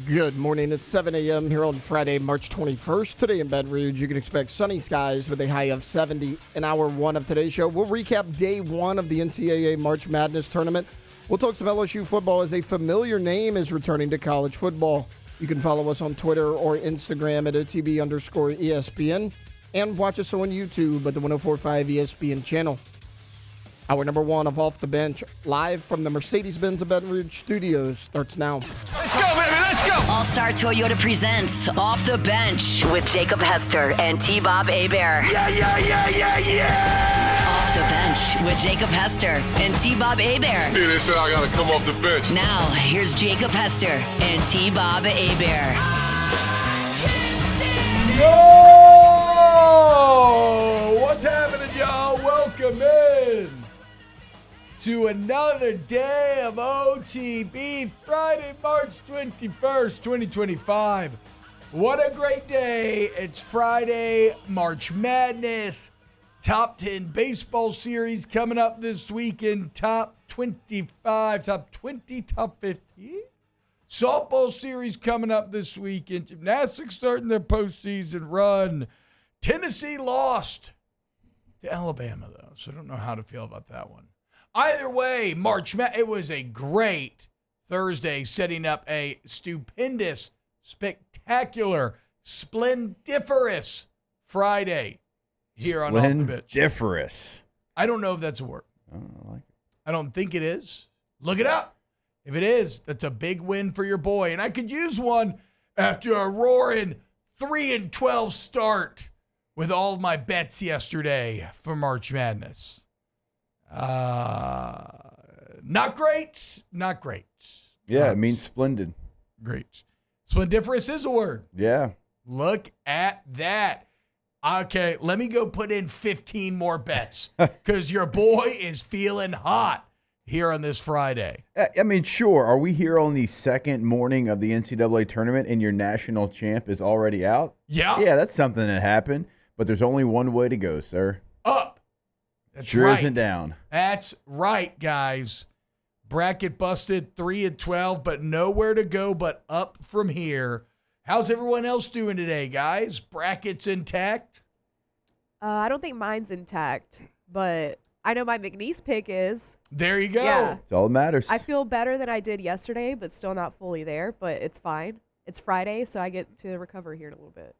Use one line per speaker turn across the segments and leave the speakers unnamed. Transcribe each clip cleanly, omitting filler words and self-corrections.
Good morning. It's 7 a.m. here on Friday, March 21st. Today in Baton Rouge, you can expect sunny skies with a high of 70 in hour one of today's show. We'll recap day one of the NCAA March Madness tournament. We'll talk some LSU football as a familiar name is returning to college football. You can follow us on Twitter or Instagram at OTB_ESPN and watch us on YouTube at the 104.5 ESPN channel. Hour number one of Off the Bench, live from the Mercedes-Benz of Baton Rouge studios, starts now.
Let's go, baby, let's go!
All-Star Toyota presents Off the Bench with Jacob Hester and T-Bob Hebert.
Yeah!
Off the Bench with Jacob Hester and T-Bob Hebert.
They said I gotta come off the bench.
Now, here's Jacob Hester and T-Bob Hebert.
Yo! What's happening, y'all? Welcome in to another day of OTB, Friday, March 21st, 2025. What a great day. It's Friday, March Madness, top 10 baseball series coming up this weekend, top 25, top 20, top 50. Softball series coming up this weekend. Gymnastics starting their postseason run. Tennessee lost to Alabama, though, so I don't know how to feel about that one. Either way, it was a great Thursday, setting up a stupendous, spectacular, splendiferous Friday here on Off the Bench.
Splendiferous.
I don't know if that's a word.
I like it.
I don't think it is. Look it up. If it is, that's a big win for your boy. And I could use one after a roaring 3-12 start with all of my bets yesterday for March Madness. Not great.
Yeah, it means splendid.
Great. Splendiferous is a word.
Yeah.
Look at that. Okay, let me go put in 15 more bets because your boy is feeling hot here on this Friday.
I mean, sure. Are we here on the second morning of the NCAA tournament and your national champ is already out?
Yeah.
Yeah, that's something that happened. But there's only one way to go, sir.
Up. That's
sure
right.
isn't down.
That's right, guys. Bracket busted 3-12, but nowhere to go but up from here. How's everyone else doing today, guys? Brackets intact?
I don't think mine's intact, but I know my McNeese pick is.
There you go.
Yeah.
It's all that matters.
I feel better than I did yesterday, but still not fully there, but it's fine. It's Friday, so I get to recover here in a little bit.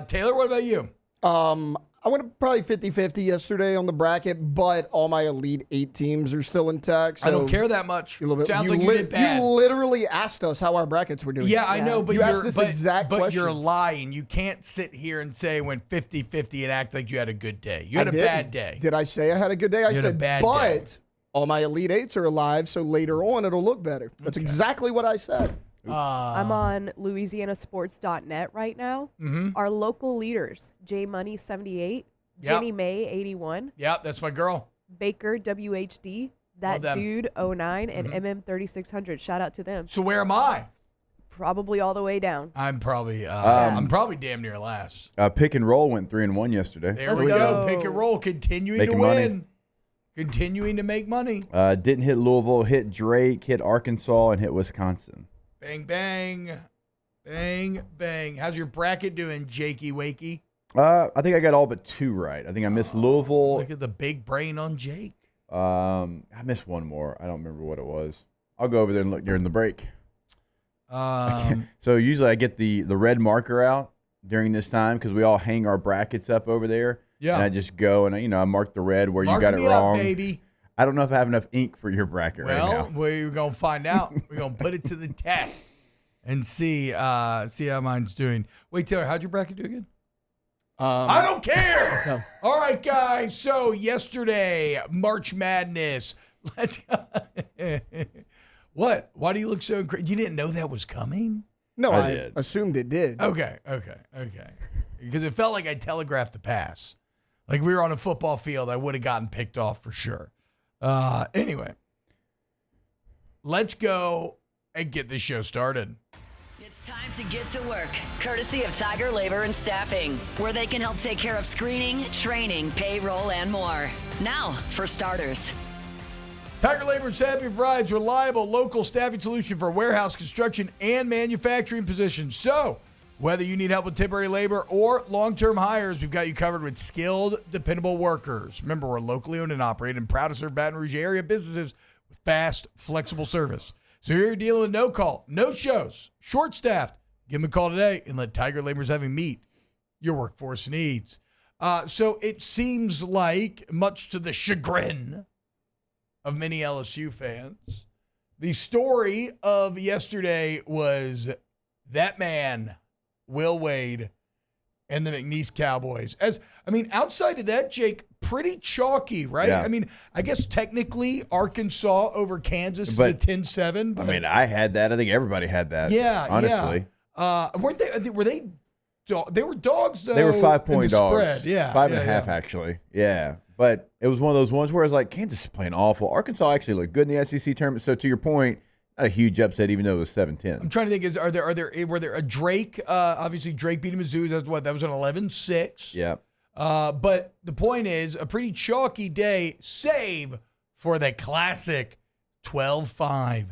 Taylor, what about you?
I went probably 50-50 yesterday on the bracket, but all my Elite Eight teams are still intact. So
I don't care that much.
A little bit.
Sounds like you did bad.
You literally asked us how our brackets were doing.
Yeah, I know, but
you asked this exact question.
You're lying. You can't sit here and say when 50-50 and act like you had a good day. You had a bad day.
Did I say I had a good day? I
had
said,
a bad
but
day.
all my Elite Eights are alive, so later on it'll look better. That's exactly what I said.
I'm on LouisianaSports.net right now.
Mm-hmm.
Our local leaders, J Money 78, Jenny May 81,
Yep, that's my girl.
Baker WHD,
Love
That
them.
Dude 09, and MM 3600. Shout out to them.
So where am I?
Probably all the way down.
I'm probably damn near last.
Pick and roll went 3-1 yesterday.
There
Let's
we go.
go.
Pick and roll, continuing
Making
to win.
money.
Continuing to make money.
Didn't hit Louisville, hit Drake, hit Arkansas, and hit Wisconsin.
Bang, bang. Bang, bang. How's your bracket doing, Jakey Wakey?
I think I got all but two right. I think I missed Louisville.
Look at the big brain on Jake.
I missed one more. I don't remember what it was. I'll go over there and look during the break. So usually I get the red marker out during this time because we all hang our brackets up over there.
Yeah.
And I just go and I mark the red where
Mark
you got it
me up,
wrong.
baby.
I don't know if I have enough ink for your bracket right now.
Well, we're going to find out. We're going to put it to the test and see how mine's doing. Wait, Taylor, how'd your bracket do again? I don't care.
No.
All right, guys. So yesterday, March Madness. What? Why do you look so crazy? You didn't know that was coming?
No,
I
I
did.
assumed it did.
Okay. Because it felt like I telegraphed the pass. Like we were on a football field, I would have gotten picked off for sure. Anyway, let's go and get this show started.
It's time to get to work, courtesy of Tiger Labor and Staffing, where they can help take care of screening, training, payroll, and more. Now, for starters.
Tiger Labor and Staffing provides reliable local staffing solution for warehouse, construction, and manufacturing positions. So, whether you need help with temporary labor or long-term hires, we've got you covered with skilled, dependable workers. Remember, we're locally owned and operated and proud to serve Baton Rouge area businesses with fast, flexible service. So you're dealing with no call, no shows, short-staffed. Give them a call today and let Tiger Labor and Staffing meet your workforce needs. So it seems like, much to the chagrin of many LSU fans, the story of yesterday was that man, Will Wade, and the McNeese Cowboys. Outside of that, Jake, pretty chalky, right?
Yeah.
I guess technically Arkansas over Kansas is a
But,
10-7. But
I had that. I think everybody had that.
yeah,
honestly.
Yeah. Weren't they? Were they? They were dogs, though.
They were 5-point
in the
dogs.
spread. Yeah,
5.5 actually. Yeah, but it was one of those ones where I was like, Kansas is playing awful. Arkansas actually looked good in the SEC tournament. So to your point, not a huge upset, even though it was 7-10.
I'm trying to think. Were there a Drake? Obviously, Drake beating Mizzou. That's what that was an 11-6.
Yeah.
But the point is, a pretty chalky day, save for the classic 12-5,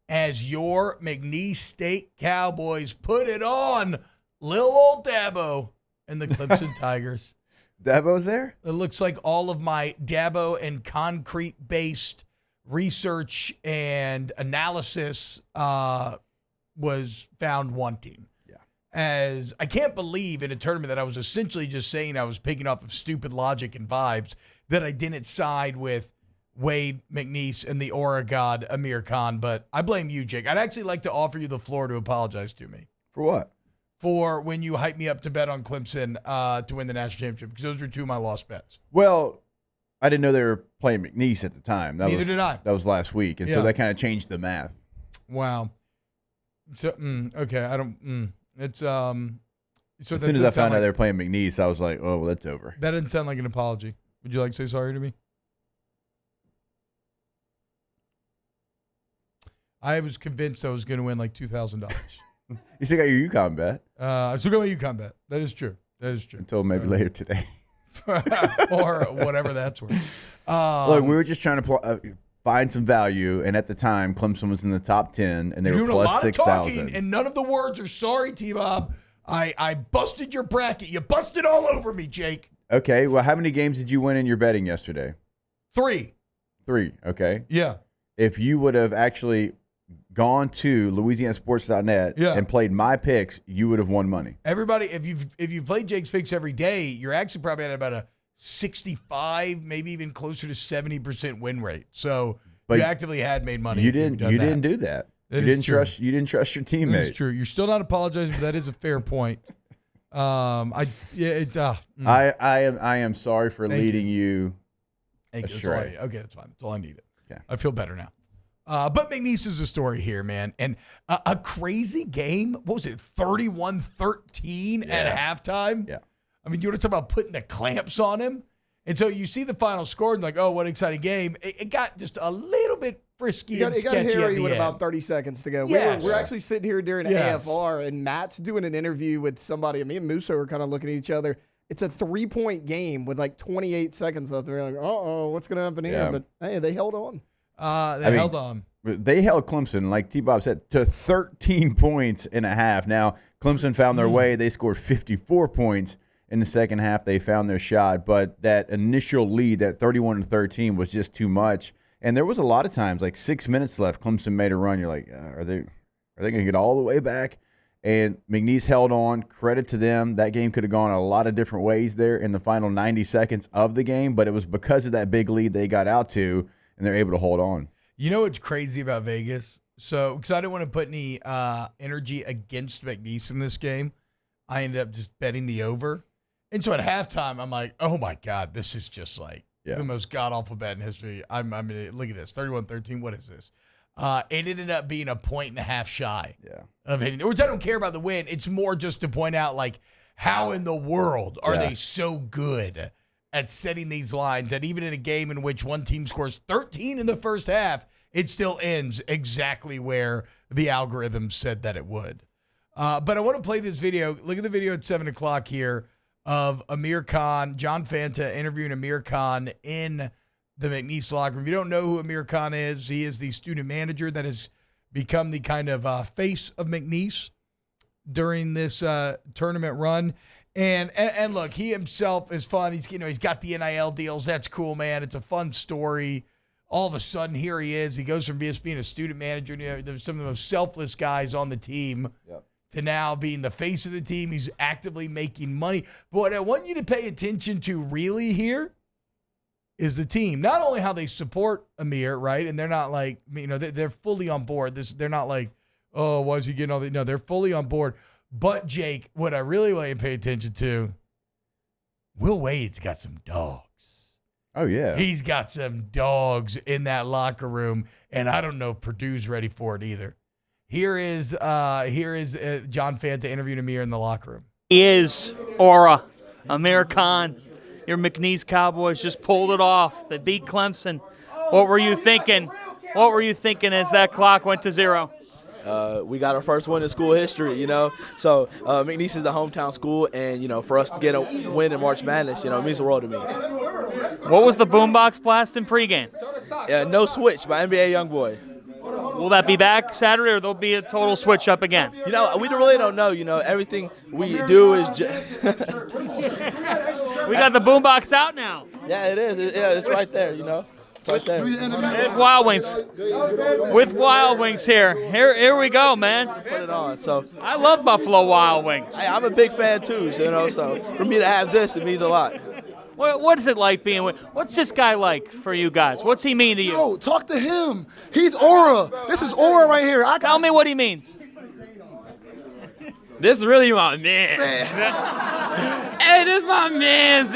as your McNeese State Cowboys put it on Lil old Dabo and the Clemson Tigers.
Dabo's there?
It looks like all of my Dabo and concrete-based research and analysis was found wanting.
Yeah.
As I can't believe in a tournament that I was essentially just saying I was picking off of stupid logic and vibes that I didn't side with Wade McNeese and the Aura God Amir Khan. But I blame you, Jake. I'd actually like to offer you the floor to apologize to me.
For what?
For when you hyped me up to bet on Clemson to win the national championship, because those were two of my lost bets.
Well, I didn't know they were playing McNeese at the time.
Neither did I.
That was last week, and so that kind of changed the math.
Wow. So, okay, I don't. It's So
as soon as I found out they were playing McNeese, I was like, oh, well, that's over.
That didn't sound like an apology. Would you like to say sorry to me? I was convinced I was going to win like $2,000.
You still got your UConn bet.
I still got my UConn bet. That is true.
Until maybe later today.
Or whatever that's worth.
Look, we were just trying to find some value, and at the time, Clemson was in the top 10, and they were plus 6,000.
And none of the words are sorry, T-Bob. I busted your bracket. You busted all over me, Jake.
Okay, well, how many games did you win in your betting yesterday?
3.
3, okay.
Yeah.
If you would have actually gone to LouisianaSports.net and played my picks, you would have won money.
Everybody, if you played Jake's picks every day, you're actually probably at about a 65, maybe even closer to 70% win rate. So you actively had made money.
You didn't do that. You didn't trust your teammate.
That's true. You're still not apologizing, but that is a fair point. I
am sorry for leading you astray.
Okay, that's fine. That's all I needed.
Okay.
I feel better now. But McNeese is the story here, man. And a crazy game. What was it, 31-13 at halftime?
Yeah.
I mean, you want to talk about putting the clamps on him? And so you see the final score and like, oh, what an exciting game. It got just a little bit frisky and sketchy at the end.
With about 30 seconds to go.
Yes.
We're actually sitting here during AFR, and Matt's doing an interview with somebody, and me and Musso are kind of looking at each other. It's a 3-point game with like 28 seconds left. They're like, uh-oh, what's going to happen here? But, hey, they held on.
They held on.
They held Clemson, like T-Bob said, to 13 points in a half. Now, Clemson found their way. They scored 54 points in the second half. They found their shot. But that initial lead, that 31-13, was just too much. And there was a lot of times, like 6 minutes left, Clemson made a run. You're like, are they going to get all the way back? And McNeese held on. Credit to them. That game could have gone a lot of different ways there in the final 90 seconds of the game. But it was because of that big lead they got out to, and they're able to hold on.
You know what's crazy about Vegas? So, because I didn't want to put any energy against McNeese in this game, I ended up just betting the over. And so at halftime, I'm like, oh, my God, this is just like the most god-awful bet in history. I mean, look at this, 31-13, what is this? It ended up being 1.5 shy of hitting. Which I don't care about the win. It's more just to point out, like, how in the world are they so good at setting these lines that even in a game in which one team scores 13 in the first half, it still ends exactly where the algorithm said that it would. But I want to play this video. Look at the video at 7 o'clock here of Amir Khan, John Fanta interviewing Amir Khan in the McNeese locker room. If you don't know who Amir Khan is, he is the student manager that has become the kind of face of McNeese during this tournament run. And look, he himself is fun. He's got the NIL deals. That's cool, man. It's a fun story. All of a sudden, here he is. He goes from just being a student manager, there's some of the most selfless guys on the team, to now being the face of the team. He's actively making money. But what I want you to pay attention to really here is the team. Not only how they support Amir, right? And they're not like, they're fully on board. They're not like, oh, why is he getting all that? No, they're fully on board. But, Jake, what I really want you to pay attention to, Will Wade's got some dogs.
Oh, yeah.
He's got some dogs in that locker room, and I don't know if Purdue's ready for it either. Here is John Fanta interviewing Amir in the locker room.
He is aura. Amir Khan, your McNeese Cowboys just pulled it off. They beat Clemson. What were you thinking? What were you thinking as that clock went to 0?
We got our first win in school history, So McNeese is the hometown school, and, for us to get a win in March Madness, it means the world to me.
What was the boombox blast in pregame?
No Switch by NBA Youngboy.
Will that be back Saturday, or there'll be a total switch up again?
We really don't know. Everything we do is
we got the boombox out now.
Yeah, it is. It's right there, Right there.
With Wild Wings. With Wild Wings here. Here we go, man.
Put it on. So
I love Buffalo Wild Wings.
I'm a big fan too, so for me to have this, it means a lot.
What is it like being with? What's this guy like for you guys? What's he mean to you?
Oh, talk to him. He's aura. This is aura right here.
Tell me what he means.
This is really my man. Hey, this my man.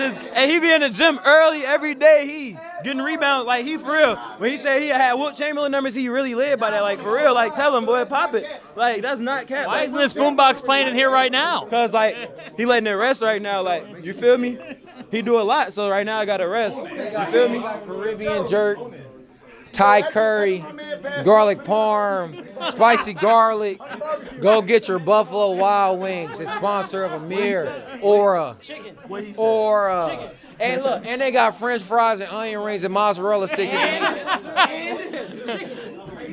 He be in the gym early every day. He getting rebounds. Like, he for real. When he said he had Wilt Chamberlain numbers, he really lived by that. Like, for real. Like, tell him, boy, pop it. Like, that's not cap.
Why isn't this boombox playing in here right now?
Because, he letting it rest right now. Like, you feel me? He do a lot, so right now I got to rest. You feel me?
Caribbean jerk, Thai curry, garlic parm, spicy garlic. Go get your Buffalo Wild Wings. It's sponsor of Amir. Aura. Aura. And look, and they got French fries and onion rings and mozzarella sticks.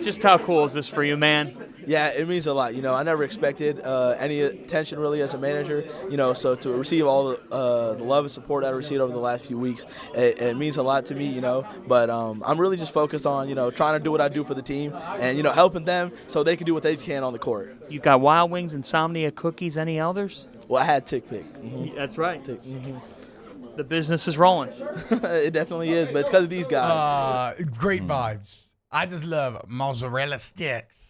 Just how cool is this for you, man?
Yeah, it means a lot. I never expected any attention really as a manager. So to receive all the love and support I received over the last few weeks, it means a lot to me. But I'm really just focused on trying to do what I do for the team and helping them so they can do what they can on the court.
You've got Wild Wings, Insomnia Cookies. Any others?
Well, I had Tick Pick. Mm-hmm.
That's right. The business is rolling.
It definitely is, but it's because of these guys.
Great vibes. I just love mozzarella sticks.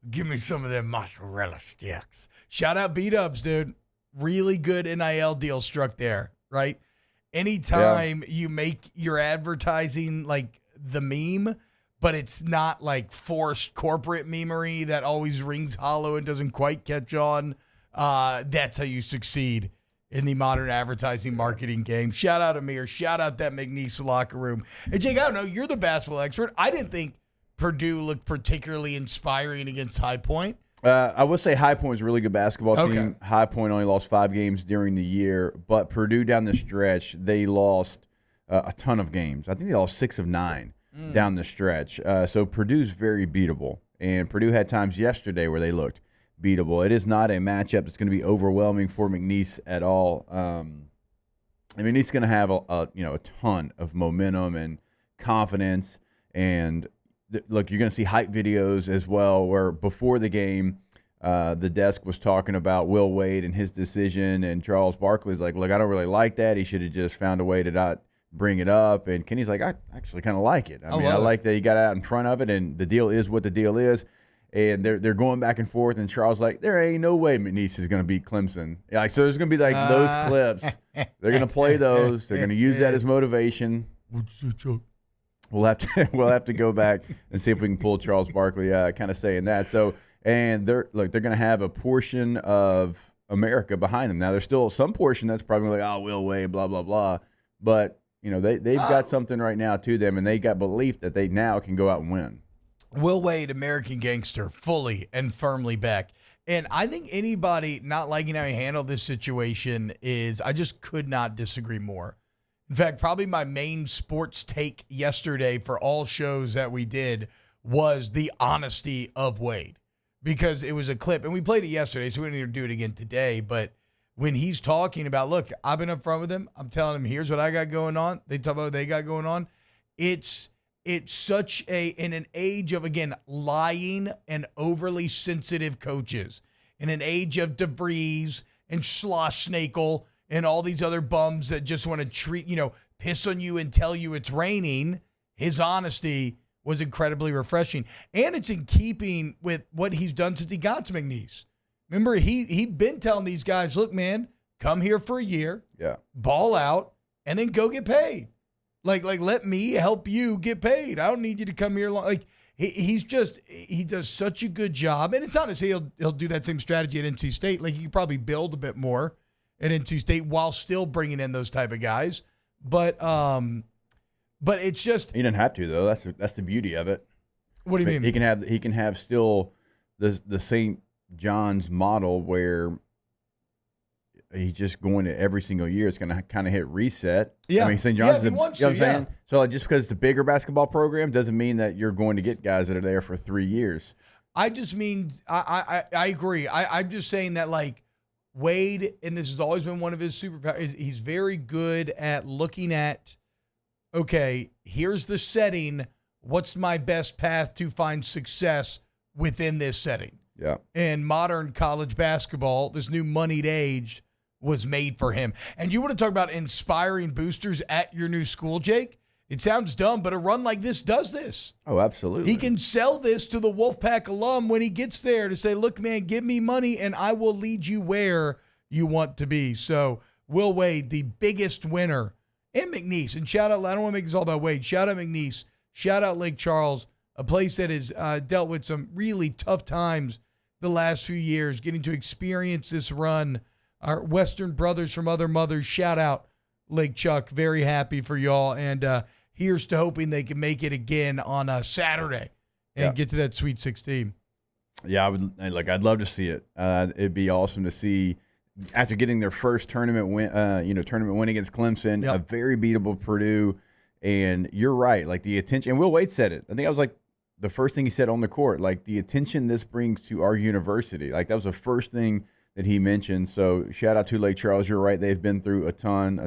Give me some of them mozzarella sticks. Shout out B-Dubs, dude. Really good NIL deal struck there, right? Anytime you make your advertising like the meme, but it's not like forced corporate memery that always rings hollow and doesn't quite catch on, that's how you succeed in the modern advertising marketing game. Shout out Amir. Shout out that McNeese locker room. And Jake, I don't know, you're the basketball expert. I didn't think Purdue looked particularly inspiring against High Point.
I would say High Point was a really good basketball team. High Point only lost 5 games during the year, but Purdue down the stretch, they lost a ton of games. I think they lost 6 of 9 down the stretch. So Purdue's very beatable, and Purdue had times yesterday where they looked beatable. It is not a matchup that's going to be overwhelming for McNeese at all. McNeese going to have a ton of momentum and confidence, and look, you're going to see hype videos as well where before the game, the desk was talking about Will Wade and his decision, and Charles Barkley's like, look, I don't really like that. He should have just found a way to not bring it up. And Kenny's like, I actually kind of like it. I like that he got out in front of it, and the deal is what the deal is. And they're going back and forth, and Charles like, there ain't no way McNeese is going to beat Clemson. So there's going to be like those clips. They're going to play those. They're going to use that as motivation. We'll have to go back and see if we can pull Charles Barkley kind of saying that. So, and they're going to have a portion of America behind them. Now, there's still some portion that's probably like, oh, Will Wade, blah blah blah. But they've got something right now to them, and they got belief that they now can go out and win.
Will Wade, American gangster, fully and firmly back. And I think anybody not liking how he handled this situation I just could not disagree more. In fact, probably my main sports take yesterday for all shows that we did was the honesty of Wade, because it was a clip, and we played it yesterday, so we don't need to do it again today. But when he's talking about, look, I've been up front with him. I'm telling him, here's what I got going on. They talk about what they got going on. It's such in an age of, again, lying and overly sensitive coaches, in an age of DeVries and Schlossnakel and all these other bums that just want to piss on you and tell you it's raining. His honesty was incredibly refreshing. And it's in keeping with what he's done since he got to McNeese. Remember, he'd been telling these guys, look, man, come here for a year, ball out, and then go get paid. Like let me help you get paid. I don't need you to come here. He does such a good job. And it's not to say he'll do that same strategy at NC State. Like, you could probably build a bit more at NC State while still bringing in those type of guys. But it's just,
he didn't have to, though. That's the beauty of it.
What do you mean?
He can have still the St. John's model where he's just going to every single year. It's going to kind of hit reset.
Yeah,
I mean, St. John's
you know what I'm
saying? So just because it's a bigger basketball program doesn't mean that you're going to get guys that are there for 3 years.
I just mean, I agree. I'm just saying that, like, Wade, and this has always been one of his superpowers, he's very good at looking at, okay, here's the setting. What's my best path to find success within this setting?
Yeah.
And modern college basketball, this new moneyed age, was made for him. And you want to talk about inspiring boosters at your new school, Jake? It sounds dumb, but a run like this does this.
Oh, absolutely.
He can sell this to the Wolfpack alum when he gets there to say, look, man, give me money and I will lead you where you want to be. So Will Wade, the biggest winner, and McNeese. And shout out, I don't want to make this all about Wade. Shout out McNeese. Shout out Lake Charles, a place that has dealt with some really tough times the last few years, getting to experience this run. Our Western brothers from other mothers, shout out Lake Chuck. Very happy for y'all. And here's to hoping they can make it again on a Saturday and get to that Sweet 16.
Yeah, I'd love to see it. It'd be awesome to see after getting their first tournament win. Tournament win against Clemson, a very beatable Purdue. And you're right, like the attention. And Will Wade said it. I think that was like the first thing he said on the court. Like the attention this brings to our university. Like that was the first thing that he mentioned. So shout out to Lake Charles. You're right. They've been through a ton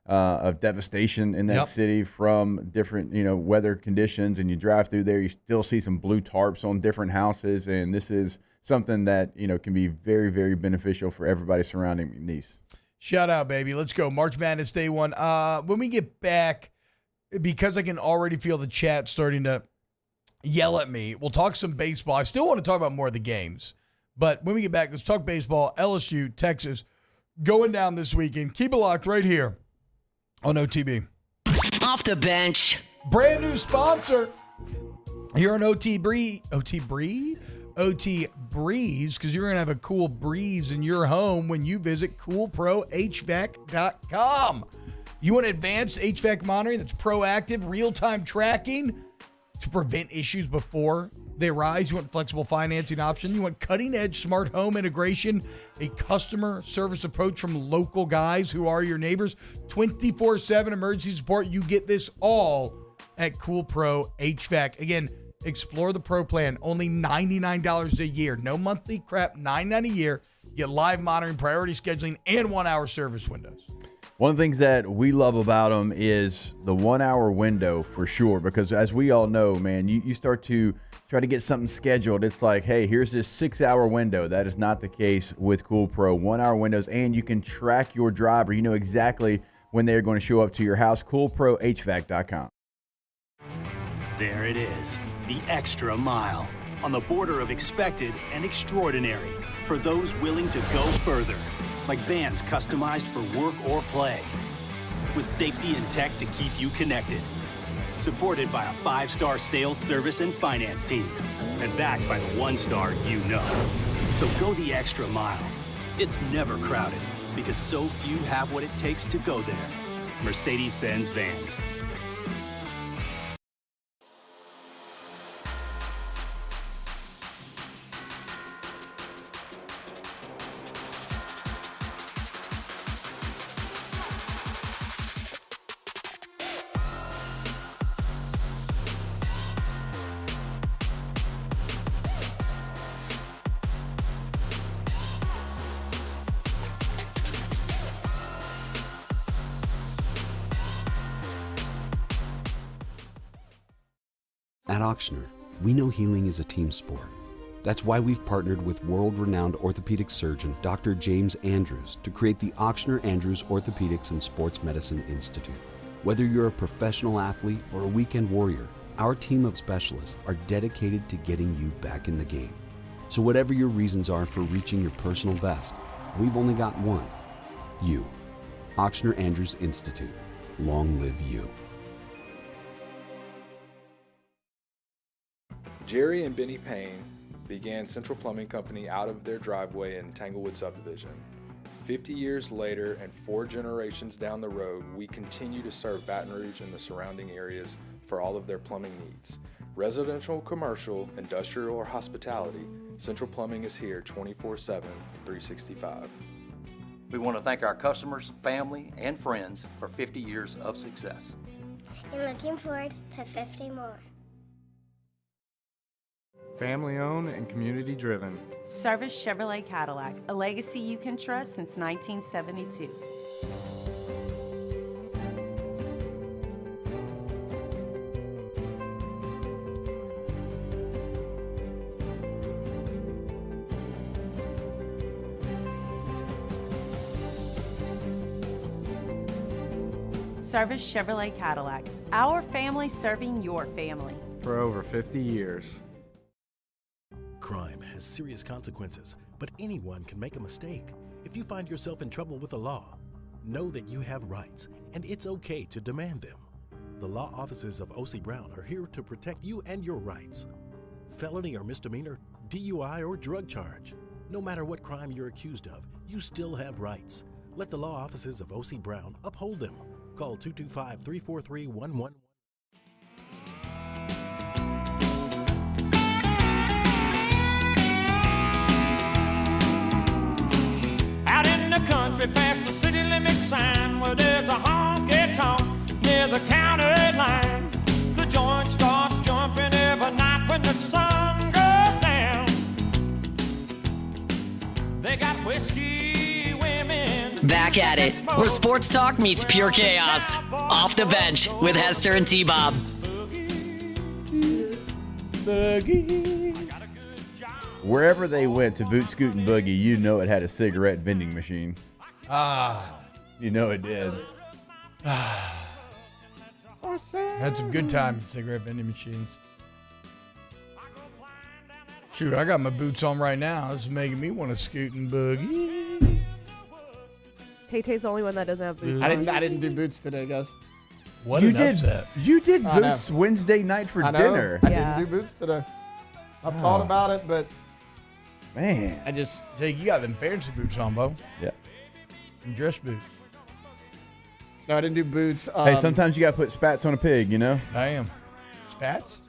of devastation in that city from different, weather conditions. And you drive through there, you still see some blue tarps on different houses. And this is something that, can be very, very beneficial for everybody surrounding McNeese.
Shout out, baby. Let's go. March Madness Day 1. When we get back, because I can already feel the chat starting to yell at me, we'll talk some baseball. I still want to talk about more of the games. But when we get back, let's talk baseball. LSU-Texas going down this weekend. Keep it locked right here on OTB.
Off the bench.
Brand new sponsor here on OT Breeze, because you're going to have a cool breeze in your home when you visit coolprohvac.com. You want advanced HVAC monitoring that's proactive, real-time tracking to prevent issues before they arise. You want flexible financing option. You want cutting-edge smart home integration, a customer service approach from local guys who are your neighbors, 24/7 emergency support. You get this all at Cool Pro HVAC. Again, explore the Pro plan, only $99 a year. No monthly crap, $99 a year. Get live monitoring, priority scheduling, and 1-hour service windows.
One of the things that we love about them is the 1-hour window for sure, because as we all know, man, you start to try to get something scheduled. It's like, hey, here's this 6-hour window. That is not the case with Cool Pro. 1-hour windows, and you can track your driver. You know exactly when they're going to show up to your house. CoolProHVAC.com.
There it is, the extra mile, on the border of expected and extraordinary for those willing to go further. Like vans customized for work or play, with safety and tech to keep you connected. Supported by a 5-star sales, service, and finance team, and backed by the 1-star you know. So go the extra mile. It's never crowded, because so few have what it takes to go there. Mercedes-Benz Vans.
At Ochsner, we know healing is a team sport. That's why we've partnered with world-renowned orthopedic surgeon Dr. James Andrews to create the Ochsner Andrews Orthopedics and Sports Medicine Institute. Whether you're a professional athlete or a weekend warrior, our team of specialists are dedicated to getting you back in the game. So whatever your reasons are for reaching your personal best, we've only got one. You. Ochsner Andrews Institute. Long live you.
Jerry and Benny Payne began Central Plumbing Company out of their driveway in Tanglewood Subdivision. 50 years later and 4 generations down the road, we continue to serve Baton Rouge and the surrounding areas for all of their plumbing needs. Residential, commercial, industrial, or hospitality, Central Plumbing is here 24/7, 365.
We want to thank our customers, family, and friends for 50 years of success.
And looking forward to 50 more.
Family owned and community driven.
Service Chevrolet Cadillac, a legacy you can trust since 1972. Service Chevrolet Cadillac, our family serving your family.
For over 50 years.
Crime has serious consequences, but anyone can make a mistake. If you find yourself in trouble with the law, know that you have rights, and it's okay to demand them. The law offices of O.C. Brown are here to protect you and your rights. Felony or misdemeanor, DUI or drug charge. No matter what crime you're accused of, you still have rights. Let the law offices of O.C. Brown uphold them. Call 225-343-1111.
Out in the country past the city limit sign where there's a honky-tonk near the county line. The joint starts jumping every night when the sun goes down. They got whiskey, women.
Back at it, where sports talk meets pure chaos. Off the bench with Hester and T-Bob.
Wherever they went to Boot Scoot and Boogie, you know it had a cigarette vending machine. You know it did.
Had some good times at cigarette vending machines. Shoot, I got my boots on right now. This is making me want to scoot and boogie.
Tay-Tay's the only one that doesn't have boots.
I didn't do boots today, guys.
What
you
an
did,
upset.
You did
I know.
Boots Wednesday night for dinner.
I didn't do boots today. I've thought about it, but
man,
I just
Jake, you got them fancy boots on, Bo.
Yeah.
And dress boots.
No, I didn't do boots.
Hey, sometimes you got to put spats on a pig, you know?
I am. Spats?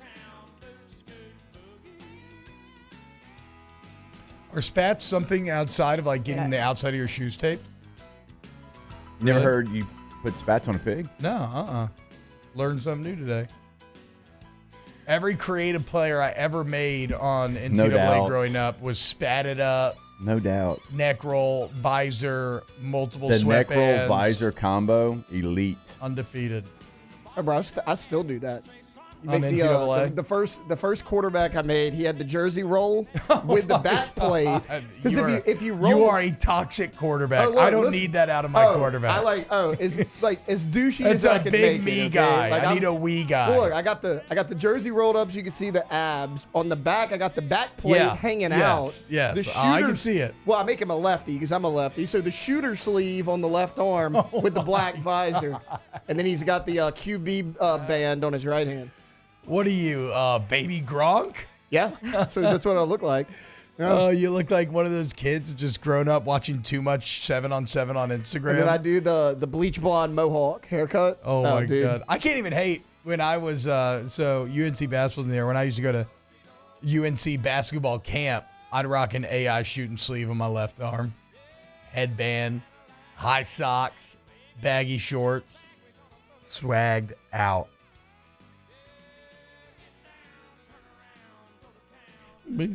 Are spats something outside of like getting the outside of your shoes taped?
Never heard you put spats on a pig?
No, Learned something new today. Every creative player I ever made on NCAA growing up was spatted up.
No doubt.
Neck roll, visor, multiple
The
sweatbands.
neck roll visor combo, elite.
Undefeated.
Oh, bro, I still do that. You
On
make
NCAA?
the first quarterback I made, he had the jersey roll with the back plate. Because if you roll,
you are a toxic quarterback.
Oh, look,
I don't
listen.
need that out of my quarterback.
I like as douchey
That's
as I
a
can
big
make
me
it. Okay?
guy.
Like,
I need a wee guy.
Well, look, I got the jersey rolled up so you can see the abs. On the back, I got the back plate hanging out.
Yes,
The
I can
shooter-
see it.
Well, I make him a lefty because I'm a lefty. So the shooter sleeve on the left arm with the black visor, and then he's got the QB band on his right hand.
What are you, baby Gronk?
Yeah, so that's what I look like. Yeah.
Oh, you look like one of those kids just grown up watching too much 7-on-7 on Instagram.
And then I do the bleach blonde mohawk haircut.
Oh my
dude.
God. I can't even hate when I was, so UNC basketball in there. When I used to go to UNC basketball camp, I'd rock an AI shooting sleeve on my left arm, headband, high socks, baggy shorts, swagged out.
I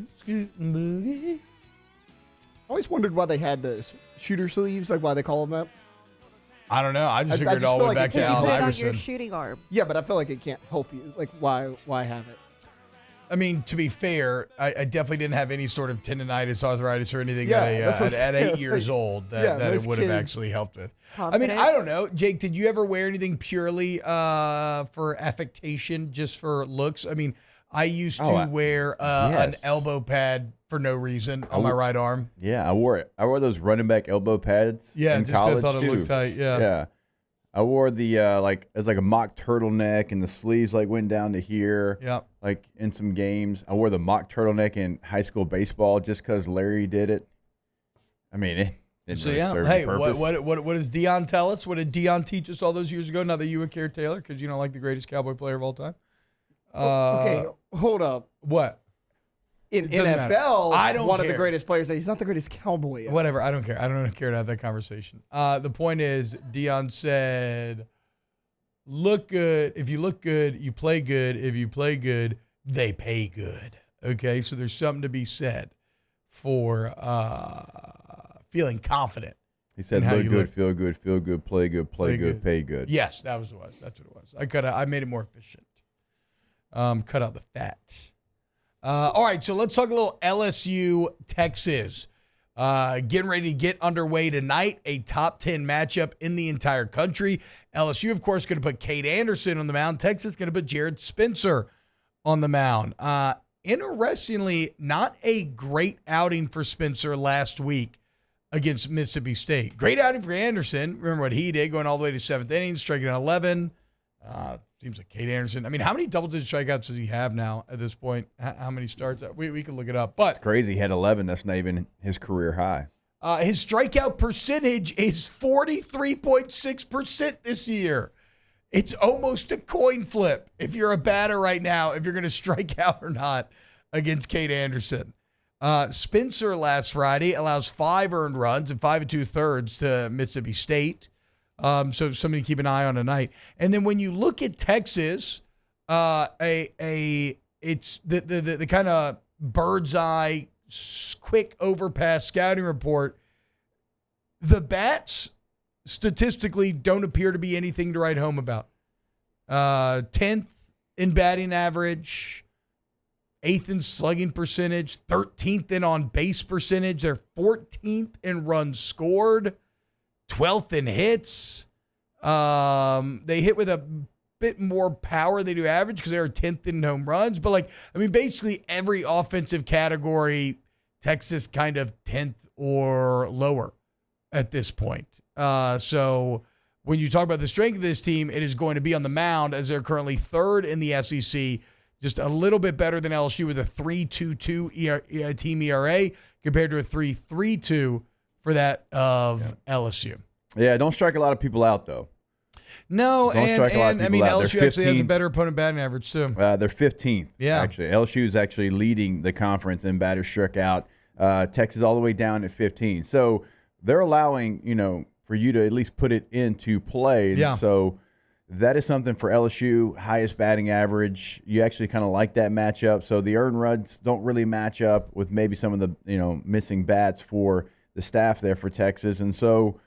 always wondered why they had those shooter sleeves, like why they call them that.
I don't know. I just figured it all
feel
went
like
back to
Because you
Allen
put it on
Iverson.
your shooting arm.
Yeah, but I feel like it can't help you. Like, why have it?
I mean, to be fair, I definitely didn't have any sort of tendonitis, arthritis, or anything
Yeah,
at 8 years old that it would have actually helped with.
Confidence.
I mean, I don't know. Jake, did you ever wear anything purely for affectation, just for looks? I mean, I used to wear an elbow pad for no reason on my right arm.
Yeah, I wore it. I wore those running back elbow pads in college,
I thought it
too.
looked tight, yeah.
Yeah. I wore the it was like a mock turtleneck, and the sleeves like went down to here.
Yep.
Like in some games, I wore the mock turtleneck in high school baseball just because Larry did it. I mean, it didn't really serve a purpose.
What does Dion tell us? What did Dion teach us all those years ago? Now that you were Care Taylor, because you don't like the greatest Cowboy player of all time.
Okay, hold up.
What?
In
It doesn't
NFL,
matter.
one of the greatest players. He's not the greatest Cowboy ever.
Whatever. I don't care. I don't care to have that conversation. The point is, Dion said, look good. If you look good, you play good. If you play good, they pay good. Okay? So there's something to be said for feeling confident.
He said, look good, feel good, play good, play good, pay good.
Yes, that's what it was. I made it more efficient. Cut out the fat. All right, so let's talk a little LSU-Texas. Getting ready to get underway tonight, a top 10 matchup in the entire country. LSU, of course, going to put Cade Anderson on the mound. Texas going to put Jared Spencer on the mound. Interestingly, not a great outing for Spencer last week against Mississippi State. Great outing for Anderson. Remember what he did, going all the way to 7th inning, striking out 11. Seems like Cade Anderson. I mean, how many double-digit strikeouts does he have now at this point? How many starts? We can look it up. But
it's crazy. He had 11. That's not even his career high.
His strikeout percentage is 43.6% this year. It's almost a coin flip if you're a batter right now, if you're going to strike out or not against Cade Anderson. Spencer last Friday allows 5 earned runs and 5 2/3 to Mississippi State. So something to keep an eye on tonight. And then when you look at Texas, it's the kind of bird's eye, quick overpass scouting report. The bats statistically don't appear to be anything to write home about. 10th in batting average, 8th in slugging percentage, 13th in on base percentage. They're 14th in runs scored, 12th in hits. They hit with a bit more power than they do average because they were 10th in home runs. But, basically every offensive category, Texas kind of 10th or lower at this point. So when you talk about the strength of this team, it is going to be on the mound as they're currently 3rd in the SEC, just a little bit better than LSU with a 3.22 team ERA compared to a 3.32 for that of LSU.
Yeah, don't strike a lot of people out, though.
No, and I mean, LSU actually has a better opponent batting average, too.
They're 15th,
yeah.
Actually. LSU is actually leading the conference in batters struck out. Texas all the way down at 15. So they're allowing, for you to at least put it into play.
Yeah.
So that is something for LSU, highest batting average. You actually kind of like that matchup. So the earned runs don't really match up with maybe some of the, missing bats for the staff there for Texas. And so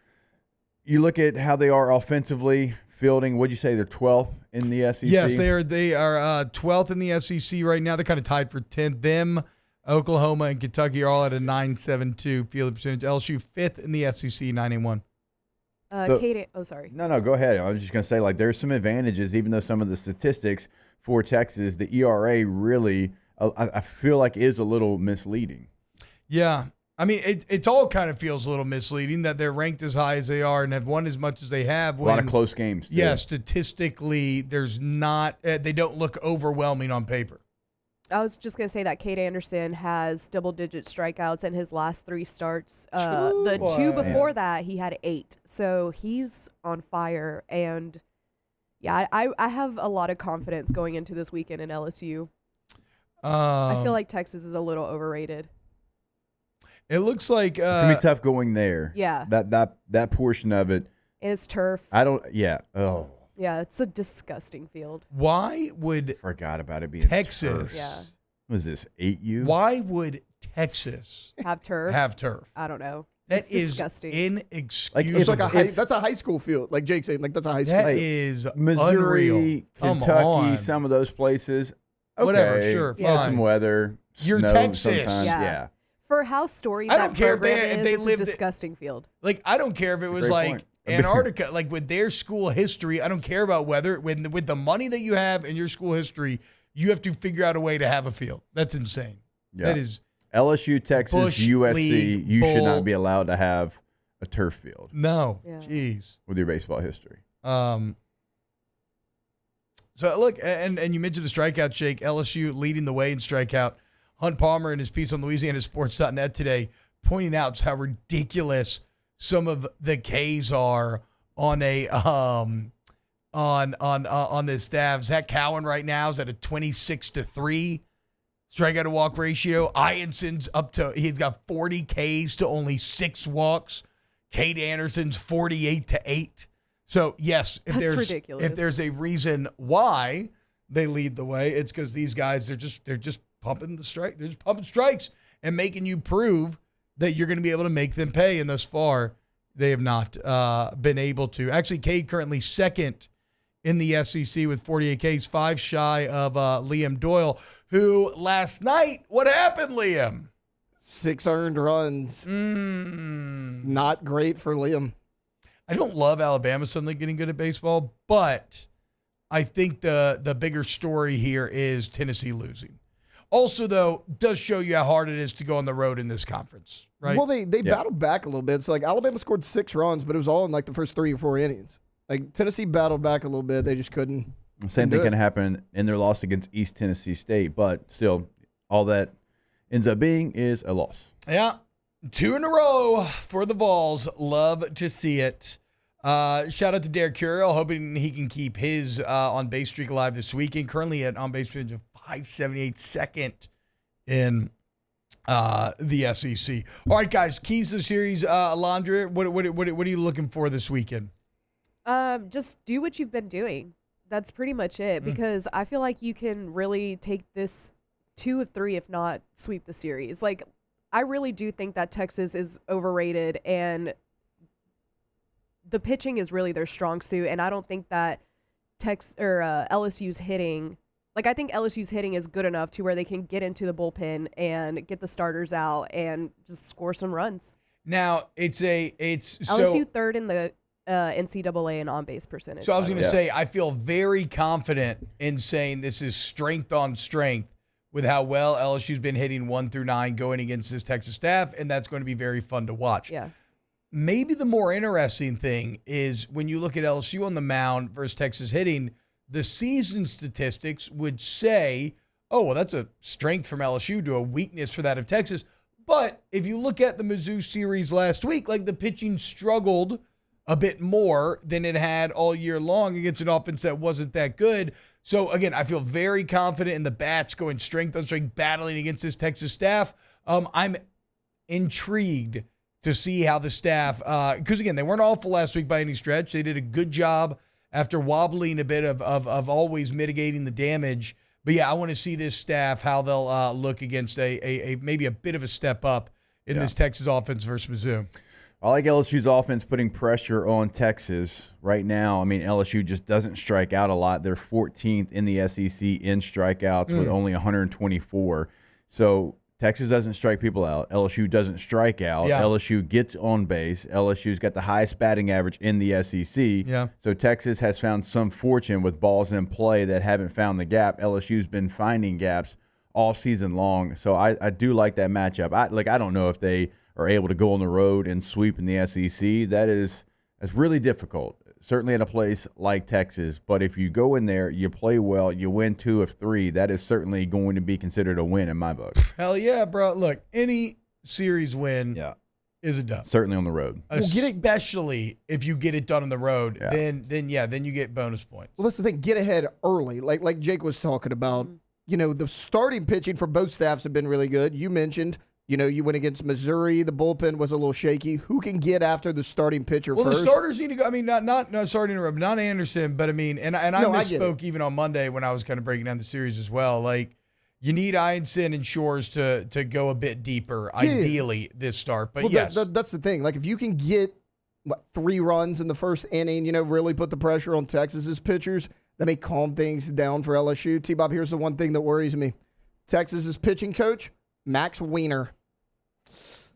you look at how they are offensively, fielding. What'd you say? They're 12th in the SEC?
Yes, they are 12th in the SEC right now. They're kind of tied for 10th. Them, Oklahoma, and Kentucky are all at a 9.72 fielding percentage. LSU 5th in the SEC, 9.1.
Sorry.
No, go ahead. I was just going to say, there's some advantages, even though some of the statistics for Texas, the ERA really, I feel like is a little misleading.
Yeah. I mean, it all kind of feels a little misleading that they're ranked as high as they are and have won as much as they have.
A lot of close games, too.
Yeah, statistically, there's not they don't look overwhelming on paper.
I was just going to say that Cade Anderson has double-digit strikeouts in his last 3 starts. The 2 before that, he had 8. So he's on fire. And, yeah, I have a lot of confidence going into this weekend in LSU. I feel like Texas is a little overrated.
It looks like
it's gonna be tough going there.
Yeah.
That portion of it.
And it's turf.
Yeah,
it's a disgusting field.
Why would
forgot about it being
Texas?
Turf.
Yeah.
Was this 8U?
Why would Texas
have turf? I don't know.
That
it's
is
disgusting.
Inexcusable.
It's that's a high school field, like Jake said. That's a high school.
That is
Missouri,
unreal.
Kentucky, some of those places.
Whatever,
Okay,
sure,
yeah,
fine.
some weather,
You're
snow
Texas.
sometimes.
Yeah.
Yeah.
For how storied
I
that
don't care if
program
they
is,
lived
it's a disgusting field.
Like, I don't care if it was
Great
like
point.
Antarctica, like with their school history. I don't care about weather. With the money that you have in your school history, you have to figure out a way to have a field. That's insane.
Yeah.
That is
LSU, Texas,
Bush
USC.
League
You should
bull.
not be allowed to have a turf field
no.
Yeah.
Jeez.
with your baseball history.
So look, and you mentioned the strikeout shake. LSU leading the way in strikeout. Hunt Palmer in his piece on LouisianaSports.net today pointing out how ridiculous some of the Ks are on a on the staff. Zach Cowan right now is at a 26-3 strikeout to walk ratio. Ianson's he's got 40 Ks to only 6 walks. Cade Anderson's 48-8. So yes,
That's ridiculous.
if there's a reason why they lead the way, it's because these guys they're just pumping the strike. They're just pumping strikes and making you prove that you're going to be able to make them pay. And thus far, they have not been able to. Actually, Cade currently second in the SEC with 48 Ks, 5 shy of Liam Doyle, who last night, what happened, Liam?
6 earned runs. Not great for Liam.
I don't love Alabama suddenly getting good at baseball, but I think the bigger story here is Tennessee losing. Also, though, does show you how hard it is to go on the road in this conference, right?
Well, they battled back a little bit. So, like, Alabama scored 6 runs, but it was all in, like, the first 3 or 4 innings. Like, Tennessee battled back a little bit. They just couldn't.
Same thing can happen in their loss against East Tennessee State, but still, all that ends up being is a loss.
Yeah, 2 in a row for the Vols. Love to see it. Shout out to Derek Curiel, hoping he can keep his on-base streak alive this weekend. Currently at on-base percentage of .578, second in the SEC. All right, guys, keys to the series. Alondra, what are you looking for this weekend?
Just do what you've been doing. That's pretty much it, because I feel like you can really take this 2 of 3, if not sweep the series. Like, I really do think that Texas is overrated, and the pitching is really their strong suit, and I don't think that LSU's hitting. Like, I think LSU's hitting is good enough to where they can get into the bullpen and get the starters out and just score some runs.
Now, it's
LSU third in the NCAA in on-base percentage.
So I was going to say, I feel very confident in saying this is strength on strength with how well LSU's been hitting 1 through 9 going against this Texas staff, and that's going to be very fun to watch.
Yeah.
Maybe the more interesting thing is when you look at LSU on the mound versus Texas hitting, the season statistics would say, oh, well, that's a strength from LSU to a weakness for that of Texas. But if you look at the Mizzou series last week, like, the pitching struggled a bit more than it had all year long against an offense that wasn't that good. So, again, I feel very confident in the bats going strength on strength, battling against this Texas staff. I'm intrigued to see how the staff, because, again, they weren't awful last week by any stretch. They did a good job after wobbling a bit of always mitigating the damage. But, yeah, I want to see this staff, how they'll look against a maybe a bit of a step up in this Texas offense versus Mizzou.
I like LSU's offense putting pressure on Texas right now. I mean, LSU just doesn't strike out a lot. They're 14th in the SEC in strikeouts with only 124. So Texas doesn't strike people out. LSU doesn't strike out.
Yeah.
LSU gets on base. LSU's got the highest batting average in the SEC.
Yeah.
So Texas has found some fortune with balls in play that haven't found the gap. LSU's been finding gaps all season long. So I do like that matchup. I don't know if they are able to go on the road and sweep in the SEC. That's really difficult, certainly in a place like Texas. But if you go in there, you play well, you win 2 of 3, that is certainly going to be considered a win in my book.
Hell yeah, bro. Look, any series win is a dub.
Certainly on the road.
Especially if you get it done on the road, then you get bonus points.
Well, that's the thing. Get ahead early. Like Jake was talking about, the starting pitching for both staffs have been really good. You mentioned, you went against Missouri. The bullpen was a little shaky. Who can get after the starting pitcher first?
Well, the starters need to go. I mean, sorry to interrupt, not Anderson, but I mean, and I misspoke even on Monday when I was kind of breaking down the series as well. Like, you need Ianson and Shores to go a bit deeper, ideally, this start. But yes.
That's the thing. Like, if you can get 3 runs in the first inning, really put the pressure on Texas's pitchers, that may calm things down for LSU. T-Bob, here's the one thing that worries me. Texas's pitching coach, Max Weiner.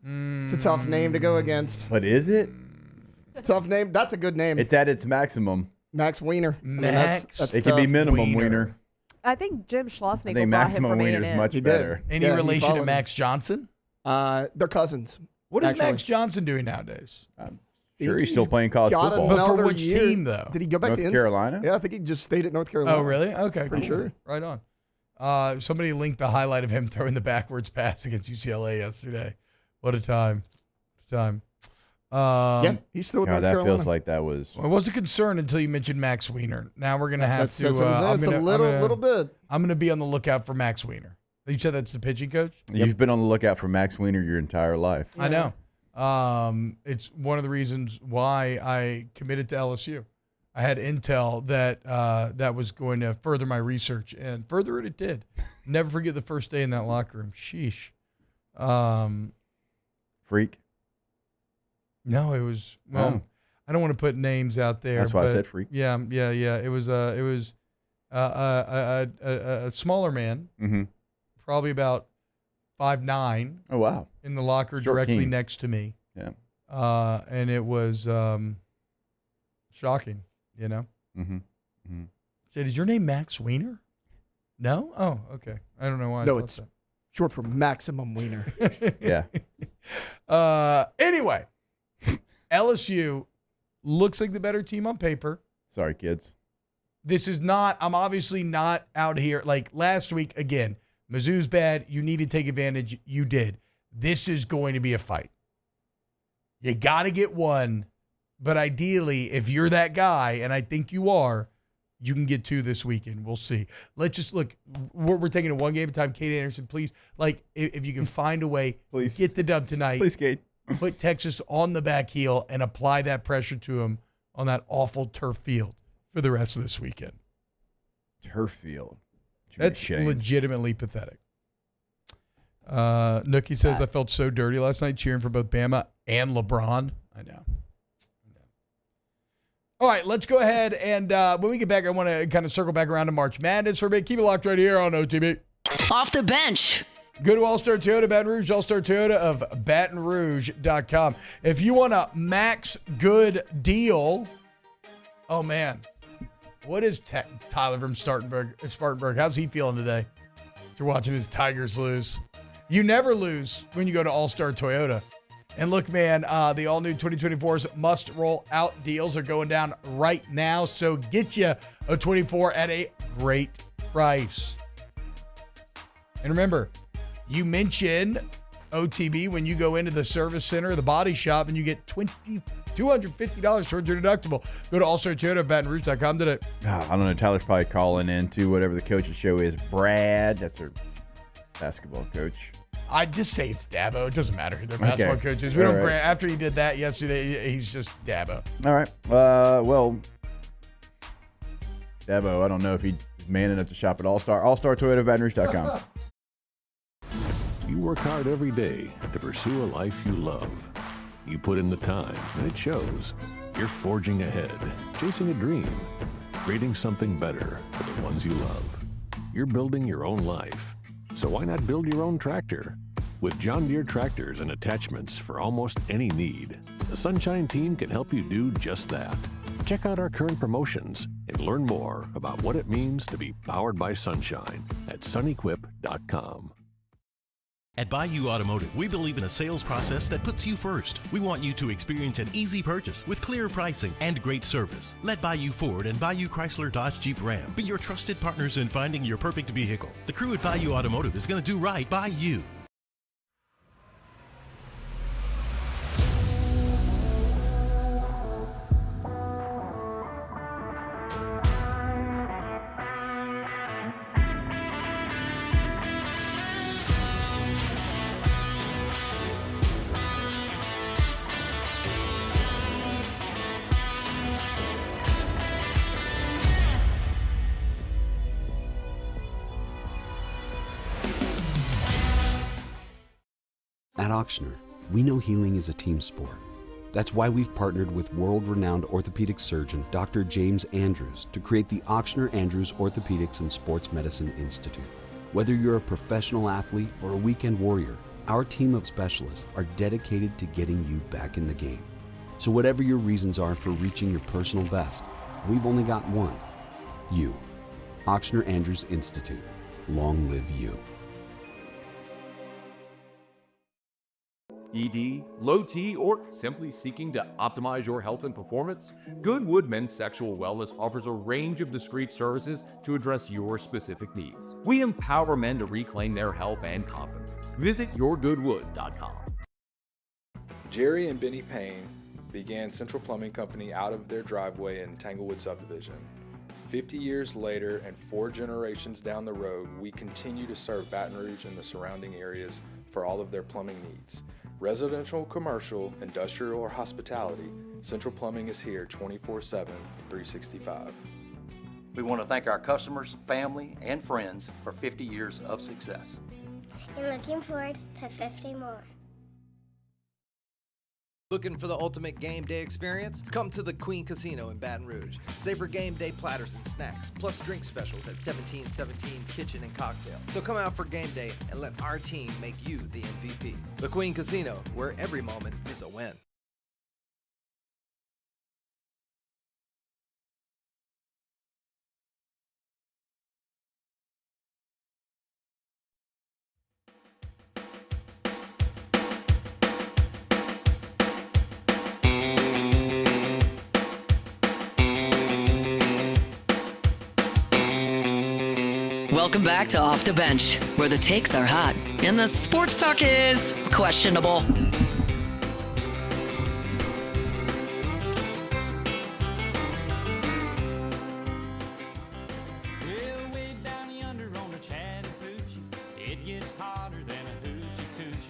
It's a tough name to go against.
But is it?
It's a tough name. That's a good name.
It's at its maximum.
Max Weiner.
Max.
That's
it could be minimum Weiner.
I think Jim Schlossnick
I think
brought him
maximum
from
Weiner is
A&M.
much better.
Any relation to Max Johnson?
They're cousins.
What is
actually.
Max Johnson doing nowadays?
Sure, he's still playing college football.
But for which team, though?
Did he go back
North
to
Carolina?
Yeah, I think he just stayed at North Carolina.
Oh, really? Okay,
Pretty
cool.
sure.
Right on. Somebody linked the highlight of him throwing the backwards pass against UCLA yesterday. What a time.
Yeah, he's still at North
that
Carolina.
feels like that was.
I wasn't concerned until you mentioned Max Weiner. Now we're going to have to.
That's a little bit.
I'm going to be on the lookout for Max Weiner. You said that's the pitching coach?
You've been on the lookout for Max Weiner your entire life.
I know. It's one of the reasons why I committed to LSU. I had intel that that was going to further my research, and further it did. Never forget the first day in that locker room. Sheesh.
Freak?
No, it was, I don't want to put names out there.
That's why I said freak.
Yeah. It was a smaller man, probably about 5'9".
Oh, wow.
In the locker
Short
directly
king.
next to me.
Yeah.
And it was shocking, you know? Said, is your name Max Weiner? No? Oh, okay. I don't know why.
No, it's short for Maximum Weiner.
Yeah.
Anyway, LSU looks like the better team on paper.
Sorry, kids.
This is not, I'm obviously not out here. Like last week, again, Mizzou's bad. You need to take advantage. You did. This is going to be a fight. You got to get one. But ideally, if you're that guy, and I think you are, you can get two this weekend. We'll see. Let's just look. We're taking it one game at a time. Kate Anderson, please. Like, if you can find a way,
please
get the dub tonight.
Please, Kate.
Put Texas on the back heel and apply that pressure to them on that awful turf field for the rest of this weekend.
Turf field.
That's legitimately pathetic. Nookie says, I felt so dirty last night cheering for both Bama and LeBron. I know. All right, let's go ahead and when we get back, I want to kind of circle back around to March Madness for a bit. Keep it locked right here on OTB.
Off the bench.
Go to All-Star Toyota Baton Rouge, All-Star Toyota of BatonRouge.com. If you want a max good deal, oh, man. What is Tyler from Spartanburg? How's he feeling today after watching his Tigers lose? You never lose when you go to All-Star Toyota. And look, man, the all-new 2024's must-roll-out deals are going down right now. So get you a 24 at a great price. And remember, you mention OTB when you go into the service center or the body shop and you get $250 towards your deductible. Go to All-Star Toyota at BatonRouge.com today.
I don't know. Tyler's probably calling in to whatever the coach's show is. Brad, that's their basketball coach.
I'd just say it's Dabo. It doesn't matter who their basketball coach is. We don't grant. After he did that yesterday, he's just Dabo.
All right. Well, Dabo, I don't know if he's man enough to shop at All-Star. All-Star Toyota at BatonRouge.com.
You work hard every day to pursue a life you love. You put in the time, and it shows. You're forging ahead, chasing a dream, creating something better for the ones you love. You're building your own life. So why not build your own tractor? With John Deere tractors and attachments for almost any need, the Sunshine team can help you do just that. Check out our current promotions and learn more about what it means to be powered by Sunshine at sunequip.com.
At Bayou Automotive, we believe in a sales process that puts you first. We want you to experience an easy purchase with clear pricing and great service. Let Bayou Ford and Bayou Chrysler Dodge Jeep Ram be your trusted partners in finding your perfect vehicle. The crew at Bayou Automotive is going to do right by you.
At Auctioner, we know healing is a team sport. That's why we've partnered with world-renowned orthopedic surgeon Dr. James Andrews to create the Ochsner Andrews Orthopedics and Sports Medicine Institute. Whether you're a professional athlete or a weekend warrior, our team of specialists are dedicated to getting you back in the game. So whatever your reasons are for reaching your personal best, we've only got one. You. Ochsner Andrews Institute. Long live you.
ED, low T, or simply seeking to optimize your health and performance? Goodwood Men's Sexual Wellness offers a range of discreet services to address your specific needs. We empower men to reclaim their health and confidence. Visit yourgoodwood.com.
Jerry and Benny Payne began Central Plumbing Company out of their driveway in Tanglewood subdivision. 50 years later and 4 generations down the road, we continue to serve Baton Rouge and the surrounding areas for all of their plumbing needs. Residential, commercial, industrial, or hospitality, Central Plumbing is here 24/7, 365.
We want to thank our customers, family, and friends for 50 years of success.
And looking forward to 50 more.
Looking for the ultimate game day experience? Come to the Queen Casino in Baton Rouge. Savor game day platters and snacks, plus drink specials at 1717 Kitchen and Cocktail. So come out for game day and let our team make you the MVP. The Queen Casino, where every moment is a win.
Welcome back to Off the Bench, where the takes are hot and the sports talk is questionable.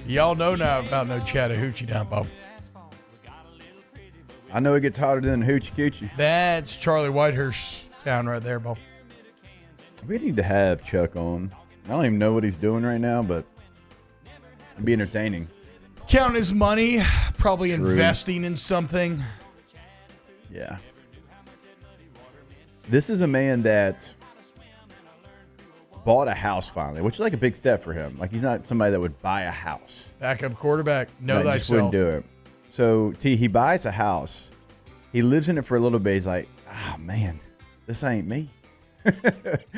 Y'all know now about no Chattahoochee down, Bob.
I know it gets hotter than Hoochie Coochie.
That's Charlie Whitehurst town right there, Bob.
We need to have Chuck on. I don't even know what he's doing right now, but it'd be entertaining.
Counting his money, probably
True.
investing in something.
Yeah. This is a man that bought a house finally, which is like a big step for him. Like, he's not somebody that would buy a house.
Backup quarterback, know
He just
thyself.
wouldn't do it. So, he buys a house. He lives in it for a little bit. He's like, man, this ain't me.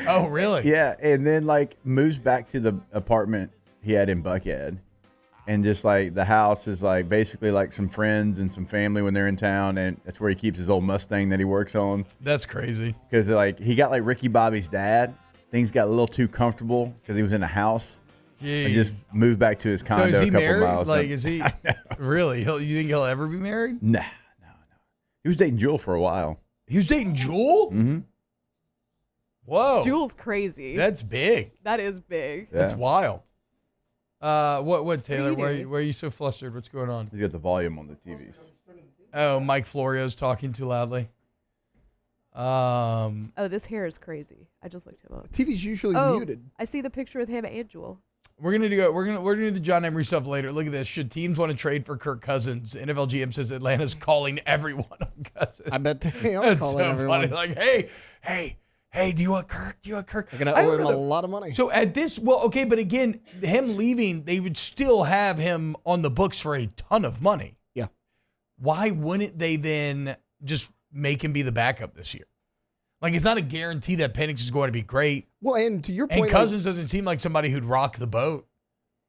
Oh, really?
Yeah, and then like moves back to the apartment he had in Buckhead, and just like the house is like basically like some friends and some family when they're in town, and that's where he keeps his old Mustang that he works on.
That's crazy.
Because like he got like Ricky Bobby's dad. Things got a little too comfortable because he was in a house.
Jeez.
And just moved back to his condo
So is he
a couple
married?
miles.
Like, is he really? You think he'll ever be married?
Nah, no. He was dating Jewel for a while.
He was dating Jewel?
Mm-hmm.
Whoa.
Jewel's crazy.
That's big.
That is big.
That's wild. What Taylor?
What are you
Why are you so flustered? What's going on?
He's got the volume on the TVs.
Oh, Mike Florio's talking too loudly.
Oh, this hair is crazy. I just looked him up.
TV's usually muted.
I see the picture with him and Jewel.
We're gonna do the John Emery stuff later. Look at this. Should teams want to trade for Kirk Cousins? NFL GM says Atlanta's calling everyone on Cousins.
I bet they are
That's
calling
so
everyone.
funny. Like, hey, do you want Kirk? Do you want Kirk?
They're gonna
I
owe
don't
him
know
a
the-
lot of money.
So at this, okay, but again, him leaving, they would still have him on the books for a ton of money.
Yeah.
Why wouldn't they then just make him be the backup this year? Like, it's not a guarantee that Penix is going to be great.
Well, and to your point,
And Cousins doesn't seem like somebody who'd rock the boat.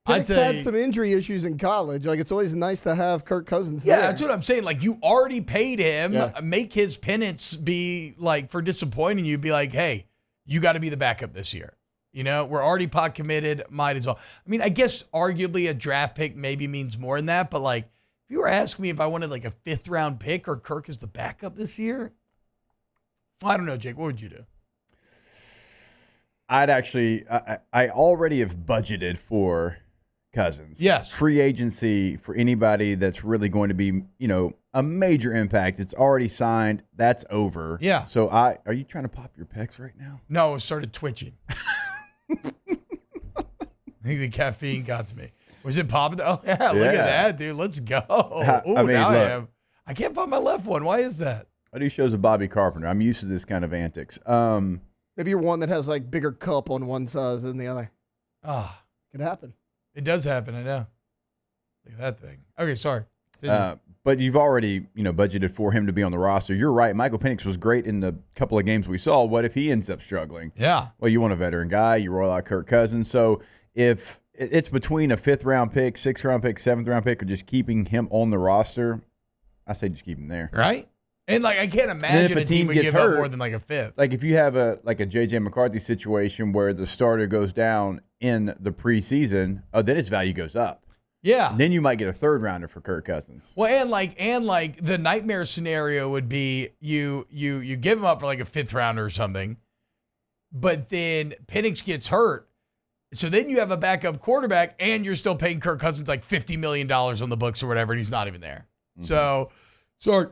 Penix had some injury issues in college. Like, it's always nice to have Kirk Cousins
Yeah,
there.
that's what I'm saying. Like, you already paid him.
Yeah.
Make his penance be like for disappointing you. Be like, hey, you got to be the backup this year. You know, we're already pot committed. Might as well. I mean, I guess arguably a draft pick maybe means more than that. But like, if you were asking me if I wanted like a 5th round pick or Kirk as the backup this year, I don't know, Jake. What would you do?
I'd actually, I already have budgeted for Cousins.
Yes.
Free agency for anybody that's really going to be, a major impact. It's already signed. That's over.
Yeah.
So are you trying to pop your pecs right now?
No, it started twitching. I think the caffeine got to me. Was it popping? Oh, yeah, look at that, dude. Let's go. Ooh,
I mean,
now
look,
I am. I can't find my left one. Why is that?
I do shows of Bobby Carpenter. I'm used to this kind of antics.
Maybe you're one that has like bigger cup on one side than the other.
Ah,
Could happen.
it does happen. I know. Look at that thing. Okay, sorry.
But you've already, budgeted for him to be on the roster. You're right. Michael Penix was great in the couple of games we saw. What if he ends up struggling?
Yeah.
Well, you want a veteran guy. You roll out Kirk Cousins. So if it's between a 5th-round pick, 6th-round pick, 7th-round pick, or just keeping him on the roster, I say just keep him there.
Right? And, I can't imagine a team would give up more than, a 5th.
Like, if you have a J.J. McCarthy situation where the starter goes down in the preseason, then his value goes up.
Yeah.
Then you might get a 3rd-rounder for Kirk Cousins.
Well, and the nightmare scenario would be you give him up for, a 5th rounder or something, but then Penix gets hurt. So then you have a backup quarterback, and you're still paying Kirk Cousins $50 million on the books or whatever, and he's not even there. Mm-hmm. So, sorry,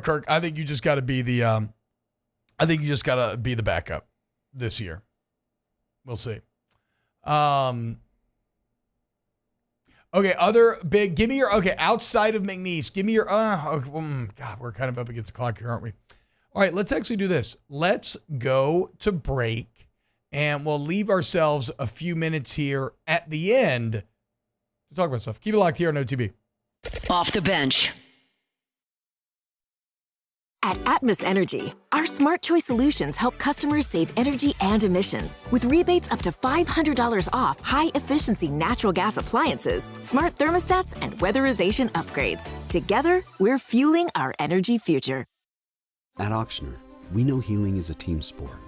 Kirk. I think you just got to be the backup this year. We'll see. Okay, other big. Give me your outside of McNeese. Give me your. God, we're kind of up against the clock here, aren't we? All right, let's actually do this. Let's go to break. And we'll leave ourselves a few minutes here at the end to talk about stuff. Keep it locked here on OTB.
Off the bench.
At Atmos Energy, our smart choice solutions help customers save energy and emissions with rebates up to $500 off high-efficiency natural gas appliances, smart thermostats, and weatherization upgrades. Together, we're fueling our energy future.
At Auctioner, we know healing is a team sport.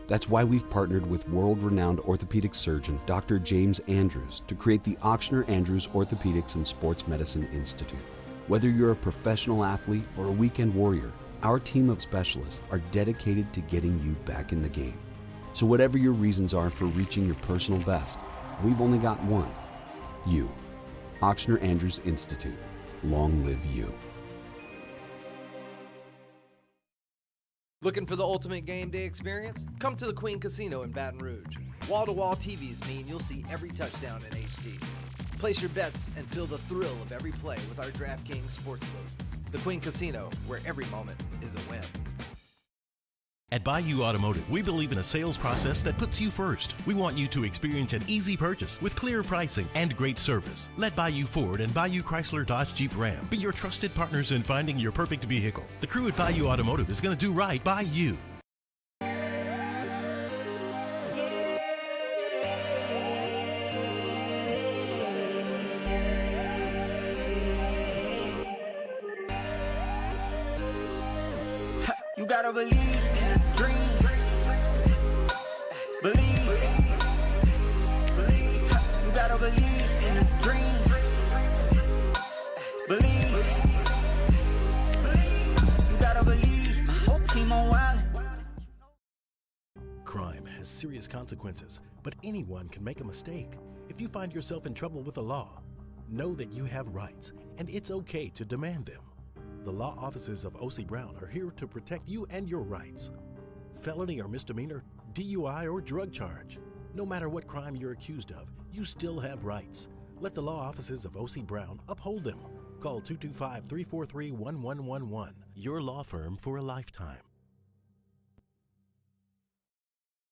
That's why we've partnered with world-renowned orthopedic surgeon Dr. James Andrews to create the Auctioner Andrews Orthopedics and Sports Medicine Institute. Whether you're a professional athlete or a weekend warrior, our team of specialists are dedicated to getting you back in the game. So whatever your reasons are for reaching your personal best, we've only got one. You. Auctioner Andrews Institute. Long live you.
Looking for the ultimate game day experience? Come to the Queen Casino in Baton Rouge. Wall-to-wall TVs mean you'll see every touchdown in HD. Place your bets and feel the thrill of every play with our DraftKings Sportsbook. The Queen Casino, where every moment is a win.
At Bayou Automotive, we believe in a sales process that puts you first. We want you to experience an easy purchase with clear pricing and great service. Let Bayou Ford and Bayou Chrysler Dodge Jeep Ram be your trusted partners in finding your perfect vehicle. The crew at Bayou Automotive is going to do right by you.
You gotta believe in a dream. Believe. You gotta believe in a dream. Believe. You gotta believe. My whole team on wild.
Crime has serious consequences, but anyone can make a mistake. If you find yourself in trouble with the law, know that you have rights, and it's okay to demand them. The law offices of O.C. Brown are here to protect you and your rights. Felony or misdemeanor, DUI or drug charge. No matter what crime you're accused of, you still have rights. Let the law offices of O.C. Brown uphold them. Call 225-343-1111. Your law firm for a lifetime.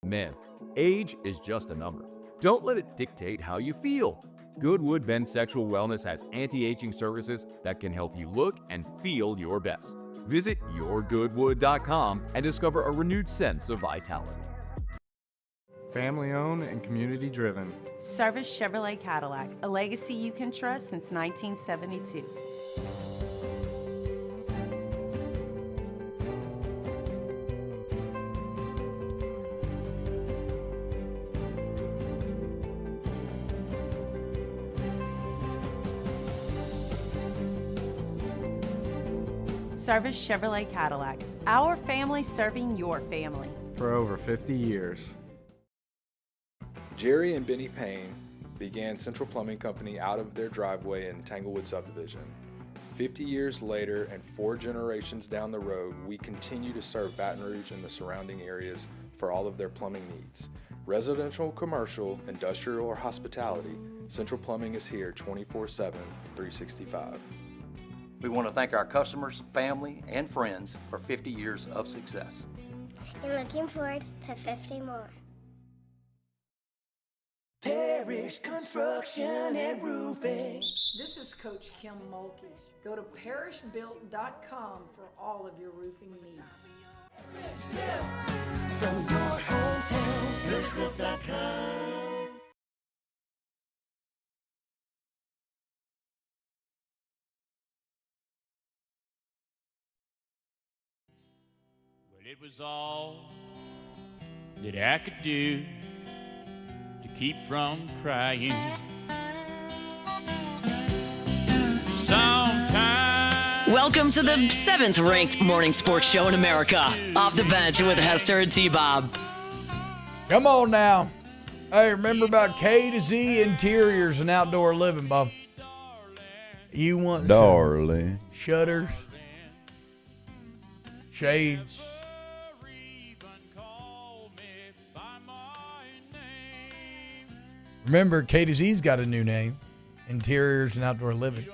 Man, age is just a number. Don't let it dictate how you feel. Goodwood Men's Sexual Wellness has anti-aging services that can help you look and feel your best. Visit yourgoodwood.com and discover a renewed sense of vitality.
Family owned and community driven.
Service Chevrolet Cadillac, a legacy you can trust since 1972. Service Chevrolet Cadillac, our family serving your family.
For over 50 years.
Jerry and Benny Payne began Central Plumbing Company out of their driveway in Tanglewood subdivision. 50 years later and 4 generations down the road, we continue to serve Baton Rouge and the surrounding areas for all of their plumbing needs. Residential, commercial, industrial, or hospitality, Central Plumbing is here 24/7, 365.
We want to thank our customers, family, and friends for 50 years of success.
And looking forward to 50 more.
Parish Construction and Roofing.
This is Coach Kim Mulkey. Go to parishbuilt.com for all of your roofing needs.
From your hometown, parishbuilt.com.
Well, it was all that I could do to keep from crying. Sometimes.
Welcome to the 7th ranked morning sports show in America. Off the Bench with Hester and T-Bob.
Come on now. Hey, remember about K to Z Interiors and Outdoor Living, Bob? You want
Darling.
some shutters, shades, remember, K to Z's got a new name, Interiors and Outdoor Living.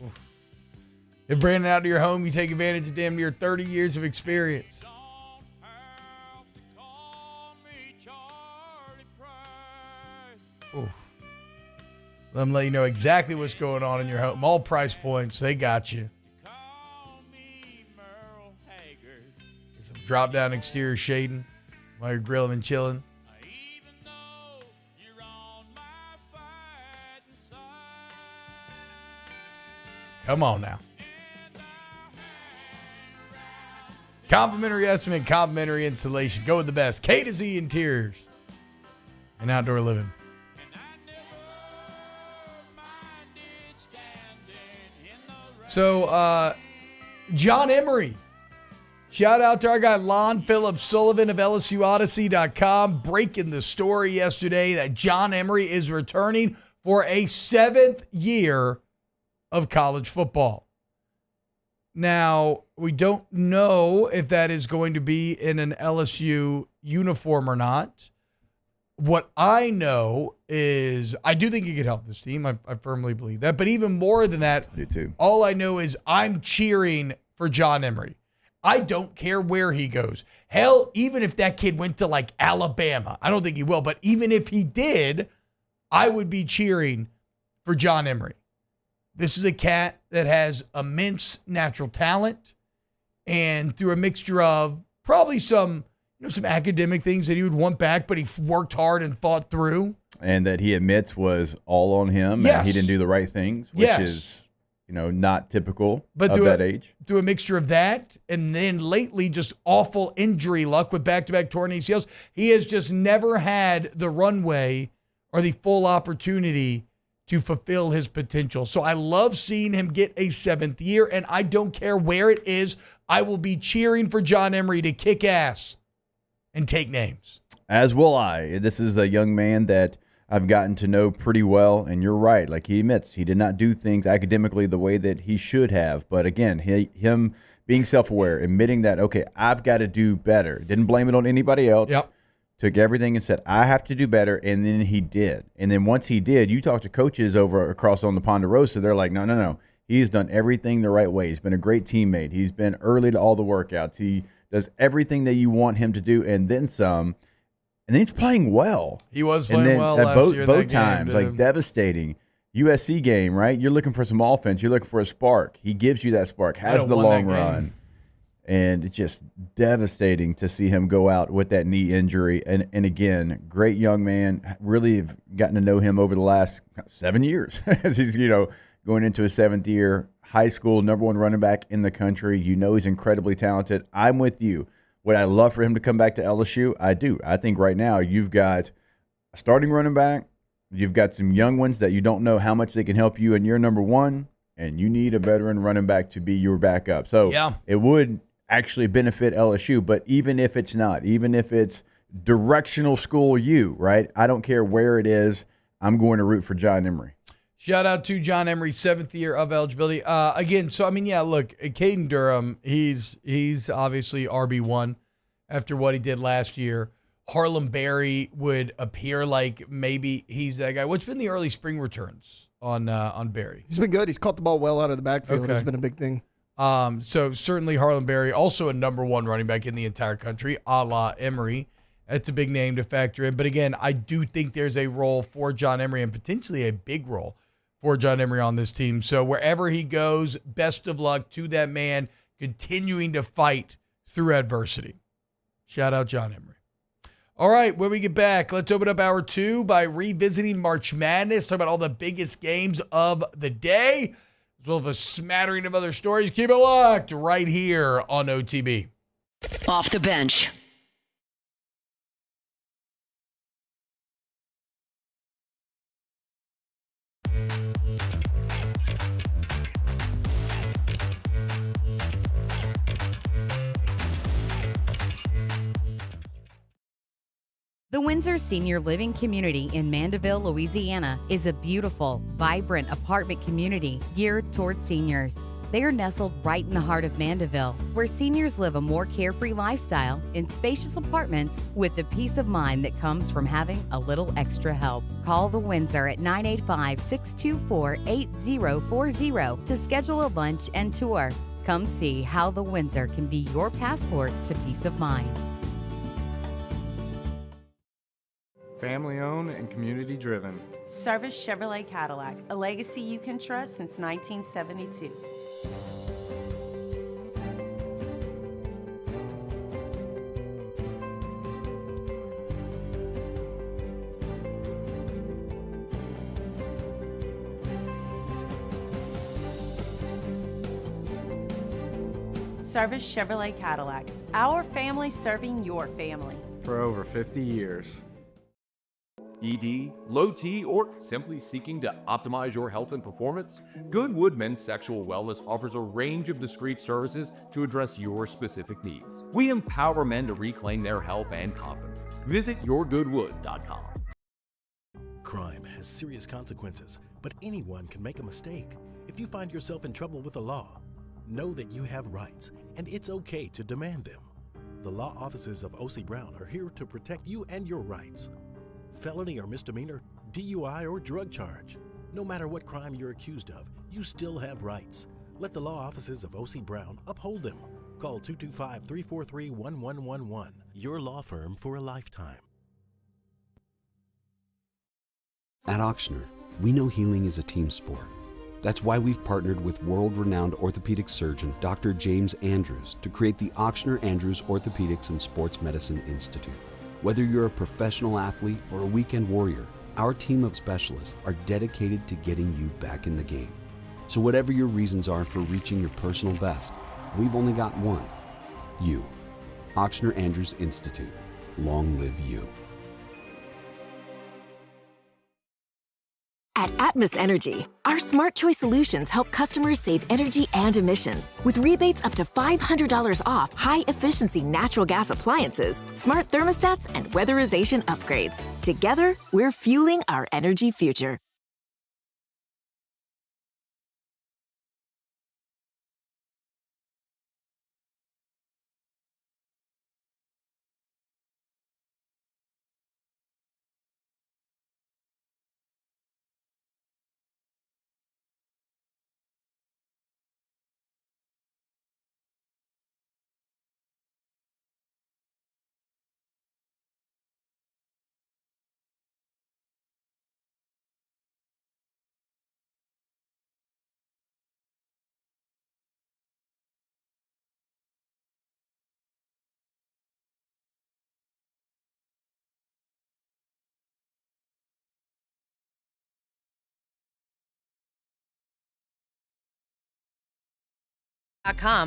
Oof. If branding out to your home, you take advantage of damn near 30 years of experience. Oof. Let them let you know exactly what's going on in your home. All price points, they got you. Some drop-down exterior shading while you're grilling and chilling. Come on now. Complimentary estimate, complimentary installation. Go with the best. K to Z Interiors and Outdoor Living. So, John Emery. Shout out to our guy Lon Phillips Sullivan of LSUOdyssey.com breaking the story yesterday that John Emery is returning for a 7th year of college football. Now, we don't know if that is going to be in an LSU uniform or not. What I know is I do think he could help this team. I firmly believe that. But even more than that,
I do too.
All I know is I'm cheering for John Emery. I don't care where he goes. Hell, even if that kid went to like Alabama, I don't think he will, but even if he did, I would be cheering for John Emery. This is a cat that has immense natural talent, and through a mixture of probably some academic things that he would want back, but he worked hard and thought through.
And that he admits was all on him,
Yes.
and he didn't do the right things, which
Yes.
is, not typical
But
of that age.
Through a mixture of that, and then lately just awful injury luck with back-to-back torn ACLs, he has just never had the runway or the full opportunity to fulfill his potential. So I love seeing him get a 7th year, and I don't care where it is. I will be cheering for John Emery to kick ass and take names.
As will I. This is a young man that I've gotten to know pretty well, and you're right. Like he admits, he did not do things academically the way that he should have. But again, him being self-aware, admitting that, okay, I've got to do better. Didn't blame it on anybody else.
Yep.
Took everything and said, I have to do better, and then he did. And then once he did, you talk to coaches over across on the Ponderosa, they're like, no. He's done everything the right way. He's been a great teammate. He's been early to all the workouts. He does everything that you want him to do, and then some. And then he's playing well.
He was playing well last year in
both
that game,
times, like devastating. USC game, right? You're looking for some offense. You're looking for a spark. He gives you that spark, has the long run. And it's just devastating to see him go out with that knee injury. And again, great young man. Really have gotten to know him over the last 7 years as he's, going into his 7th year. High school, #1 running back in the country. He's incredibly talented. I'm with you. Would I love for him to come back to LSU? I do. I think right now you've got a starting running back. You've got some young ones that you don't know how much they can help you in year #1, and you need a veteran running back to be your backup. So it would actually benefit LSU, but even if it's not, even if it's directional school U, right? I don't care where it is. I'm going to root for John Emery.
Shout out to John Emery, 7th year of eligibility. Again, so, look, Caden Durham, he's obviously RB1 after what he did last year. Harlem Berry would appear like maybe he's that guy. What's been the early spring returns on Berry?
He's been good. He's caught the ball well out of the backfield.
Okay.
It's been a big thing.
So certainly Harlem Berry, also a number one running back in the entire country, a la Emery. That's a big name to factor in. But again, I do think there's a role for John Emery and potentially a big role for John Emery on this team. So wherever he goes, best of luck to that man continuing to fight through adversity. Shout out John Emery. All right, when we get back, let's open up hour 2 by revisiting March Madness, talk about all the biggest games of the day, as well as a smattering of other stories. Keep it locked right here on OTB.
Off the bench.
The Windsor Senior Living Community in Mandeville, Louisiana is a beautiful, vibrant apartment community geared toward seniors. They are nestled right in the heart of Mandeville, where seniors live a more carefree lifestyle in spacious apartments with the peace of mind that comes from having a little extra help. Call the Windsor at 985-624-8040 to schedule a lunch and tour. Come see how the Windsor can be your passport to peace of mind.
Family owned and community driven.
Service Chevrolet Cadillac, a legacy you can trust since 1972. Service Chevrolet Cadillac, our family serving your family.
For over 50 years.
ED, low T, or simply seeking to optimize your health and performance? Goodwood Men's Sexual Wellness offers a range of discreet services to address your specific needs. We empower men to reclaim their health and confidence. Visit yourgoodwood.com.
Crime has serious consequences, but anyone can make a mistake. If you find yourself in trouble with the law, know that you have rights, and it's okay to demand them. The law offices of O.C. Brown are here to protect you and your rights. Felony or misdemeanor, DUI or drug charge. No matter what crime you're accused of, you still have rights. Let the law offices of O.C. Brown uphold them. Call 225-343-1111. Your law firm for a lifetime.
At Ochsner, we know healing is a team sport. That's why we've partnered with world-renowned orthopedic surgeon Dr. James Andrews to create the Ochsner Andrews Orthopedics and Sports Medicine Institute. Whether you're a professional athlete or a weekend warrior, our team of specialists are dedicated to getting you back in the game. So whatever your reasons are for reaching your personal best, we've only got one: you. Ochsner Andrews Institute. Long live you.
At Atmos Energy, our smart choice solutions help customers save energy and emissions with rebates up to $500 off high-efficiency natural gas appliances, smart thermostats, and weatherization upgrades. Together, we're fueling our energy future.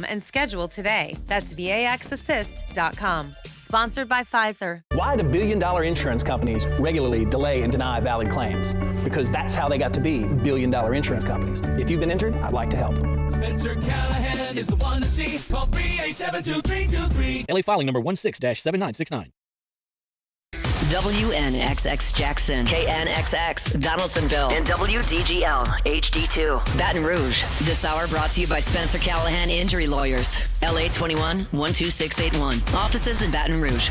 and schedule today. That's VAXassist.com. Sponsored by Pfizer.
Why do billion-dollar insurance companies regularly delay and deny valid claims? Because that's how they got to be billion-dollar insurance companies. If you've been injured, I'd like to help.
Spencer Callahan is the one to see. Call 387-2323.
LA filing number 16-7969.
WNXX Jackson, KNXX Donaldsonville, and WDGL HD2 Baton Rouge. This hour brought to you by Spencer Callahan Injury Lawyers. LA 21-12681. Offices in Baton Rouge.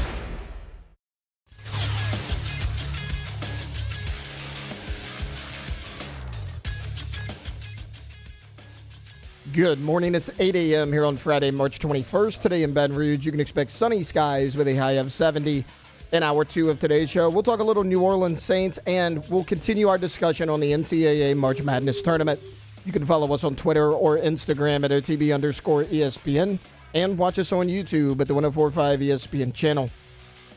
Good morning. It's 8 a.m. here on Friday, March 21st. Today in Baton Rouge, you can expect sunny skies with a high of 70. In hour 2 of today's show, we'll talk a little New Orleans Saints, and we'll continue our discussion on the NCAA March Madness Tournament. You can follow us on Twitter or Instagram at OTB_ESPN, and watch us on YouTube at the 104.5 ESPN channel.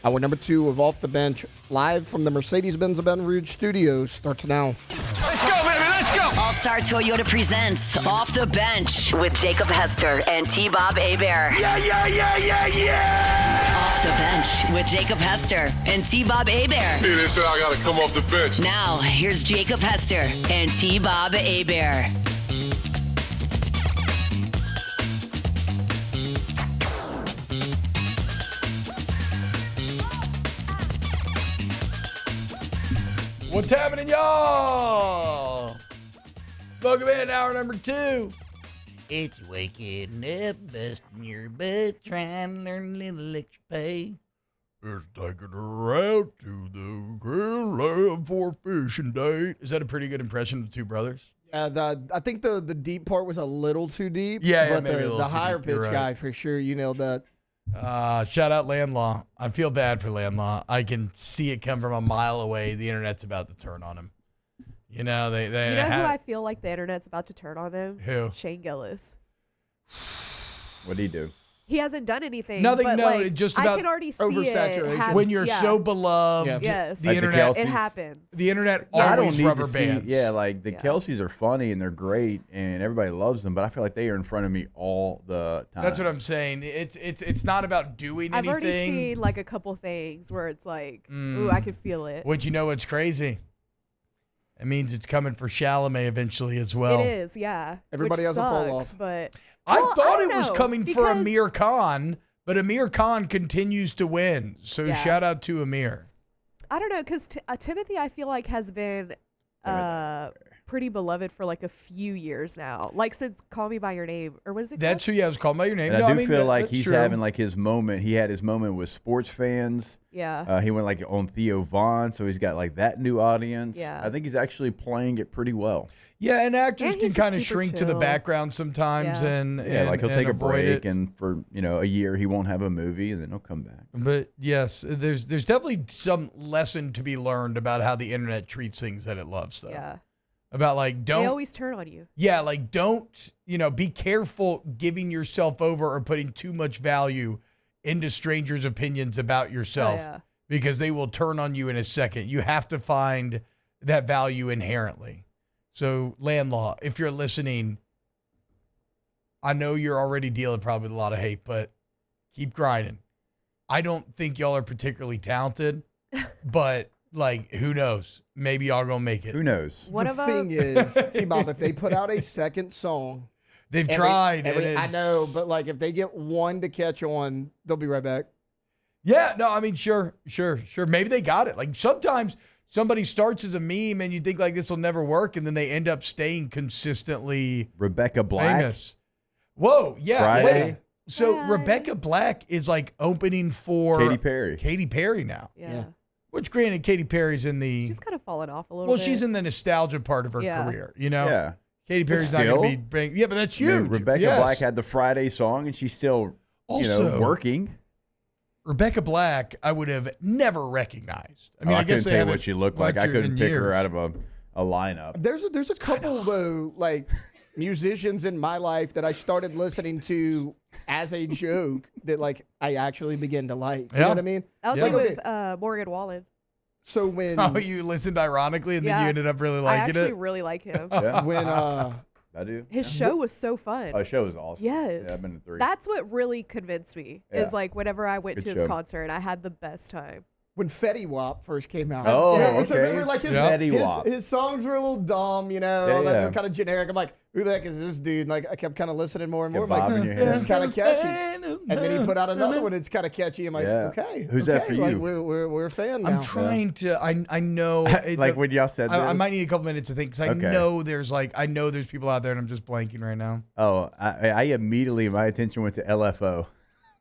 Hour number 2 of Off the Bench, live from the Mercedes-Benz of Baton Rouge studios, starts now.
Let's go, baby, let's go!
All-Star Toyota presents Off the Bench with Jacob Hester and T-Bob Hebert.
Yeah, yeah, yeah, yeah, yeah!
Off the Bench with Jacob Hester and T-Bob Hebert.
Yeah, they said I gotta come off the bench.
Now, here's Jacob Hester and T-Bob Hebert.
What's happening, y'all? Welcome in, hour number 2.
It's waking up, busting your butt, trying to learn a little extra pay.
It's taking her out to the Grand Lab for a fishing date. Is that a pretty good impression of the two brothers?
Yeah, I think the deep part was a little too deep.
Yeah,
but
maybe a little
the
too
higher
deep. You're
pitch
right.
guy for sure, you nailed that.
Shout out Landlaw. I feel bad for Landlaw. I can see it come from a mile away. The internet's about to turn on him. You know, they
You know who I feel like the internet's about to turn on them?
Who?
Shane Gillis.
What'd he do?
He hasn't done anything.
Nothing,
but
no,
like,
it's just
I
about
can already see
oversaturation.
it
when you're so beloved.
Yes.
The
Like the
internet.
Kelceys?
It happens.
The internet
I don't
always
need
rubber
to see.
bands.
Yeah, like the Kelceys are funny and they're great and everybody loves them, but I feel like they are in front of me all the time.
That's what I'm saying. It's not about doing
I've
anything.
already seen like a couple things where it's like, ooh, I can feel it.
What you know? What's crazy? It means it's coming for Chalamet eventually as well.
It is, yeah.
Everybody
which
has a fall
sucks,
off.
But
I
well,
thought
don't
it was
know,
coming for
because-
Amir Khan, but Amir Khan continues to win. So
Yeah.
shout out to Amir.
I don't know, because Timothy, I feel like, has been pretty beloved for like a few years now. Like since Call Me By Your Name, or what is it
That's who I was called by your name.
And
No,
I do feel like
that's
he's
true.
having like his moment. He had his moment with sports fans.
Yeah.
He went like on Theo Vaughn, so he's got like that new audience.
Yeah.
I think he's actually playing it pretty well.
Yeah, and actors
And
can
he's
kind of
just super
shrink to the
chill.
background sometimes,
Yeah.
and
Like he'll
and
take a
avoid
break,
it.
and for a year he won't have a movie, and then he'll come back.
But yes, there's definitely some lesson to be learned about how the internet treats things that it loves, though.
Yeah.
About like
They always turn on you.
Yeah, like don't, be careful giving yourself over or putting too much value into strangers' opinions about yourself
yeah.
because they will turn on you in a second. You have to find that value inherently. So, Landlaw, if you're listening, I know you're already dealing probably with a lot of hate, but keep grinding. I don't think y'all are particularly talented, but like, who knows? Maybe y'all gonna make it.
Who knows?
One
the
of
thing is, T-Bob, if they put out a second song,
They've tried. and
I
it's-
know, but like if they get one to catch on, they'll be right back.
Yeah, no, I mean, sure. Maybe they got it. Like sometimes somebody starts as a meme and you think like this will never work, and then they end up staying consistently
Rebecca Black.
famous. Whoa, yeah.
Friday.
Wait. So Rebecca Black is like opening for
Katy Perry.
now.
Yeah.
Which, granted, Katy Perry's in the
She's kind of fallen off a little
well,
bit.
she's in the nostalgia part of her
Yeah.
career. You know,
Yeah.
Katy Perry's not
Still?
going to be bring. Yeah, but that's
I mean,
huge.
Rebecca
Yes.
Black had the Friday song, and she's still,
Also-
working.
Rebecca Black, I would have never recognized. I mean,
I
I guess
couldn't
they
tell you
haven't
what she looked like. I
watched her
couldn't
in
pick her
years.
out of a lineup.
There's a couple though, like musicians in my life that I started listening to as a joke that like I actually began to like. You know what I mean?
I was
Like,
like
okay,
with Morgan Wallen.
So when
Oh, you listened ironically, and then you ended up really
I
liking
actually
it.
really like him.
when
I do.
His show was so fun.
Oh, the show was awesome.
Yes.
Yeah, I've been to 3.
That's what really convinced me.
Yeah.
Is like whenever I went
Good
to his
show.
concert, I had the best time.
when Fetty Wap first came out.
Oh,
So
okay.
remember, like
Fetty Wap.
his songs were a little dumb,
Yeah,
like,
yeah.
they're kind of generic. I'm like, who the heck is this dude? And, like I kept kind of listening more and more. I'm like,
bobbing your
this is
head.
kind of catchy. And then he put out another one that's kind of catchy. I'm like,
Yeah.
okay,
Who's that
okay,
for
like,
you?
We're a fan now.
I'm trying to. I know.
Like when y'all said
I
this?
might need a couple minutes to think because
Okay.
I know there's people out there, and I'm just blanking right now.
Oh, I immediately, my attention went to LFO.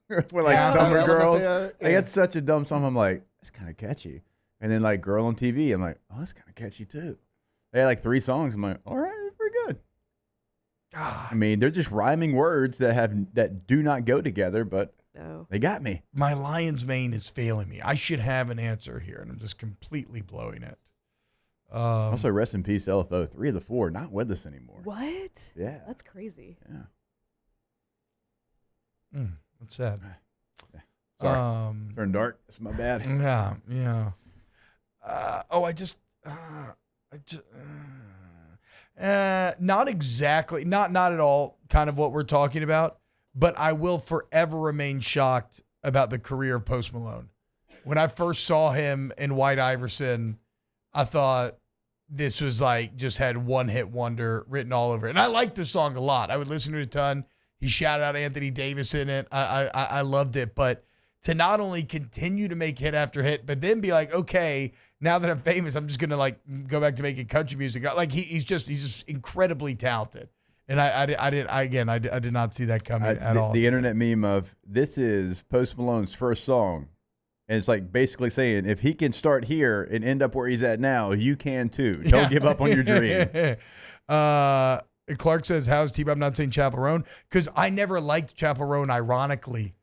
We're like
Yeah.
Summer
LFO,
Girls.
yeah.
Like, that's such a dumb song. I'm like, that's kind of catchy. And then like Girl on TV, I'm like, oh, that's kind of catchy too. They had like 3 songs. I'm like, all right, that's pretty good.
God.
I mean, they're just rhyming words that do not go together, but they got me.
My lion's mane is failing me. I should have an answer here, and I'm just completely blowing it.
Also, rest in peace, LFO. 3 of the 4 not with us anymore.
What?
Yeah.
That's crazy.
Yeah. That's sad.
Sorry. Turned dark. That's my bad.
Yeah. Not exactly, not at all kind of what we're talking about, but I will forever remain shocked about the career of Post Malone. When I first saw him in White Iverson, I thought this was like just had one-hit wonder written all over it. And I liked the song a lot. I would listen to it a ton. He shouted out Anthony Davis in it. I loved it. But to not only continue to make hit after hit, but then be like, okay, now that I'm famous, I'm just gonna like go back to making country music. Like he's just incredibly talented. And I did not see that coming at all.
The internet meme of this is Post Malone's first song. And it's like basically saying, if he can start here and end up where he's at now, you can too. Don't give up on your dream.
Clark says, how's T-Bob not saying Chaperone? Because I never liked Chaperone, ironically.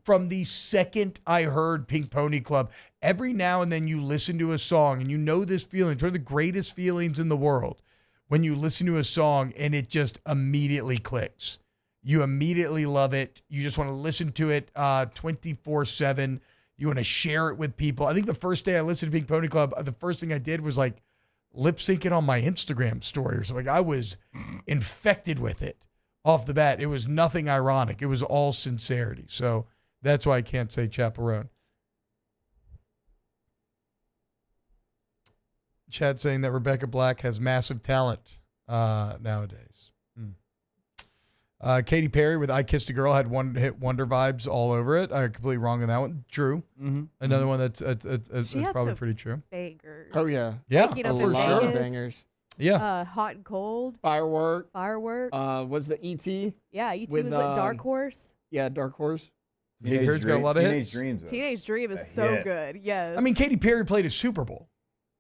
From the second I heard Pink Pony Club, every now and then you listen to a song and you know this feeling. It's one of the greatest feelings in the world when you listen to a song and it just immediately clicks. You immediately love it. You just want to listen to it 24/7. You want to share it with people. I think the first day I listened to Pink Pony Club, the first thing I did was like lip sync it on my Instagram story or something. I was infected with it off the bat. It was nothing ironic. It was all sincerity. So that's why I can't say Chaperone. Chad saying that Rebecca Black has massive talent nowadays. Katy Perry with I Kissed a Girl had one-hit wonder vibes all over it. I'm completely wrong on that one. True. Another one that's probably pretty true.
Bangers.
Oh, yeah.
Yeah.
Waking Up
A
in
lot of
Vegas.
bangers.
Yeah.
Hot and Cold.
Firework.
Was
the E.T.?
Yeah, E.T.
with,
was like Dark Horse.
Yeah, Dark Horse.
Katy Perry's got a lot of hits.
Teenage Dream is so good. Yes.
I mean, Katy Perry played a Super Bowl.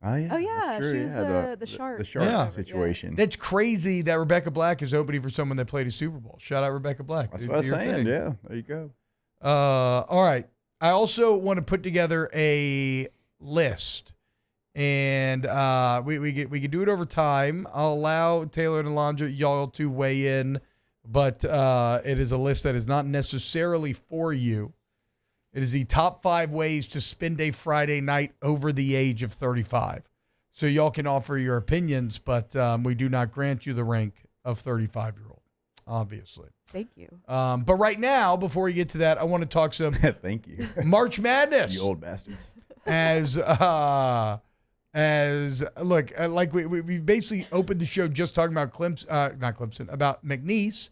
Oh, yeah.
Oh, yeah.
True,
She was the shark.
The shark situation.
That's crazy that Rebecca Black is opening for someone that played a Super Bowl. Shout out Rebecca Black.
That's
Do
what I was
your
saying.
thing.
Yeah, there you go.
All right. I also want to put together a list, and we can do it over time. I'll allow Taylor and Alondra, y'all to weigh in, but it is a list that is not necessarily for you. It is the top 5 ways to spend a Friday night over the age of 35. So y'all can offer your opinions, but we do not grant you the rank of 35-year-old, obviously.
Thank you.
But right now, before we get to that, I want to talk some
Thank you.
March Madness.
You old bastards.
Like we basically opened the show just talking about about McNeese,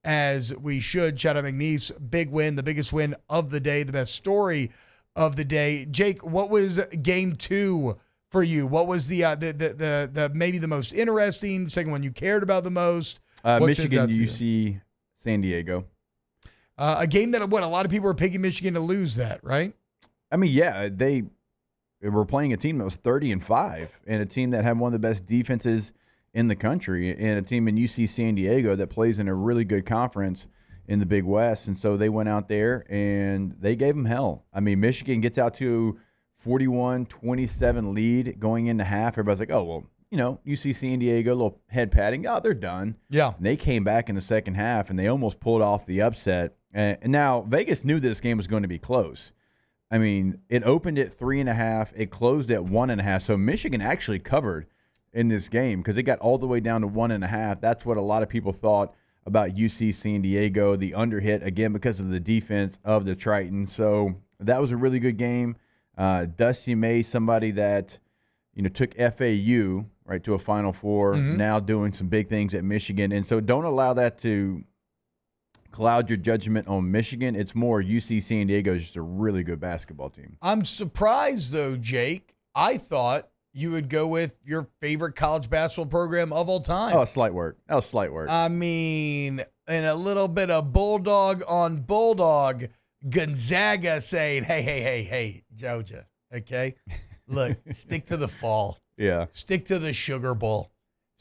as we should. Shout out McNeese, big win, the biggest win of the day, the best story of the day. Jake, what was game 2 for you? What was the maybe the most interesting, second one you cared about the most?
Michigan, UC, San Diego.
A game that a lot of people are picking Michigan to lose that, right?
I mean, yeah, they were playing a team that was 30-5 and a team that had one of the best defenses in the country and a team in UC San Diego that plays in a really good conference in the Big West. And so they went out there and they gave them hell. I mean, Michigan gets out to 41-27 lead going into half. Everybody's like, oh, well, UC San Diego, a little head patting. Oh, they're done.
Yeah.
And they came back in the second half and they almost pulled off the upset. And now Vegas knew this game was going to be close. I mean, it opened at 3.5. It closed at 1.5. So Michigan actually covered in this game because it got all the way down to 1.5. That's what a lot of people thought about UC San Diego, the underhit, again, because of the defense of the Tritons. So that was a really good game. Dusty May, somebody that, took FAU, right, to a Final Four, now doing some big things at Michigan. And so don't allow that to cloud your judgment on Michigan. It's more UC San Diego is just a really good basketball team.
I'm surprised, though, Jake. I thought you would go with your favorite college basketball program of all time.
Oh, slight work. That was slight work.
I mean, and a little bit of bulldog on bulldog, Gonzaga saying, hey, Georgia, okay? Look, stick to the fall.
Yeah.
Stick to the Sugar Bowl.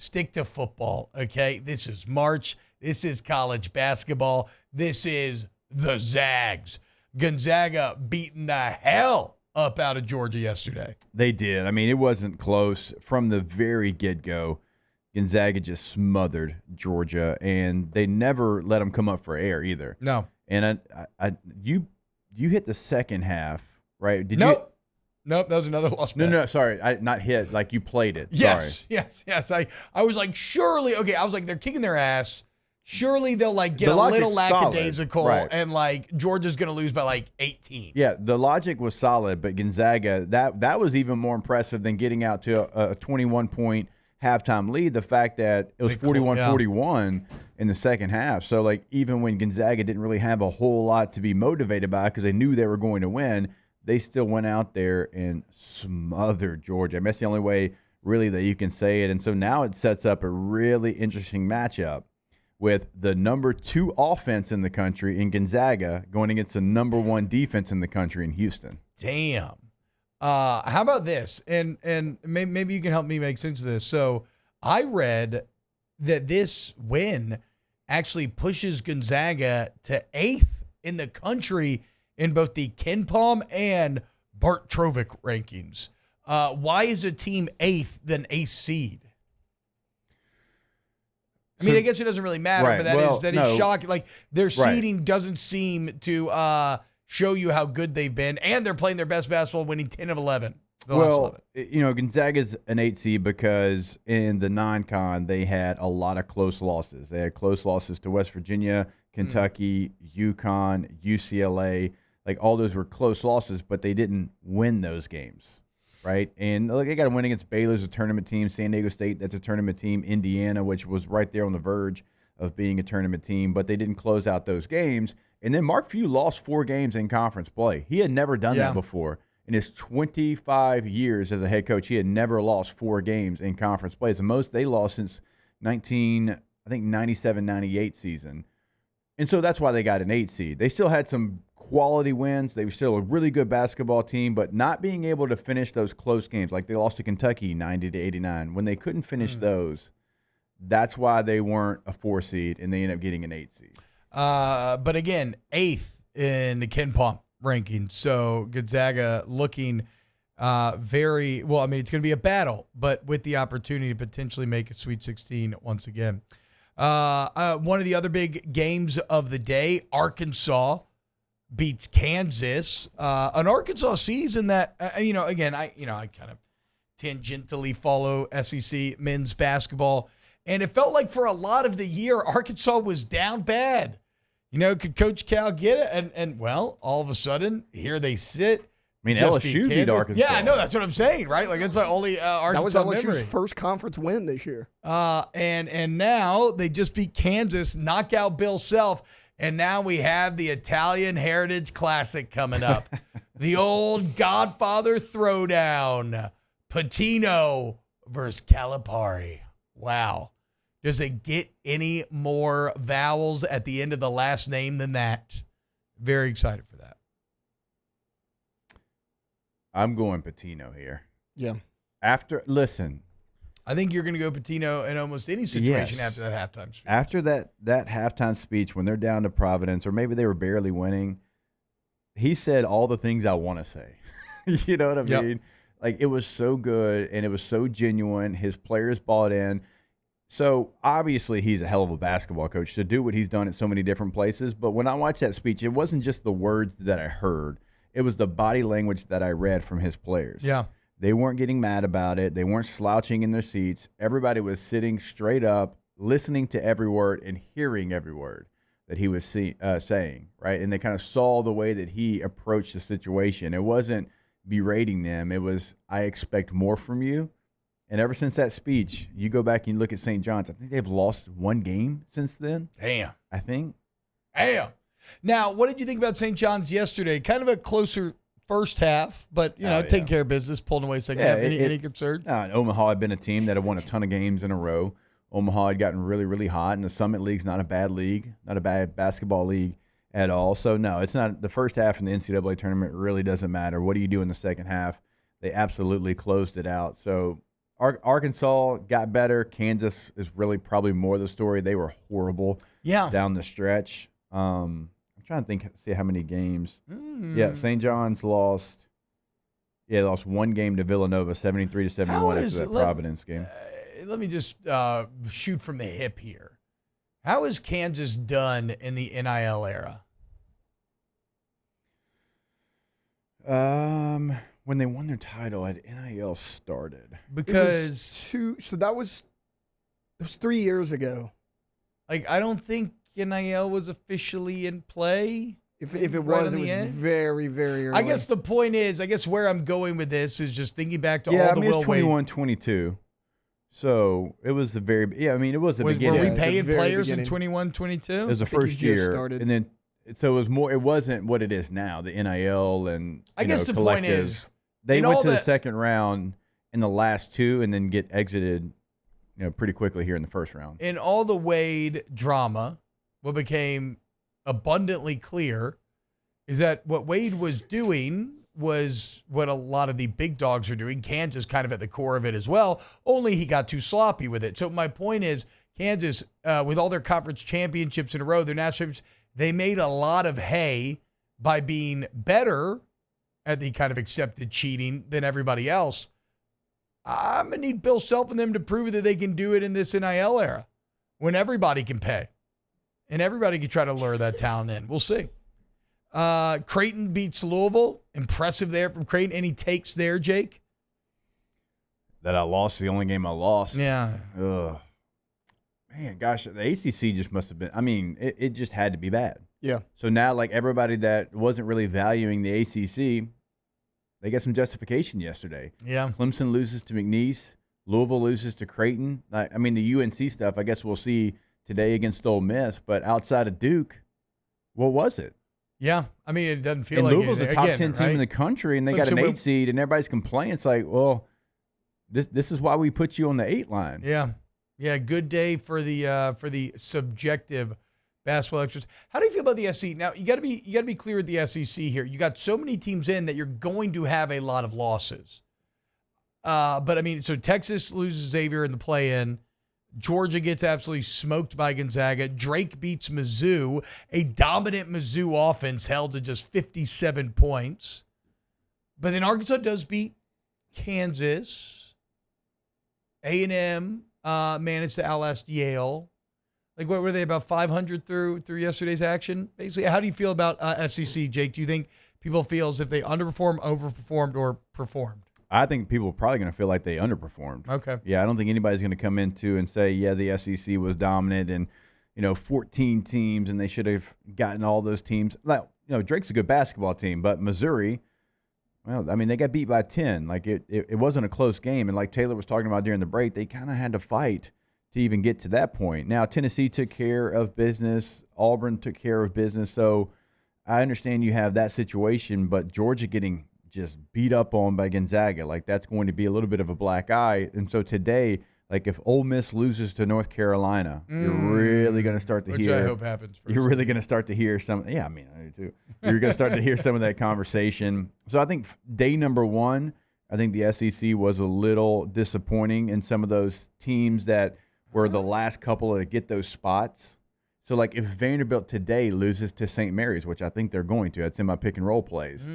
stick to football, okay? This is March. This is college basketball. This is the Zags. Gonzaga beating the hell up out of Georgia yesterday.
They did. I mean, it wasn't close from the very get-go. Gonzaga just smothered Georgia, and they never let them come up for air either.
No.
And you hit the second half, right?
Nope, that was another loss.
No, sorry, not hit. Like you played it.
Yes,
Sorry.
yes. I was like, surely, okay. I was like, they're kicking their ass. Surely they'll like get
The
a little
logic's
lackadaisical,
solid, right.
and like Georgia's going to lose by like 18.
Yeah, the logic was solid, but Gonzaga, that was even more impressive than getting out to a 21-point halftime lead. The fact that it was 41-41 in the second half. So, like, even when Gonzaga didn't really have a whole lot to be motivated by because they knew they were going to win, they still went out there and smothered Georgia. I mean, that's the only way, really, that you can say it. And so now it sets up a really interesting matchup with the number 2 offense in the country in Gonzaga going against the number 1 defense in the country in Houston.
Damn. How about this? And maybe you can help me make sense of this. So I read that this win actually pushes Gonzaga to 8th in the country in both the KenPom and Bart Trovic rankings. Why is a team 8th than 8th seed? I mean, I guess it doesn't really matter,
right.
but that is shocking. Like, their seeding doesn't seem to show you how good they've been, and they're playing their best basketball, winning 10 of 11.
Gonzaga's an 8 seed because in the non-con, they had a lot of close losses. They had close losses to West Virginia, Kentucky, UConn, UCLA. Like, all those were close losses, but they didn't win those games, right? And look, they got to win against Baylor's a tournament team, San Diego State, that's a tournament team, Indiana, which was right there on the verge of being a tournament team, but they didn't close out those games. And then Mark Few lost 4 games in conference play. He had never done that before. In his 25 years as a head coach, he had never lost 4 games in conference play. It's the most they lost since 97-98 season. And so that's why they got an 8 seed. They still had some quality wins. They were still a really good basketball team, but not being able to finish those close games. Like they lost to Kentucky 90-89. When they couldn't finish those, that's why they weren't a 4 seed, and they ended up getting an 8 seed.
But again, 8th in the KenPom rankings. So Gonzaga looking very well. I mean, it's going to be a battle, but with the opportunity to potentially make a Sweet 16 once again. One of the other big games of the day, Arkansas beats Kansas. An Arkansas season that again, I kind of tangentially follow SEC men's basketball, and it felt like for a lot of the year Arkansas was down bad. Could Coach Cal get it? And well, all of a sudden, here they sit.
I mean, LSU beat Arkansas.
Yeah, I know. That's what I'm saying, right? Like, that's my only Arkansas
That was LSU's
memory.
first conference win this year.
And now they just beat Kansas, knock out Bill Self, and now we have the Italian Heritage Classic coming up. The old Godfather throwdown. Patino versus Calipari. Wow. Does it get any more vowels at the end of the last name than that? Very excited for that.
I'm going Patino here.
Yeah.
Listen.
I think you're going to go Patino in almost any situation after that halftime speech.
After that halftime speech, when they're down to Providence, or maybe they were barely winning, he said all the things I want to say. You know what I mean? Like, it was so good, and it was so genuine. His players bought in. So, obviously, he's a hell of a basketball coach to do what he's done at so many different places. But when I watched that speech, it wasn't just the words that I heard. It was the body language that I read from his players.
Yeah.
They weren't getting mad about it. They weren't slouching in their seats. Everybody was sitting straight up, listening to every word and hearing every word that he was saying, right? And they kind of saw the way that he approached the situation. It wasn't berating them. It was, I expect more from you. And ever since that speech, you go back and you look at St. John's, I think they've lost 1 game since then.
Damn.
I think.
Damn. Now, what did you think about St. John's yesterday? Kind of a closer first half, but, taking care of business, pulling away second half. Any concerns?
Omaha had been a team that had won a ton of games in a row. Omaha had gotten really, really hot, and the Summit League's not a bad league, not a bad basketball league at all. So, no, it's not. The first half in the NCAA tournament really doesn't matter. What do you do in the second half? They absolutely closed it out. So, Arkansas got better. Kansas is really probably more the story. They were horrible down the stretch. I'm trying to see how many games. Yeah, St. John's lost. Yeah, they lost one game to Villanova, 73-71 after that Providence game.
Let me just shoot from the hip here. How is Kansas done in the NIL era?
When they won their title, had NIL started?
Because
that was 3 years ago.
Like, I don't think NIL was officially in play.
If it was, it was very, very early.
I guess the point is, where I'm going with this is just thinking back to all the
Will Wade. 21-22. So it was the beginning.
Were we paying players in 21-22?
It was the first year. And then, so it was more, it wasn't what it is now, the NIL and
I guess the
collective.
Point is,
they went to the second round in the last two and then get exited, pretty quickly here in the first round.
In all the Wade drama, what became abundantly clear is that what Wade was doing was what a lot of the big dogs are doing. Kansas kind of at the core of it as well, only he got too sloppy with it. So my point is, Kansas, with all their conference championships in a row, their national championships, they made a lot of hay by being better at the kind of accepted cheating than everybody else. I'm going to need Bill Self and them to prove that they can do it in this NIL era when everybody can pay. And everybody can try to lure that talent in. We'll see. Creighton beats Louisville. Impressive there from Creighton. Any takes there, Jake?
That I lost the only game I lost.
Yeah.
Ugh. Man, gosh, the ACC just must have been, it just had to be bad.
Yeah.
So now, like, everybody that wasn't really valuing the ACC, they get some justification yesterday.
Yeah.
Clemson loses to McNeese. Louisville loses to Creighton. The UNC stuff, I guess we'll see today against Ole Miss. But outside of Duke, what was it?
Yeah. It doesn't feel
and
like
Louisville's a top 10 team in the country, and they got an 8 seed, and everybody's complaining. It's like, well, this is why we put you on the 8 line.
Yeah. Yeah, good day for the subjective basketball extras. How do you feel about the SEC? Now, you got to be clear with the SEC here. You got so many teams in that you're going to have a lot of losses. So Texas loses Xavier in the play-in. Georgia gets absolutely smoked by Gonzaga. Drake beats Mizzou. A dominant Mizzou offense held to just 57 points. But then Arkansas does beat Kansas. A&M managed to outlast Yale. Like, what were they, about 500 through yesterday's action? Basically, how do you feel about SEC, Jake? Do you think people feel as if they underperformed, overperformed, or performed?
I think people are probably going to feel like they underperformed.
Okay.
Yeah, I don't think anybody's going to come into and say, yeah, the SEC was dominant and, 14 teams and they should have gotten all those teams. Like, Drake's a good basketball team, but Missouri, well, they got beat by 10. Like, it wasn't a close game. And like Taylor was talking about during the break, they kind of had to fight to even get to that point. Now, Tennessee took care of business. Auburn took care of business. So I understand you have that situation, but Georgia getting just beat up on by Gonzaga, like, that's going to be a little bit of a black eye. And so today, like, if Ole Miss loses to North Carolina, you're really going to start to hear.
Which I hope happens.
You're really going to start to hear some. Yeah, I do too. You're going to start to hear some of that conversation. So I think day number one, I think the SEC was a little disappointing in some of those teams that were the last couple to get those spots. So, like, if Vanderbilt today loses to St. Mary's, which I think they're going to, that's in my pick and roll plays,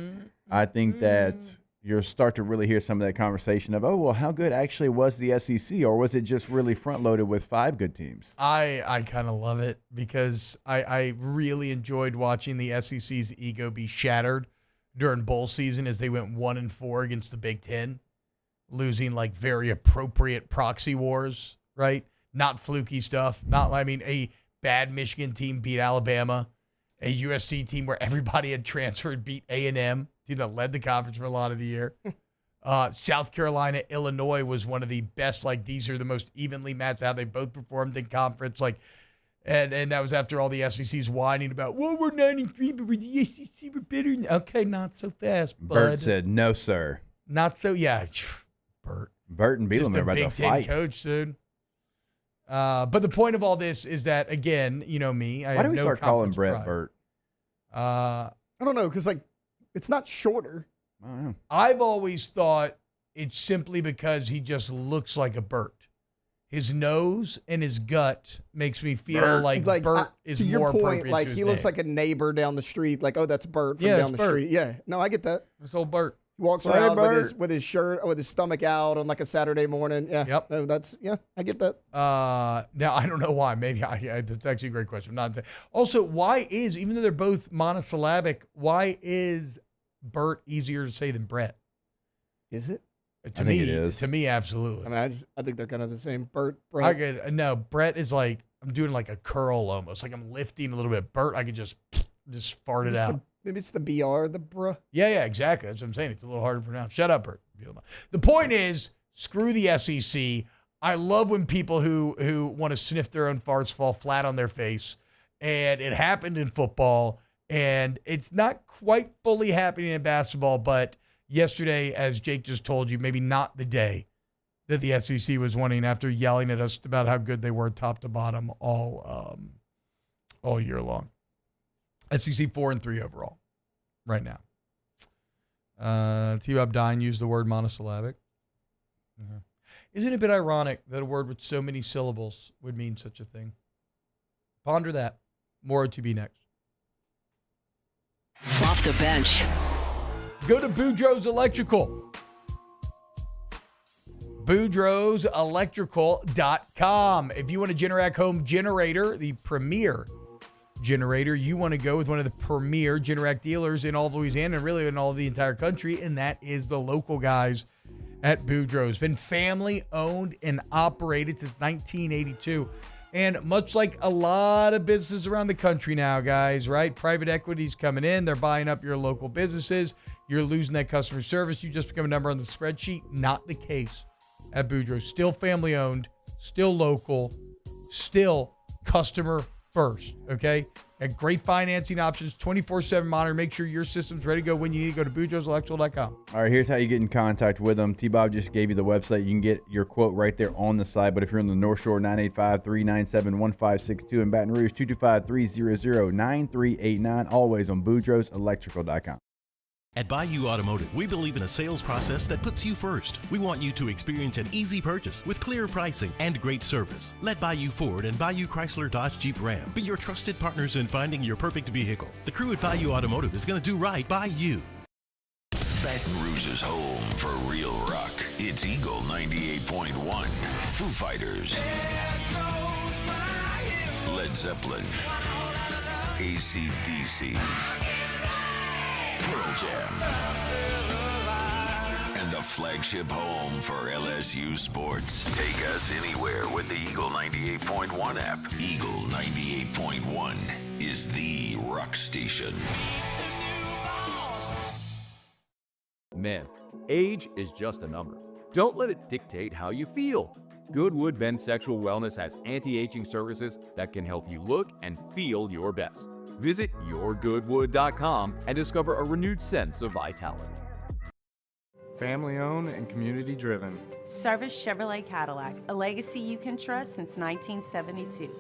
I think that you'll start to really hear some of that conversation of, oh, well, how good actually was the SEC, or was it just really front-loaded with 5 good teams?
I kind of love it because I really enjoyed watching the SEC's ego be shattered during bowl season as they went 1-4 against the Big Ten, losing like very appropriate proxy wars, right? Not fluky stuff. A bad Michigan team beat Alabama. A USC team where everybody had transferred beat A&M, team that led the conference for a lot of the year. South Carolina, Illinois was one of the best. Like, these are the most evenly matched, how they both performed in conference. Like, and that was after all the SEC's whining about, well, we're 9-3, but the SEC were better. Okay, not so fast, bud.
Bert said, no, sir.
Not so, yeah.
Bert and Bielema are about to fight.
Big Ten coach, dude. But the point of all this is that, again, me.
Why do we start calling Brett Bert?
I don't know, because, like, it's not shorter.
I don't know.
I've always thought it's simply because he just looks like a Burt. His nose and his gut makes me feel like Burt is
to your
more
point,
appropriate
like
to his
he looks
name.
like a neighbor down the street. Like, oh, that's Burt from
Yeah,
down
it's
the
Burt.
street. Yeah, no, I get that.
It's old Burt.
He walks
Sorry,
around
Burt.
with his shirt, with his stomach out on like a Saturday morning. Yeah,
Yep.
No, I get that.
Now, I don't know why. Maybe that's actually a great question. Also, why is, even though they're both monosyllabic, why is Burt easier to say than Brett?
Is it?
To me, it is. To me, absolutely.
I mean, I think they're kind of the same. Burt, Brett.
No, Brett is like, I'm doing like a curl almost. Like I'm lifting a little bit. Burt, I could just fart it out.
Maybe it's the BR, the bruh.
Yeah, exactly. That's what I'm saying. It's a little harder to pronounce. Shut up, Burt. The point is, screw the SEC. I love when people who want to sniff their own farts fall flat on their face. And it happened in football. And it's not quite fully happening in basketball, but yesterday, as Jake just told you, maybe not the day that the SEC was winning after yelling at us about how good they were top to bottom all year long. SEC 4-3 overall right now. T-Bob Dine used the word monosyllabic. Mm-hmm. Isn't it a bit ironic that a word with so many syllables would mean such a thing? Ponder that. More to be next.
Off the bench.
Go to Boudreaux's Electrical. Boudreaux'Electrical.com. If you want a Generac home generator, the premier generator, you want to go with one of the premier Generac dealers in all of Louisiana and really in all of the entire country, and that is the local guys at Boudreaux's. Been family owned and operated since 1982. And much like a lot of businesses around the country now, guys, right? Private equity's coming in. They're buying up your local businesses. You're losing that customer service. You just become a number on the spreadsheet. Not the case at Boudreaux's. Still family owned, still local, still customer first, okay? Got great financing options, 24/7 monitor. Make sure your system's ready to go when you need to. Go to Boudreaux'Electrical.com.
All right, here's how you get in contact with them. T-Bob just gave you the website. You can get your quote right there on the site. But if you're in the North Shore, 985-397-1562. In Baton Rouge, 225-300-9389. Always on Boudreaux'Electrical.com.
At Bayou Automotive, we believe in a sales process that puts you first. We want you to experience an easy purchase with clear pricing and great service. Let Bayou Ford and Bayou Chrysler Dodge Jeep Ram be your trusted partners in finding your perfect vehicle. The crew at Bayou Automotive is going to do right by you.
Baton Rouge's home for real rock. It's Eagle 98.1. Foo Fighters. Led Zeppelin. AC/DC. Pearl Jam. And the flagship home for LSU sports. Take us anywhere with the Eagle 98.1 app. Eagle 98.1 is the rock station.
Men, age is just a number. Don't let it dictate how you feel. Goodwood Men's Sexual Wellness has anti-aging services that can help you look and feel your best. Visit yourgoodwood.com and discover a renewed sense of vitality.
Family owned and community driven.
Service Chevrolet Cadillac, a legacy you can trust since 1972.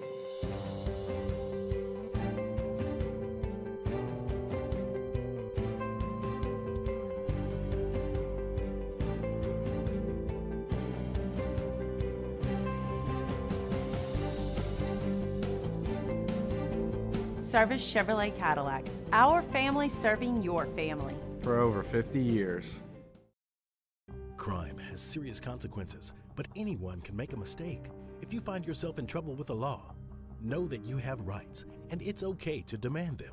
Service Chevrolet Cadillac, our family serving your family.
For over 50 years.
Crime has serious consequences, but anyone can make a mistake. If you find yourself in trouble with the law, know that you have rights, and it's okay to demand them.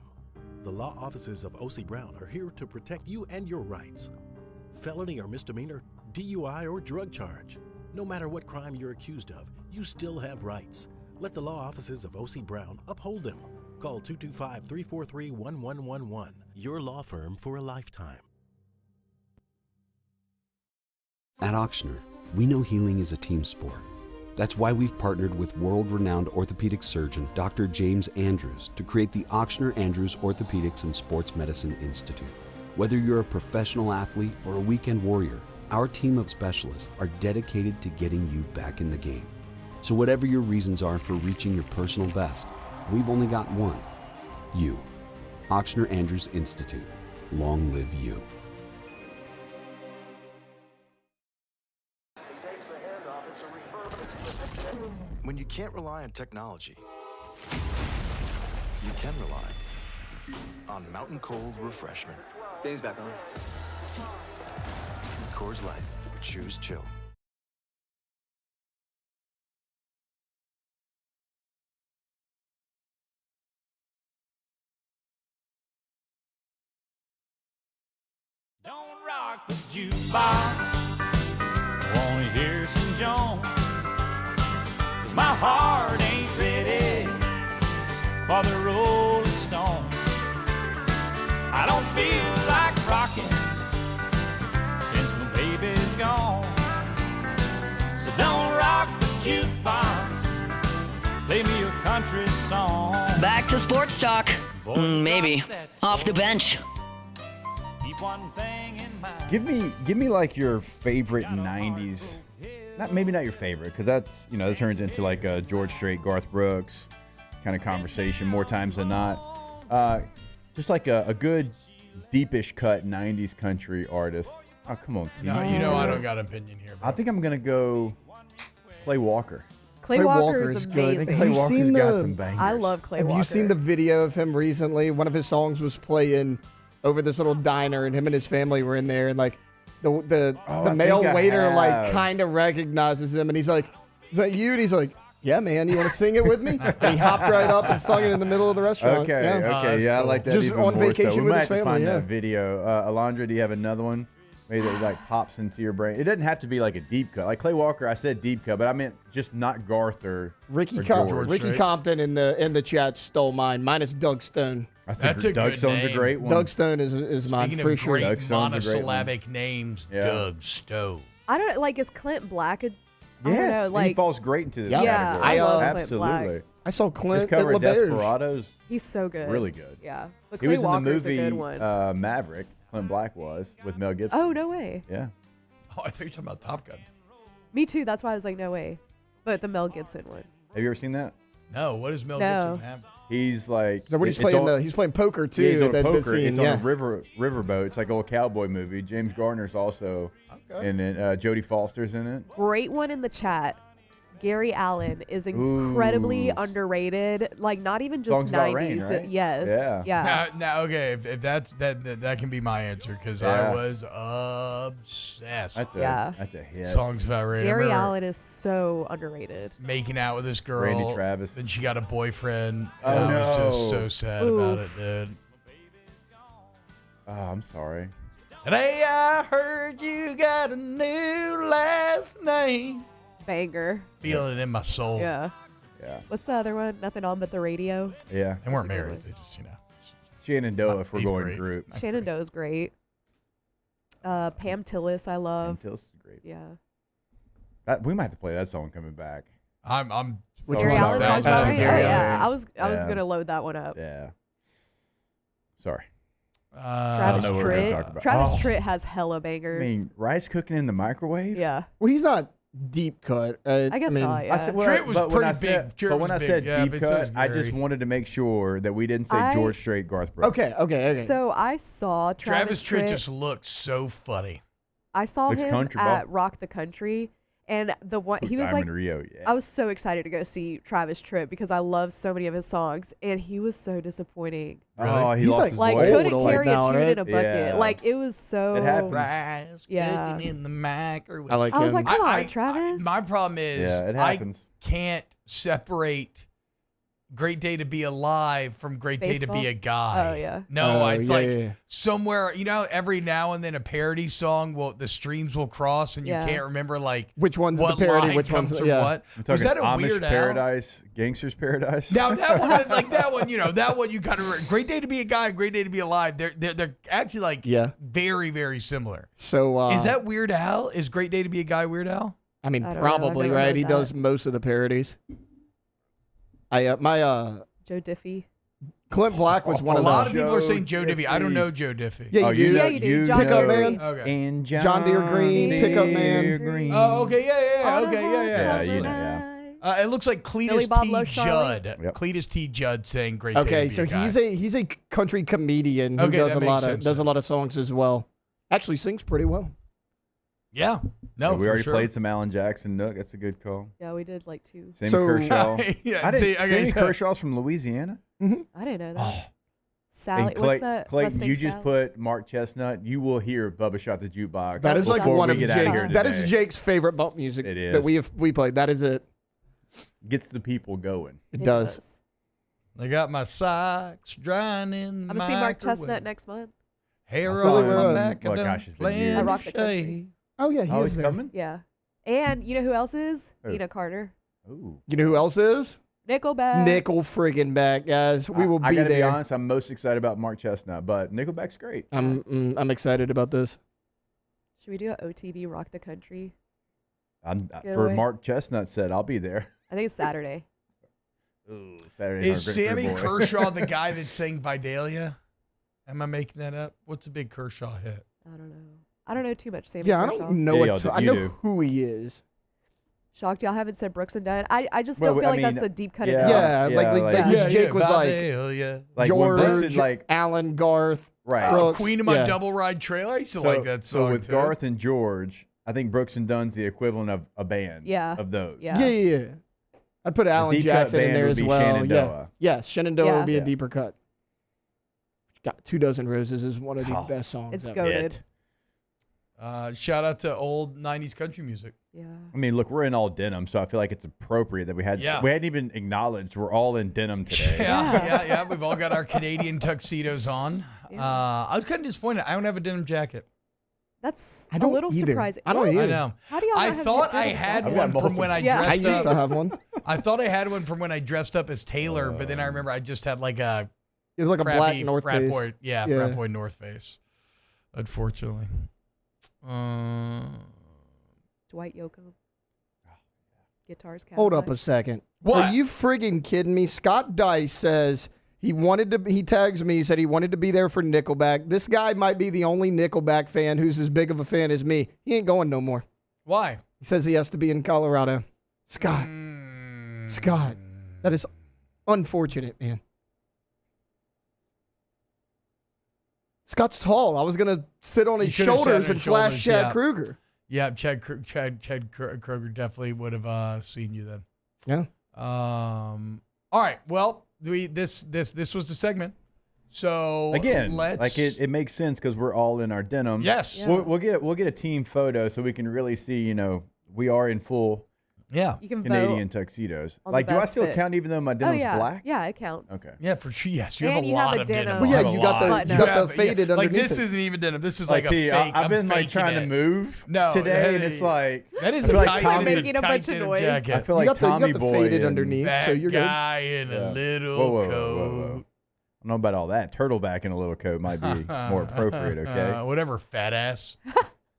The law offices of O.C. Brown are here to protect you and your rights. Felony or misdemeanor, DUI or drug charge. No matter what crime you're accused of, you still have rights. Let the law offices of O.C. Brown uphold them. Call 225-343-1111. Your law firm for a lifetime.
At Auctioner, we know healing is a team sport. That's why we've partnered with world-renowned orthopedic surgeon Dr. James Andrews to create the Auctioner Andrews Orthopedics and Sports Medicine Institute. Whether you're a professional athlete or a weekend warrior, our team of specialists are dedicated to getting you back in the game. So whatever your reasons are for reaching your personal best, we've only got one. You. Auctioner Andrews Institute. Long live you.
When you can't rely on technology, you can rely on Mountain Cold Refreshment.
Dave's back on.
Coors Light. Choose chill.
Don't rock the jukebox. I wanna hear some Jones. 'Cause my heart ain't ready for the Rolling Stones. I don't feel like rocking since my baby's gone. So don't rock the jukebox. Play me a country song.
Back to sports talk. Maybe. Off the bench.
Keep one thing in mind.
Give me like your favorite '90s. Maybe not your favorite, because that's that turns into like a George Strait, Garth Brooks kind of conversation more times than not. Just like a good deepish cut '90s country artist. Oh, come on, T.
No, I don't got an opinion here, bro.
I think I'm gonna go Clay Walker.
Clay Walker is
I
amazing.
think Clay Walker's got some bangers.
I love Clay Walker.
Have you seen the video of him recently? One of his songs was playing over this little diner, and him and his family were in there, and like the male waiter like kind of recognizes him, and he's like, "Is that you?" And he's like, "Yeah, man. You want to sing it with me?" And he hopped right up and sung it in the middle of the restaurant.
Okay, I like that.
Just
even
on
more
vacation
so. We
with
might
his
have to
family.
find
Yeah.
that video. Alondra, do you have another one? Maybe that like pops into your brain. It doesn't have to be like a deep cut. Like Clay Walker, I said deep cut, but I meant just not Garth or
Ricky
George.
Ricky Compton in the chat stole mine. Mine is Doug Stone.
That's a
Doug
good
Stone's
name.
a great one.
Doug Stone is mine
Speaking
for
of
sure.
great
Doug Stone's a great one.
monosyllabic names,
Yeah.
Doug Stone.
I don't like. Is Clint Black? I don't
Yes,
know,
he
like
falls great into this
Yeah,
category.
I love Clint
Absolutely.
Black.
I saw
His
Clint
cover
at
of
LaBerge.
Desperados.
He's so good.
Really good.
Yeah, but
He
Clay
was in
Walker's
the movie
a good one.
Maverick. Clint Black was with Mel Gibson.
Oh, no way.
Yeah.
Oh, I thought you were talking about Top Gun.
Me too. That's why I was like, no way. But the Mel Gibson one.
Have you ever seen that?
No, what does Mel
No.
Gibson have?
He's like.
Is that what he's
it's
playing?
on-
He's playing poker too.
Yeah, he's on
that
poker.
scene,
It's
yeah.
on a riverboat. It's like an old cowboy movie. James Garner's also in it. Jodie Foster's in it.
Great one in the chat. Gary Allen is incredibly underrated. Like not even just
Songs About
90s.
Rain, right?
Yes. Yeah.
Now, okay, if that's that can be my answer because
Yeah.
I was obsessed.
That's a hit.
Songs About Rain. I
Gary
remember
Allen is so underrated.
making out with this girl.
Randy Travis.
Then she got a boyfriend.
Oh,
and I was just
no.
so sad about it, dude.
Oh, I'm sorry.
Today I heard you got a new last name.
Banger.
Feeling it in my soul.
Yeah.
Yeah.
What's the other one? Nothing on but the radio.
Yeah.
They weren't married. They just,
Shenandoah, if we're
eighth
going
grade.
group.
Shenandoah's great. Pam Tillis, I love.
Pam Tillis is great.
Yeah.
We might have to play that song coming back.
I'm.
Which
Gary
one?
Allen
Oh,
Songs About Rain? Oh,
Gary
yeah.
Allen.
I was
Yeah.
gonna load that one up.
Yeah. Sorry.
Travis
I don't know what we're gonna talk
Tritt.
about.
Travis
Oh.
Tritt has hella
I
bangers.
mean, rice cooking in the microwave?
Yeah.
Well, he's not deep cut.
I guess
mean,
not, yeah.
I said, well,
Tritt was
but when I
pretty
said,
big. Tritt
but
was
when I
big.
said
Yeah,
deep
but so was
cut, I just
Gary.
wanted to make sure that we didn't say
I-
George Strait, Garth Brooks.
Okay.
So I saw
Travis Tritt
Tritt.
just looked so funny.
I saw
Looks
him
country,
at
Bob.
Rock the Country, and the one he was
Diamond
like,
Rio, yeah.
I was so excited to go see Travis Tritt because I love so many of his songs, and he was so disappointing.
Oh, he
He's
lost
like-
his
Like
voice.
couldn't
old
carry
now,
a tune
right?
in a bucket.
Yeah.
Like it was so.
It happens.
Rice
Yeah.
cooking in the microwave.
I like
I was
him.
like, come on, Travis.
My problem is
Yeah, it
I
happens.
can't separate Great Day to Be Alive from Great Day to Be
Baseball?
a Guy.
Oh, yeah.
No,
Oh,
it's
yeah,
like
yeah.
somewhere, every now and then a parody song the streams will cross and you
Yeah.
can't remember like
Which one's
what
the parody,
line
which
comes
one's
from
yeah.
what.
I'm
Was
talking
that a
Amish
Weird Al?
Paradise, Gangster's Paradise.
Now that one, like that one, that one you kind of Great Day to Be a Guy, Great Day to Be Alive. They're actually like very very similar.
So
Is that Weird Al? Is Great Day to Be a Guy Weird Al?
I mean,
I don't know.
probably
I've never
right.
heard
He
that.
does most of the parodies.
Joe Diffie.
Clint Black was one
A
of
lot
the
of people are saying
Joe
Joe Diffie. I don't
Diffie.
know Joe Diffie.
Yeah, you do.
Yeah, you do. John
Pickup
Deere
Man.
Okay.
And
John Deere Green, Pickup Man.
Deere Green.
Oh, okay, yeah.
On a
Okay,
hot
yeah.
Yeah, you know, yeah.
It looks like
Billy
Cletus
Bob
T.
Lowe
Judd.
Charlie?
Yep.
Cletus T. Judd saying Great Day
Okay,
to Be
so
a Guy.
he's a country comedian who
Okay,
does
that
a lot
makes
of
sense
does a
then.
lot of songs as well. Actually, sings pretty well.
Yeah. No,
we already
sure.
played some Alan Jackson Nook. That's a good call.
Yeah, we did like 2.
Sammy Kershaw.
Yeah,
I didn't.
okay,
Sammy
so-
Kershaw's from Louisiana.
I didn't know that. Sally,
And Clay,
what's that?
Clayton,
Mustang
you just
Sally?
put Mark Chestnut. You will hear Bubba Shot the Jukebox.
That is like
before
one
we
of
get out of
Jake's.
here
That is
today.
Jake's favorite bump music.
It is.
That we played. That is it.
Gets the people going.
It does.
I got my socks drying in the
I'm gonna see Mark
microwave.
Chestnut next month.
Hair
I saw
on
him.
my back.
Oh,
and
gosh, it's been
playing
years.
I rock the country.
shade.
Oh yeah,
Oh,
he
he's
is there.
coming?
Yeah. And you know who else is?
Who?
Dina Carter.
Ooh.
You know who else is?
Nickelback.
Nickel friggin' back, guys. We will
I
be
gotta
there.
be honest. I'm most excited about Mark Chestnut, but Nickelback's great.
I'm excited about this.
Should we do an OTB Rock the Country?
For
Getaway?
Mark Chestnut said, I'll be there.
I think it's Saturday.
Ooh, Saturday
Is
Night Great
Sammy
Boy.
Kershaw the guy that sang Vidalia? Am I making that up? What's the big Kershaw hit?
I don't know. I don't know too much Sammy
Yeah, I
Kershaw.
don't know
Yeah,
what
y'all
I
do-
know
you do.
who he is.
Shocked y'all haven't said Brooks and Dunn. I just
Well,
don't feel
I
like
mean,
that's a deep cut.
Yeah,
enough.
like Jake was like
Vidalia.
Like when Brooks
George,
is like
Alan, Garth,
right.
Brooks.
Queen of my
yeah.
double ride trailer. I used to like that song.
So with
too.
Garth and George, I think Brooks and Dunn's the equivalent of a band.
Yeah.
Of those.
Yeah.
Yeah. I'd put Alan
deep cut
Jackson in
band
there
would
as
be
well.
Shenandoah.
Yes, Shenandoah
Yeah.
would be a
Yeah.
deeper cut. Got 2 Dozen Roses is one of the
Oh,
best songs.
It's
ever.
goated.
Shout out to old 90s country music.
Yeah.
I mean, look, we're in all denim, so I feel like it's appropriate that we hadn't even acknowledged we're all in denim today.
Yeah. We've all got our Canadian tuxedos on.
Yeah.
I was kind of disappointed. I don't have a denim jacket.
That's
I
a
don't
little
either.
surprising.
I don't
What?
either.
I know.
How do y'all
I
not have
thought
your
I
denim
had
jacket?
one from when I
Yeah.
dressed
I used
up.
to have one.
I thought I had one from when I dressed up as Taylor, but then I remember I just had like a
It was like a black
crappy
North
frat
Face.
boy, frat boy North Face. Unfortunately.
Dwight Yoakam. Guitars.
Hold up
Cadillac.
a second.
What?
Are you friggin' kidding me? Scott Dice says he tags me, he said he wanted to be there for Nickelback. This guy might be the only Nickelback fan who's as big of a fan as me. He ain't going no more.
Why?
He says he has to be in Colorado. Scott. Scott. That is unfortunate, man. Scott's tall. I was going to sit on
You
his
should've sat on
shoulders
his
and flash
shoulders,
Chad
yeah.
Kruger.
Yeah, Chad Kroger definitely would have seen you then.
Yeah.
All right. Well, this was the segment. So
Again,
let's
like it makes sense because we're all in our denim.
Yes.
Yeah.
We'll get a team photo so we can really see, we are in full
Yeah.
You can
Canadian
vote
tuxedos.
on
Like,
the
do I
best
still
fit.
count even though my
Oh
denim's
yeah.
black?
Yeah, it counts.
Okay.
Yeah, for sure. Yes, you have
And
a
you have
lot
a
of
denim.
denim.
Well, yeah,
I have
you
a
got the
lot.
you got the
Yeah,
faded
like
underneath
this
it.
isn't even denim. This is like a
T,
fake.
I've
I'm
been like
faking
trying to
it.
move
No,
today, and it's like
that is
I feel
a
like
tight
Tommy-
denim-
Making a
tight
bunch of
denim
noise.
jacket.
I feel
You
like
got the
Tommy
faded
Boy
underneath,
That
so you're good.
guy in a little coat.
I don't know about all that. Turtleback in a little coat might be more appropriate, okay?
Whatever, fat ass.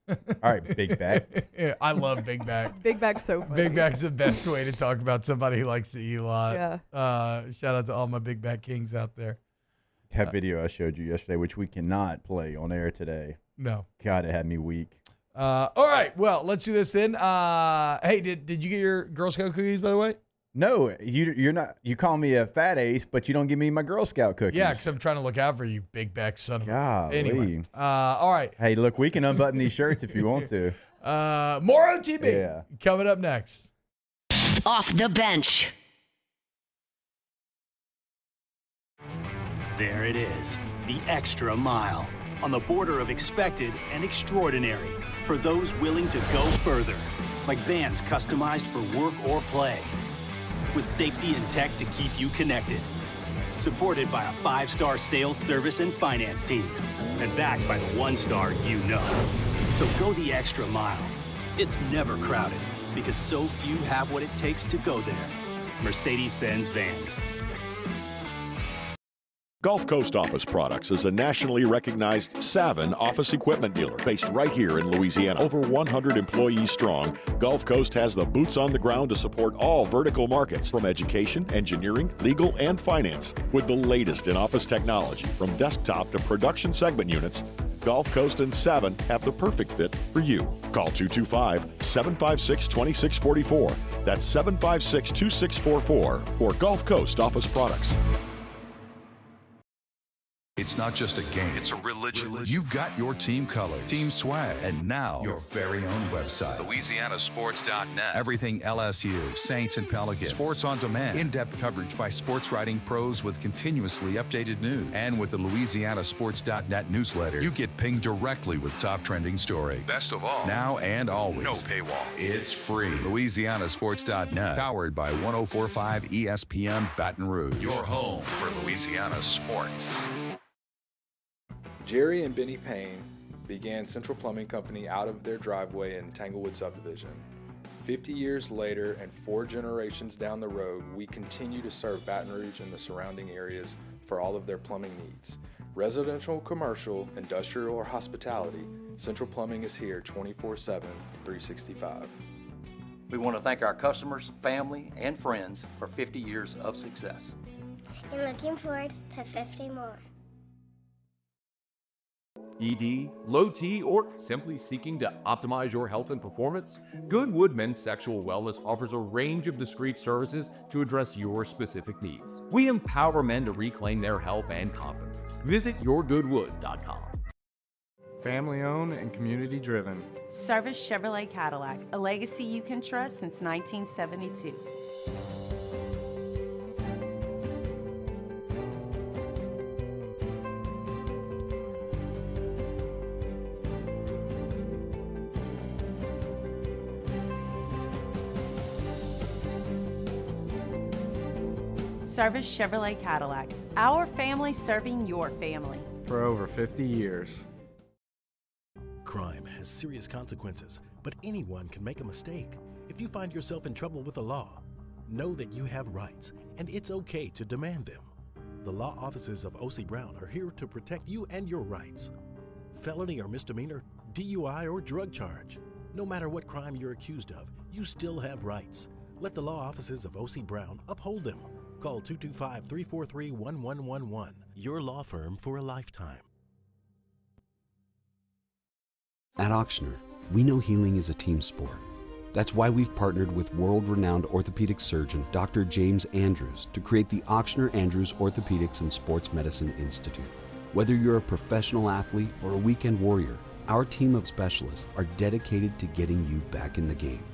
All right, big back.
Yeah, I love Big Back.
Big Bag's so funny.
Big Back's the best way to talk about somebody who likes to eat a lot.
Yeah.
Shout out to all my Big Back kings out there.
That video I showed you yesterday, which we cannot play on air today.
No.
God, it had me weak.
All right. Well, let's do this then. Hey, did you get your Girl Scout cookies, by the way?
No, you're not. You call me a fat ace, but you don't give me my Girl Scout cookies.
Yeah, because I'm trying to look out for you, Big Back son of a.
Golly.
Anyway. All right.
Hey, look, we can unbutton these shirts if you want to.
More OTB
Yeah.
coming up next.
Off the bench.
There it is, the extra mile, on the border of expected and extraordinary, for those willing to go further, like vans customized for work or play, with safety and tech to keep you connected, supported by a 5-star sales, service, and finance team, and backed by the 1-star you know. So go the extra mile. It's never crowded, because so few have what it takes to go there. Mercedes-Benz Vans.
Gulf Coast Office Products is a nationally recognized Savin office equipment dealer based right here in Louisiana. Over 100 employees strong, Gulf Coast has the boots on the ground to support all vertical markets from education, engineering, legal, and finance. With the latest in office technology from desktop to production segment units, Gulf Coast and Savin have the perfect fit for you. Call 225-756-2644. That's 756-2644 for Gulf Coast Office Products.
It's not just a game, it's a religion. You've got your team colors, team swag, and now your very own website. LouisianaSports.net. Everything LSU, Saints, and Pelicans. Sports on demand. In-depth coverage by sports writing pros with continuously updated news. And with the LouisianaSports.net newsletter, you get pinged directly with top trending stories. Best of all, now and always. No paywall. It's free. LouisianaSports.net. Powered by 104.5 ESPN Baton Rouge. Your home for Louisiana sports.
Jerry and Benny Payne began Central Plumbing Company out of their driveway in Tanglewood subdivision. 50 years later and 4 generations down the road, we continue to serve Baton Rouge and the surrounding areas for all of their plumbing needs. Residential, commercial, industrial, or hospitality, Central Plumbing is here 24/7, 365.
We want to thank our customers, family, and friends for 50 years of success.
And looking forward to 50 more.
ED, low T, or simply seeking to optimize your health and performance? Goodwood Men's Sexual Wellness offers a range of discreet services to address your specific needs. We empower men to reclaim their health and confidence. Visit yourgoodwood.com.
Family owned and community driven.
Service Chevrolet Cadillac, a legacy you can trust since 1972. Service Chevrolet Cadillac, our family serving your family.
For over 50 years.
Crime has serious consequences, but anyone can make a mistake. If you find yourself in trouble with the law, know that you have rights, and it's okay to demand them. The law offices of O.C. Brown are here to protect you and your rights. Felony or misdemeanor, DUI or drug charge. No matter what crime you're accused of, you still have rights. Let the law offices of O.C. Brown uphold them. Call 225-343-1111. Your law firm for a lifetime.
At Auctioner, we know healing is a team sport. That's why we've partnered with world-renowned orthopedic surgeon Dr. James Andrews to create the Auctioner Andrews Orthopedics and Sports Medicine Institute. Whether you're a professional athlete or a weekend warrior, our team of specialists are dedicated to getting you back in the game.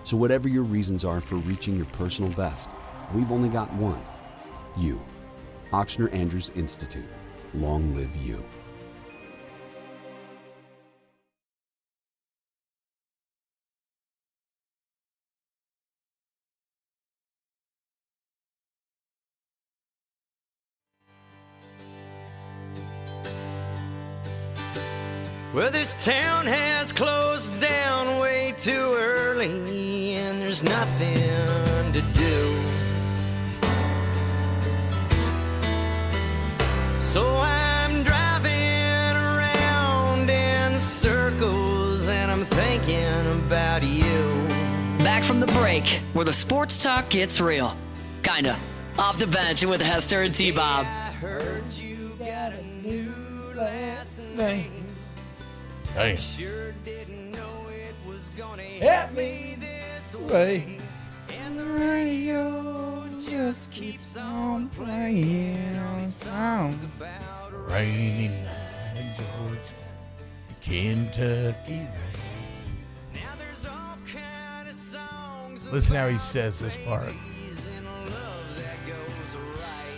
So whatever your reasons are for reaching your personal best, we've only got one. You. Auctioner Andrews Institute. Long live you.
Well, this town has closed down way too early, and there's nothing to do. So I'm driving around in circles, and I'm thinking about you.
Back from the break, where the sports talk gets real. Kinda. Off the bench with Hester and T-Bob.
I heard you got a new last name.
Hey.
Sure didn't know it was gonna
Hit
me this
way.
And the radio just keeps on playing songs about
Rainy night in Georgia, Kentucky rain.
Now there's all kind of songs.
Listen how he says this part.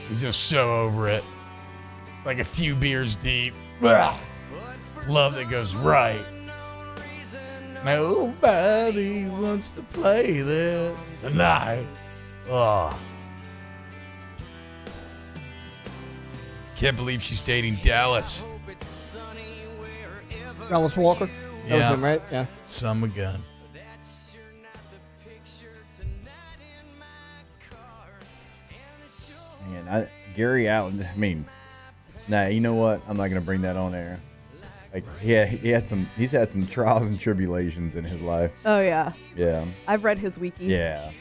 He's just so over it. Like a few beers deep. Ugh. Love that goes right. Nobody wants to play that tonight. Oh. Can't believe she's dating Dallas.
Dallas Walker? That was him, right? Yeah.
Son of a gun.
Man, Gary Allen, I mean, nah, you know what? I'm not going to bring that on air. Like, yeah, he's had some trials and tribulations in his life.
Oh, yeah.
Yeah.
I've read his wiki.
Yeah.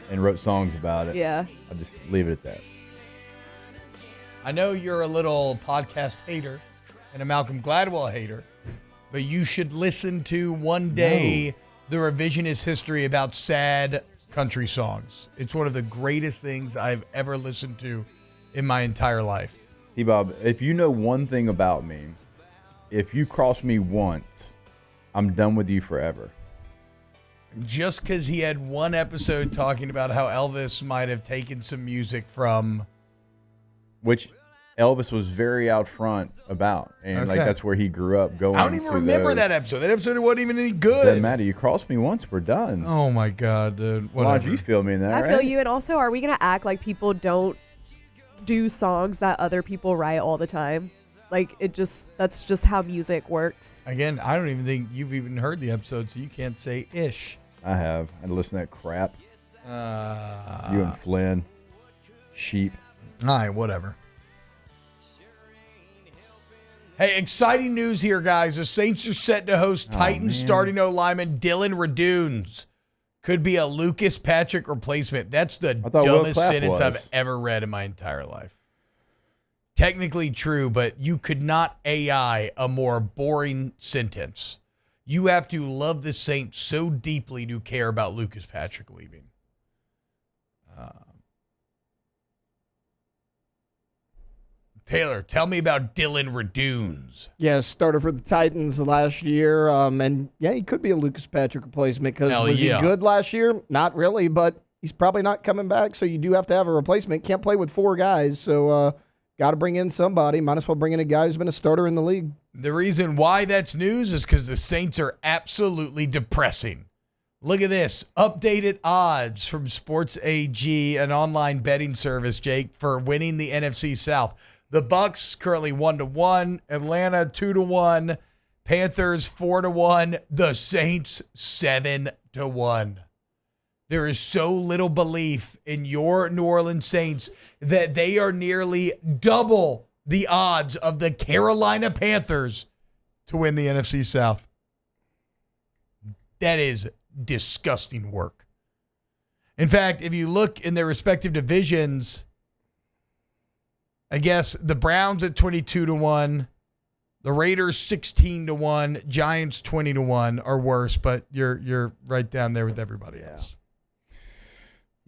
And wrote songs about it.
Yeah.
I'll just leave it at that.
I know you're a little podcast hater and a Malcolm Gladwell hater, but you should listen to one day the revisionist history about sad country songs. It's one of the greatest things I've ever listened to in my entire life.
T-Bob, if you know one thing about me, if you cross me once, I'm done with you forever.
Just because he had one episode talking about how Elvis might have taken some music from.
Which Elvis was very out front about. And like that's where he grew up going.
I don't even remember that episode. That episode wasn't even any good.
Doesn't matter. You crossed me once, we're done.
Oh, my God, dude.
Why'd you feel me in that,
I feel you. And also, are we going to act like people don't do songs that other people write all the time? Like, that's just how music works.
Again, I don't even think you've even heard the episode, so you can't say ish.
I have. I listened to that crap. You and Flynn. Sheep.
All right, whatever. Hey, exciting news here, guys. The Saints are set to host Titans starting O-lineman Dylan Radunes. Could be a Lucas Patrick replacement. That's the dumbest sentence I've ever read in my entire life. Technically true, but you could not AI a more boring sentence. You have to love the Saints so deeply to care about Lucas Patrick leaving. Taylor, tell me about Dylan Radunes.
Yeah, starter for the Titans last year. And yeah, he could be a Lucas Patrick replacement because was he good last year? Not really, but he's probably not coming back. So you do have to have a replacement. Can't play with 4 guys. So got to bring in somebody. Might as well bring in a guy who's been a starter in the league.
The reason why that's news is because the Saints are absolutely depressing. Look at this. Updated odds from Sports AG, an online betting service, Jake, for winning the NFC South. The Bucks currently 1-1, Atlanta 2-1, Panthers 4-1, the Saints 7-1. There is so little belief in your New Orleans Saints that they are nearly double the odds of the Carolina Panthers to win the NFC South. That is disgusting work. In fact, if you look in their respective divisions, I guess the Browns at 22-1, the Raiders 16-1, Giants 20-1 are worse, but you're right down there with everybody else.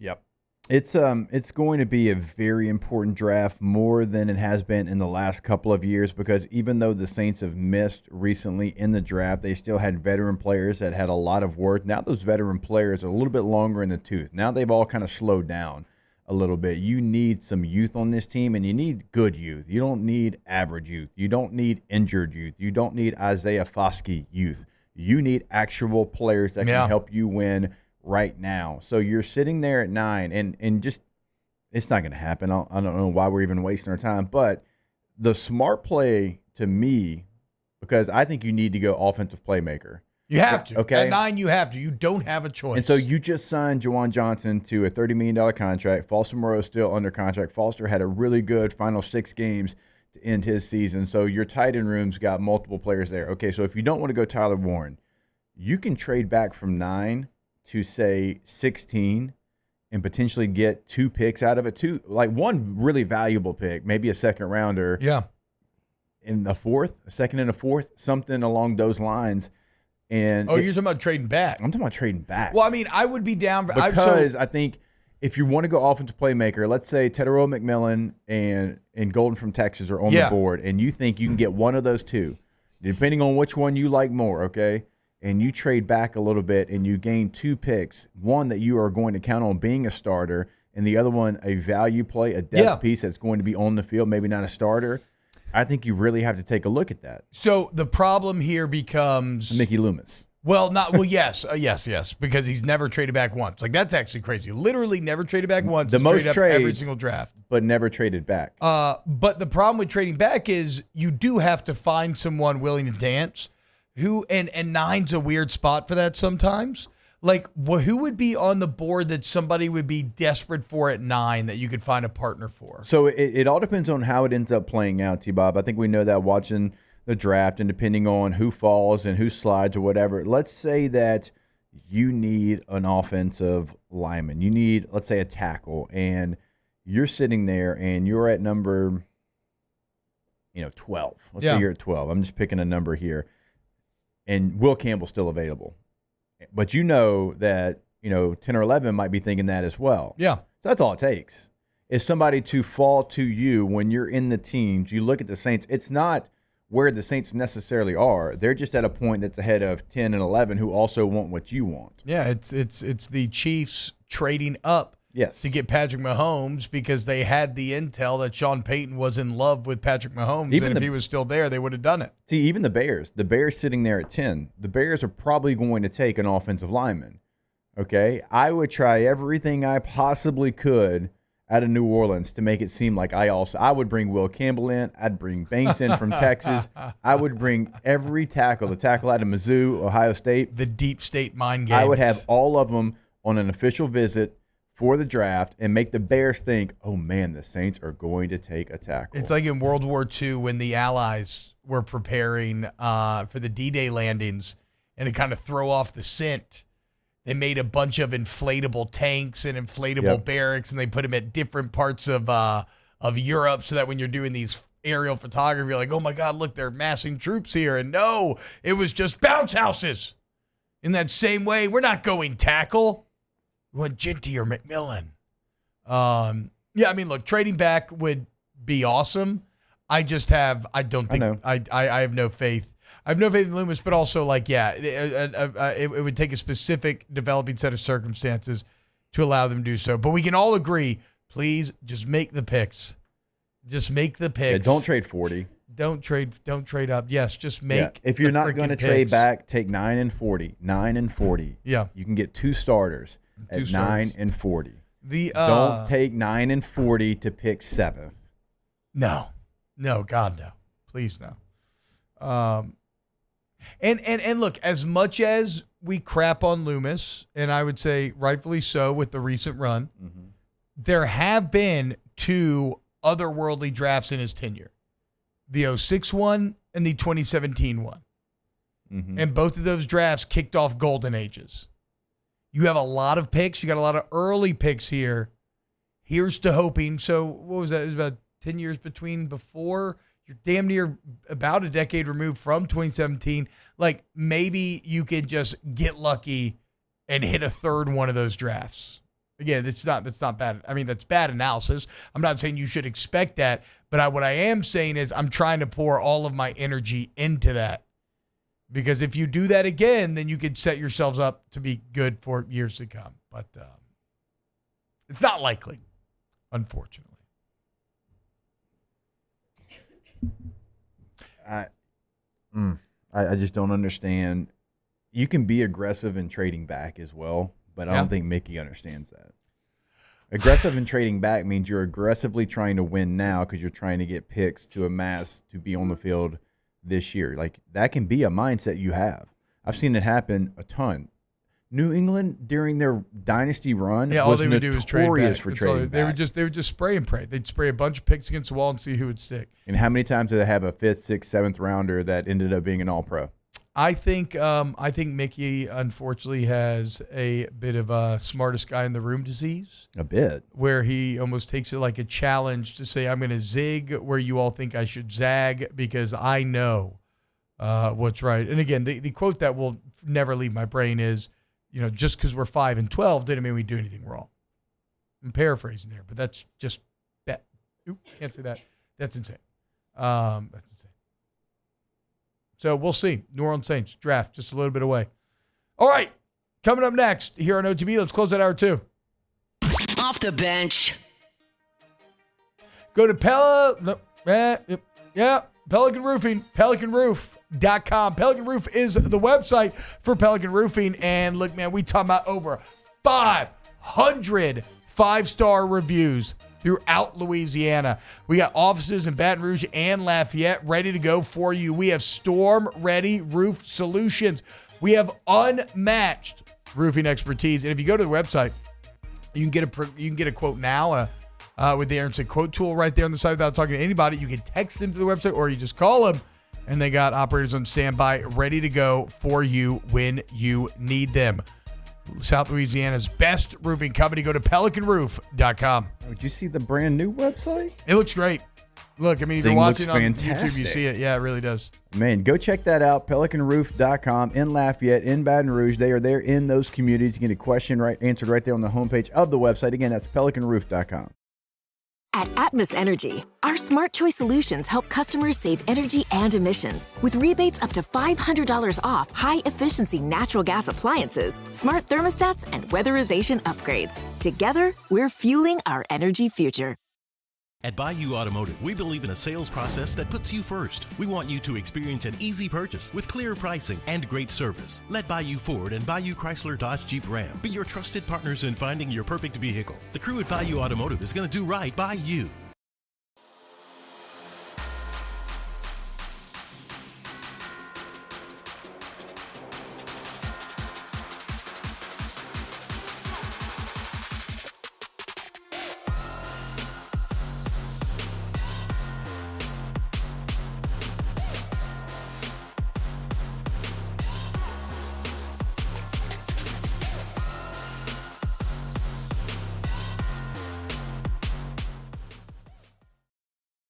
Yep. It's going to be a very important draft, more than it has been in the last couple of years, because even though the Saints have missed recently in the draft, they still had veteran players that had a lot of worth. Now those veteran players are a little bit longer in the tooth. Now they've all kind of slowed down a little bit. You need some youth on this team, and you need good youth. You don't need average youth. You don't need injured youth. You don't need Isaiah Foskey youth. You need actual players that can help you win right now. So you're sitting there at 9, and just it's not going to happen. I don't know why we're even wasting our time, but the smart play to me, because I think you need to go offensive playmaker.
You have to.
Okay.
At 9, you have to. You don't have a choice.
And so you just signed Juwan Johnson to a $30 million contract. Foster Moreau is still under contract. Foster had a really good final 6 games to end his season. So your tight end room's got multiple players there. Okay, so if you don't want to go Tyler Warren, you can trade back from 9 to, say, 16 and potentially get 2 picks out of it. 2, like one really valuable pick, maybe a second rounder.
Yeah.
In the 4th, a second and a 4th, something along those lines. And
you're talking about trading back.
I'm talking about trading back.
Well, I mean, I would be down for
because I think if you want to go offensive playmaker, let's say Tedero McMillan and Golden from Texas are on the board, and you think you can get one of those 2, depending on which one you like more, okay? And you trade back a little bit and you gain 2 picks, one that you are going to count on being a starter, and the other one a value play, a depth piece that's going to be on the field, maybe not a starter. I think you really have to take a look at that.
So the problem here becomes
Mickey Loomis.
Yes, because he's never traded back once. Like, that's actually crazy. Literally never traded back once.
The most trades
every single draft,
but never traded back.
But the problem with trading back is you do have to find someone willing to dance. And 9's a weird spot for that sometimes. Like, who would be on the board that somebody would be desperate for at 9 that you could find a partner for?
So it all depends on how it ends up playing out, T-Bob. I think we know that watching the draft, and depending on who falls and who slides or whatever. Let's say that you need an offensive lineman. You need, let's say, a tackle, and you're sitting there and you're at number 12. Let's say you're at 12. I'm just picking a number here. And Will Campbell's still available. But you know that, 10 or 11 might be thinking that as well.
Yeah.
So that's all it takes. is somebody to fall to you when you're in the teams. You look at the Saints. It's not where the Saints necessarily are. They're just at a point that's ahead of 10 and 11 who also want what you want.
Yeah, it's the Chiefs trading up to get Patrick Mahomes because they had the intel that Sean Payton was in love with Patrick Mahomes, and if he was still there, they would have done it.
See, even the Bears sitting there at 10, the Bears are probably going to take an offensive lineman, okay? I would try everything I possibly could out of New Orleans to make it seem like I would bring Will Campbell in. I'd bring Banks in from Texas. I would bring every tackle, the tackle out of Mizzou, Ohio State.
The deep state mind games.
I would have all of them on an official visit for the draft and make the Bears think, oh, man, the Saints are going to take a tackle.
It's like in World War II when the Allies were preparing for the D-Day landings and to kind of throw off the scent. They made a bunch of inflatable tanks and inflatable barracks, and they put them at different parts of Europe so that when you're doing these aerial photography, you're like, oh, my God, look, they're massing troops here. And no, it was just bounce houses. In that same way, we're not going tackle. We want Ginty or McMillan. Yeah, I mean, look, trading back would be awesome. I have no faith. I have no faith in Loomis, but also, like, it would take a specific developing set of circumstances to allow them to do so. But we can all agree, please just make the picks. Just make the picks.
Yeah, don't trade 40.
Don't trade up. Yes, just make. Yeah.
If you're not going to trade back, take 9 and 40. 9 and 40.
Yeah.
You can get two starters at 9 and 40. Don't take 9 and 40 to pick 7th.
No, God, no. Please, no. And look, as much as we crap on Loomis, and I would say rightfully so with the recent run, there have been 2 otherworldly drafts in his tenure. The 2006 one and the 2017 one. And both of those drafts kicked off golden ages. You have a lot of picks. You got a lot of early picks here. Here's to hoping. So what was that? It was about 10 years before. You're damn near about a decade removed from 2017. Like, maybe you could just get lucky and hit a third one of those drafts. Again, that's not bad. I mean, that's bad analysis. I'm not saying you should expect that, but what I am saying is I'm trying to pour all of my energy into that. Because if you do that again, then you could set yourselves up to be good for years to come. But it's not likely, unfortunately.
I just don't understand. You can be aggressive in trading back as well, but I don't think Mickey understands that. Aggressive in trading back means you're aggressively trying to win now because you're trying to get picks to amass to be on the field this year. Like, that can be a mindset you have. I've seen it happen a ton. New England during their dynasty run
all
was
they would do is trade back.
for trading back.
They would just spray and pray. They'd spray a bunch of picks against the wall and see who would stick.
And how many times did they have a 5th, 6th, 7th rounder that ended up being an All-Pro?
I think Mickey unfortunately has a bit of a smartest guy in the room disease.
A bit.
Where he almost takes it like a challenge to say, I'm going to zig where you all think I should zag because I know what's right. And again, the quote that will never leave my brain is, just because we're 5 and 12 didn't mean we do anything wrong. I'm paraphrasing there, but that's just can't say that. That's insane. That's insane. So we'll see. New Orleans Saints draft just a little bit away. All right, coming up next here on OTB. Let's close that hour 2.
Off the bench.
Go to Pelican Roofing, PelicanRoof.com. Pelican Roof is the website for Pelican Roofing. And look, man, we talking about over 500 5-star reviews throughout Louisiana. We got offices in Baton Rouge and Lafayette ready to go for you. We have storm-ready roof solutions. We have unmatched roofing expertise. And if you go to the website, you can get a quote now with the Aaron Said quote tool right there on the side without talking to anybody. You can text them to the website or you just call them, and they got operators on standby ready to go for you when you need them. South Louisiana's best roofing company. Go to PelicanRoof.com.
Did you see the brand new website?
It looks great. Look, I mean, if you're watching on YouTube, you see it. Yeah, it really does.
Man, go check that out. PelicanRoof.com in Lafayette, in Baton Rouge. They are there in those communities. You get a question answered right there on the homepage of the website. Again, that's PelicanRoof.com.
At Atmos Energy, our Smart Choice solutions help customers save energy and emissions with rebates up to $500 off high-efficiency natural gas appliances, smart thermostats, and weatherization upgrades. Together, we're fueling our energy future.
At Bayou Automotive, we believe in a sales process that puts you first. We want you to experience an easy purchase with clear pricing and great service. Let Bayou Ford and Bayou Chrysler Dodge Jeep Ram be your trusted partners in finding your perfect vehicle. The crew at Bayou Automotive is going to do right by you.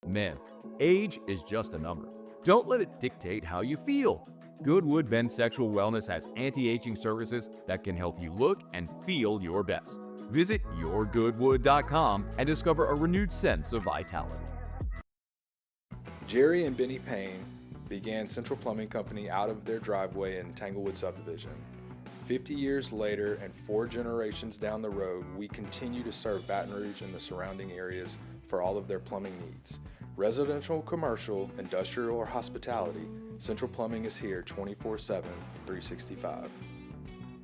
Men, age is just a number. Don't let it dictate how you feel. Goodwood Men's Sexual Wellness has anti-aging services that can help you look and feel your best. Visit yourgoodwood.com and discover a renewed sense of vitality.
Jerry and Benny Payne began Central Plumbing Company out of their driveway in Tanglewood subdivision. 50 years later and 4 generations down the road, we continue to serve Baton Rouge and the surrounding areas for all of their plumbing needs. Residential, commercial, industrial, or hospitality, Central Plumbing is here 24/7, 365.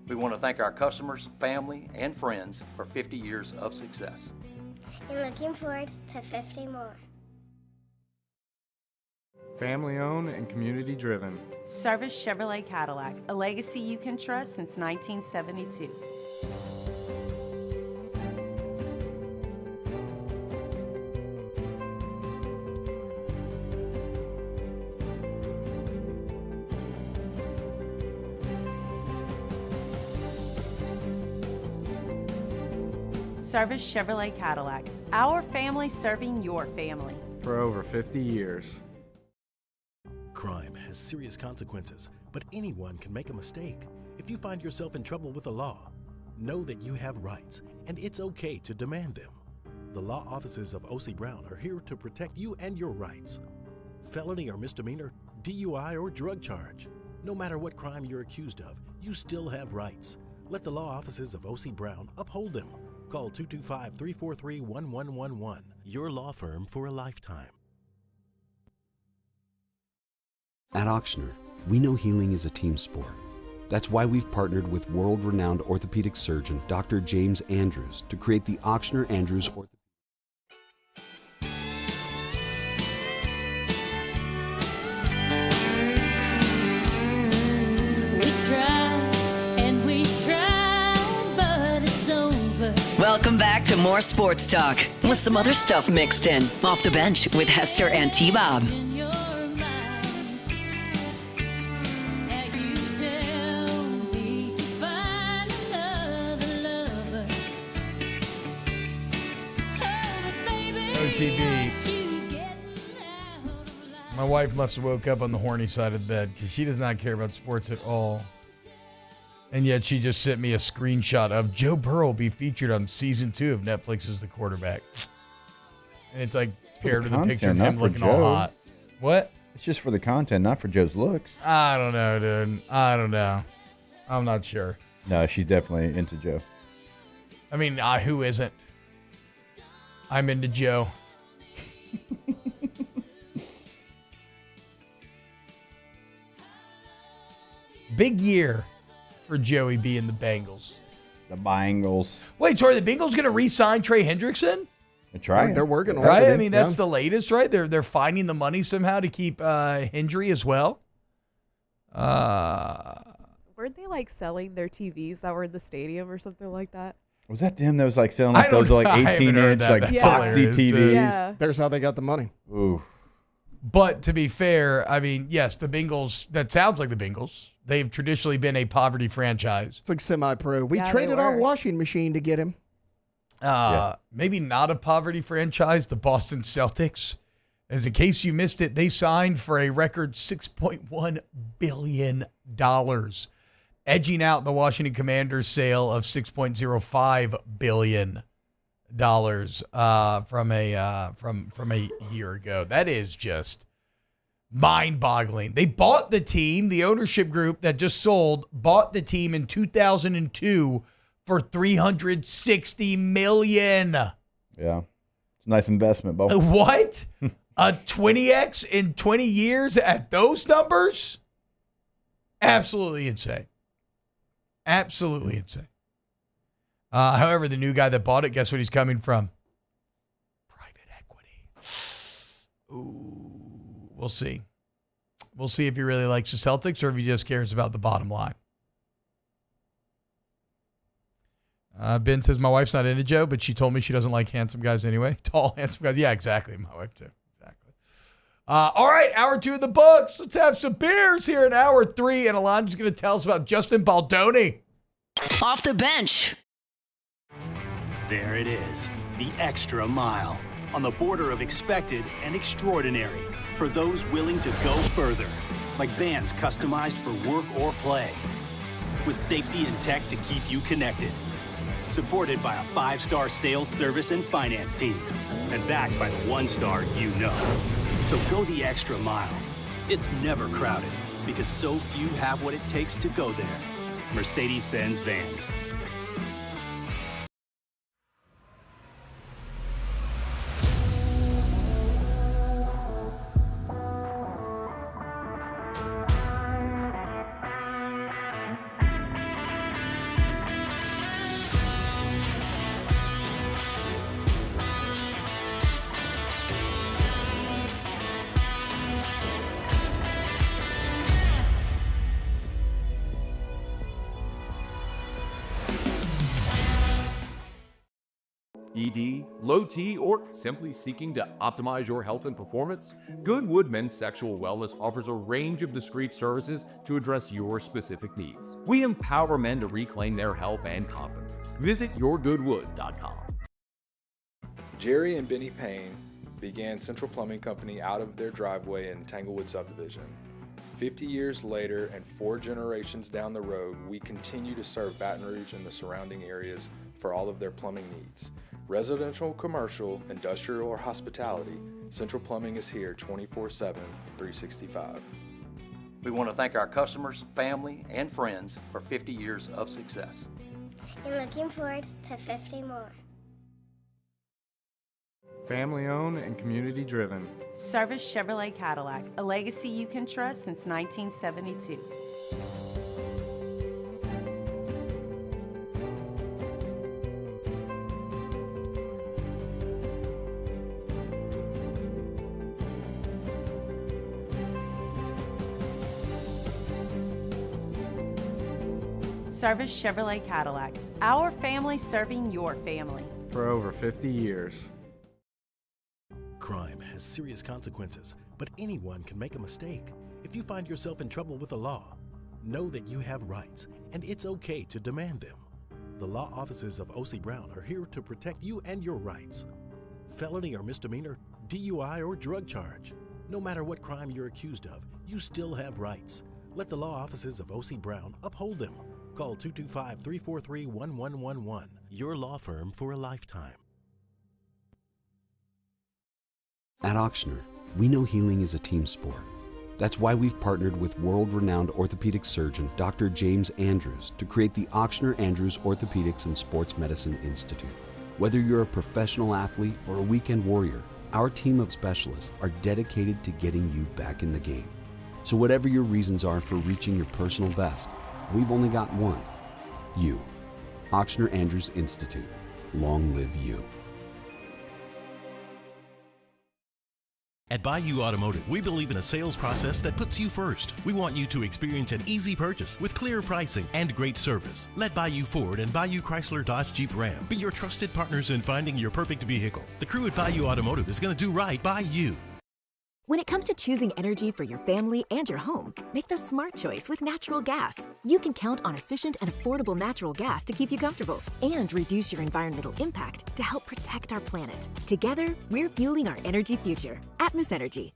We want to thank our customers, family, and friends for 50 years of success.
And looking forward to 50 more.
Family owned and community driven.
Service Chevrolet Cadillac, a legacy you can trust since 1972. Service Chevrolet Cadillac, our family serving your family.
For over 50 years.
Crime has serious consequences, but anyone can make a mistake. If you find yourself in trouble with the law, know that you have rights, and it's okay to demand them. The law offices of O.C. Brown are here to protect you and your rights. Felony or misdemeanor, DUI or drug charge. No matter what crime you're accused of, you still have rights. Let the law offices of O.C. Brown uphold them. Call 225-343-1111. Your law firm for a lifetime.
At Ochsner, we know healing is a team sport. That's why we've partnered with world-renowned orthopedic surgeon Dr. James Andrews to create the Ochsner Andrews Orthopedic.
Welcome back to more sports talk with some other stuff mixed in. Off the Bench with Hester and T-Bob.
OTB. My wife must have woke up on the horny side of the bed because she does not care about sports at all. And yet she just sent me a screenshot of Joe Burrow be featured on season 2 of Netflix's The Quarterback. And it's like paired with a picture of him looking all hot. What?
It's just for the content, not for Joe's looks.
I don't know, dude. I don't know. I'm not sure.
No, she's definitely into Joe.
I mean, who isn't? I'm into Joe. Big year for Joey B and the Bengals.
The Bengals.
Wait, so are the Bengals going to re-sign Trey Hendrickson?
They're trying.
They're working on it.
Right? I mean, that's the latest, right? They're finding the money somehow to keep Hendry as well.
Weren't they like selling their TVs that were in the stadium or something like that?
Was that them that was like selling like those like 18-inch like Foxy TVs?
Yeah.
There's how they got the money.
Ooh.
But to be fair, I mean, yes, the Bengals, that sounds like the Bengals. They've traditionally been a poverty franchise.
It's like semi-pro. We
Yeah,
traded
they
our
were.
washing machine to get him.
Maybe not a poverty franchise, the Boston Celtics. As in case you missed it, they signed for a record $6.1 billion, edging out the Washington Commanders' sale of $6.05 billion. from a year ago. That is just mind-boggling. They bought the team, the ownership group that just sold, bought the team in 2002 for $360 million.
Yeah. It's a nice investment, Bo.
What? A 20x in 20 years at those numbers? Absolutely insane. Absolutely insane. However, the new guy that bought it, guess what he's coming from? Private equity. Ooh, we'll see. We'll see if he really likes the Celtics or if he just cares about the bottom line. Ben says, my wife's not into Joe, but she told me she doesn't like handsome guys anyway. Tall, handsome guys. Yeah, exactly. My wife, too. Exactly. All right, hour 2 of the books. Let's have some beers here in hour 3. And Alondra's going to tell us about Justin Baldoni.
Off the bench.
There it is, the extra mile. On the border of expected and extraordinary. For those willing to go further. Like vans customized for work or play. With safety and tech to keep you connected. Supported by a 5-star sales, service, and finance team. And backed by the 1-star you know. So go the extra mile. It's never crowded because so few have what it takes to go there. Mercedes-Benz Vans.
ED, low T, or simply seeking to optimize your health and performance? Goodwood Men's Sexual Wellness offers a range of discreet services to address your specific needs. We empower men to reclaim their health and confidence. Visit yourgoodwood.com.
Jerry and Benny Payne began Central Plumbing Company out of their driveway in Tanglewood subdivision. 50 years later and 4 generations down the road, we continue to serve Baton Rouge and the surrounding areas for all of their plumbing needs. Residential, commercial, industrial, or hospitality, Central Plumbing is here 24/7, 365.
We want to thank our customers, family, and friends for 50 years of success.
And looking forward to 50 more.
Family owned and community driven.
Service Chevrolet Cadillac, a legacy you can trust since 1972. Service Chevrolet Cadillac, our family serving your family.
For over 50 years.
Crime has serious consequences, but anyone can make a mistake. If you find yourself in trouble with the law, know that you have rights, and it's okay to demand them. The law offices of O.C. Brown are here to protect you and your rights. Felony or misdemeanor, DUI or drug charge. No matter what crime you're accused of, you still have rights. Let the law offices of O.C. Brown uphold them. Call 225-343-1111. Your law firm for a lifetime.
At Auctioner, we know healing is a team sport. That's why we've partnered with world-renowned orthopedic surgeon Dr. James Andrews to create the Auctioner Andrews Orthopedics and Sports Medicine Institute. Whether you're a professional athlete or a weekend warrior, our team of specialists are dedicated to getting you back in the game. So whatever your reasons are for reaching your personal best, we've only got one. You. Auctioner Andrews Institute. Long live you.
At Bayou Automotive, we believe in a sales process that puts you first. We want you to experience an easy purchase with clear pricing and great service. Let Bayou Ford and Bayou Chrysler Dodge Jeep Ram be your trusted partners in finding your perfect vehicle. The crew at Bayou Automotive is going to do right by you.
When it comes to choosing energy for your family and your home, make the smart choice with natural gas. You can count on efficient and affordable natural gas to keep you comfortable and reduce your environmental impact to help protect our planet. Together, we're fueling our energy future. Atmos Energy.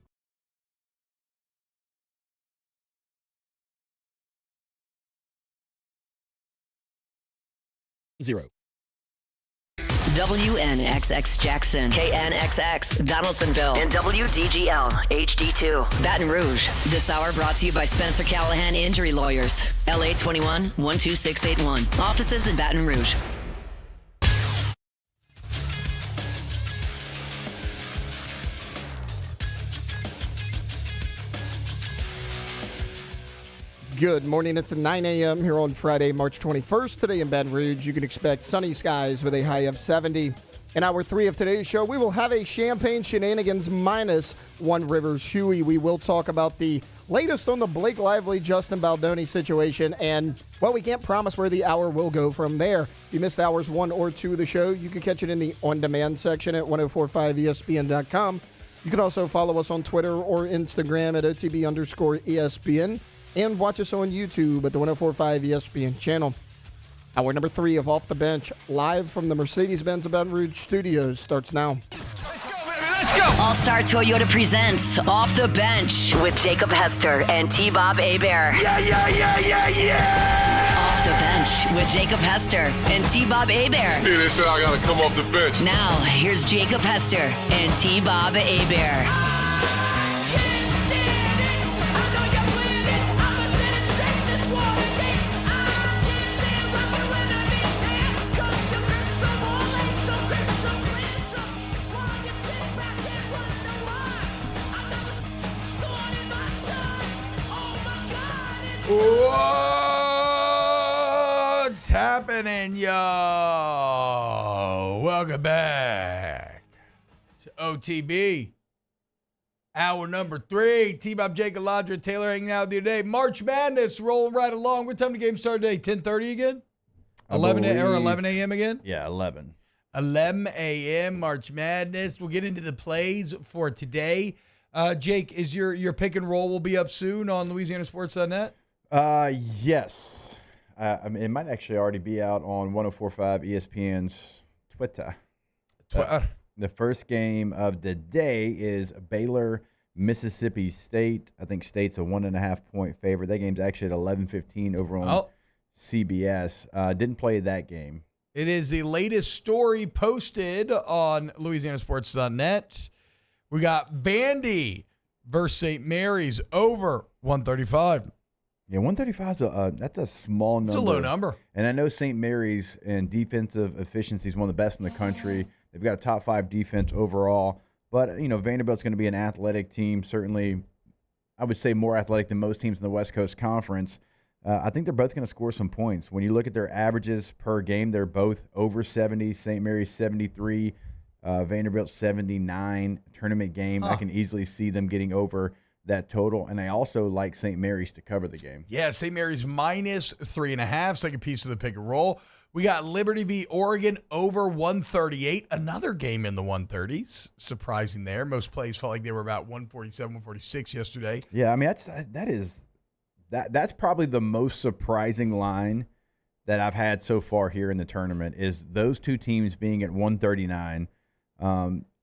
WNXX Jackson, KNXX Donaldsonville, and WDGL HD2 Baton Rouge. This hour brought to you by Spencer Callahan Injury Lawyers. LA 21 12681. Offices in Baton Rouge.
Good morning. It's 9 a.m. here on Friday, March 21st. Today in Baton Rouge, you can expect sunny skies with a high of 70. In hour 3 of today's show, we will have a Champagne Shenanigans minus One Rivers Huey. We will talk about the latest on the Blake Lively, Justin Baldoni situation, and, well, we can't promise where the hour will go from there. If you missed hours 1 or 2 of the show, you can catch it in the on-demand section at 1045ESPN.com. You can also follow us on Twitter or Instagram at OTB_ESPN. And watch us on YouTube at the 1045 ESPN channel. Hour number 3 of Off the Bench, live from the Mercedes-Benz Baton Rouge studios, starts now.
Let's go! All-Star Toyota presents Off the Bench with Jacob Hester and T-Bob Hebert.
Yeah!
Off the Bench with Jacob Hester and T-Bob Hebert.
Yeah, they said I gotta come off the bench.
Now, here's Jacob Hester and T-Bob Hebert.
What's happening, y'all? Welcome back to OTB. Hour number 3. T-Bob, Jake, Alondra, Taylor hanging out with you today. March Madness rolling right along. What time the game started today? 10:30 again? 11 a.m. again?
Yeah, 11.
11 a.m. March Madness. We'll get into the plays for today. Jake, is your pick and roll will be up soon on LouisianaSports.net?
Yes. I mean, it might actually already be out on 1045 ESPN's Twitter. The first game of the day is Baylor, Mississippi State. I think State's a 1.5-point favorite. That game's actually at 11:15 over on CBS. Didn't play that game.
It is the latest story posted on LouisianaSports.net. We got Vandy versus St. Mary's over 135.
Yeah, 135 that's a small number.
It's a low number.
And I know St. Mary's in defensive efficiency is one of the best in the country. They've got a top 5 defense overall. But, Vanderbilt's going to be an athletic team, certainly, I would say more athletic than most teams in the West Coast Conference. I think they're both going to score some points. When you look at their averages per game, they're both over 70. St. Mary's 73, Vanderbilt 79. Tournament game, I can easily see them getting over that total, and I also like St. Mary's to cover the game.
Yeah, St. Mary's minus 3.5, second piece of the pick and roll. We got Liberty v. Oregon over 138, another game in the 130s. Surprising there. Most plays felt like they were about 147, 146 yesterday.
Yeah, I mean, that's probably the most surprising line that I've had so far here in the tournament is those two teams being at 139.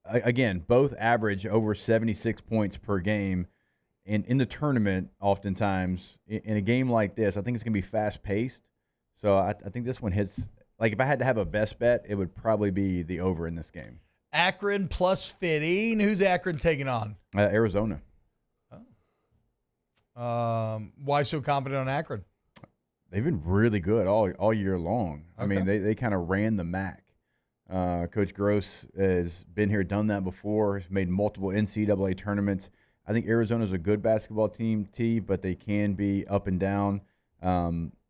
Again, both average over 76 points per game. And in the tournament, oftentimes, in a game like this, I think it's going to be fast-paced. So I think this one hits – like if I had to have a best bet, it would probably be the over in this game.
Akron plus 15. Who's Akron taking on?
Arizona.
Why so confident on Akron?
They've been really good all year long. Okay. I mean, they kind of ran the MAC. Coach Gross has been here, done that before, has made multiple NCAA tournaments. I think Arizona's a good basketball team, but they can be up and down.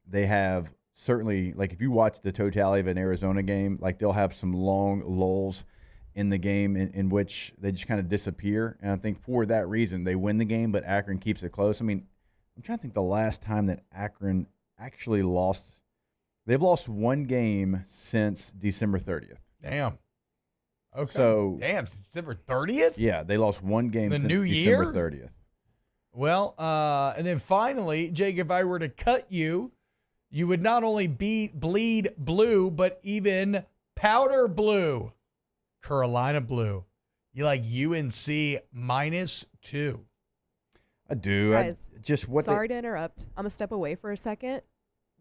They have certainly, like if you watch the totality of an Arizona game, like they'll have some long lulls in the game in which they just kind of disappear. And I think for that reason, they win the game, but Akron keeps it close. I mean, I'm trying to think the last time that Akron actually lost. They've lost one game since December 30th.
Damn. Okay.
So,
damn, December 30th?
Yeah, they lost one game since
New Year?
December 30th.
Well, and then finally, Jake, if I were to cut you, you would not only bleed blue, but even powder blue. Carolina blue. You like UNC -2.
I do.
Guys,
Just what?
Sorry to interrupt. I'm gonna step away for a second.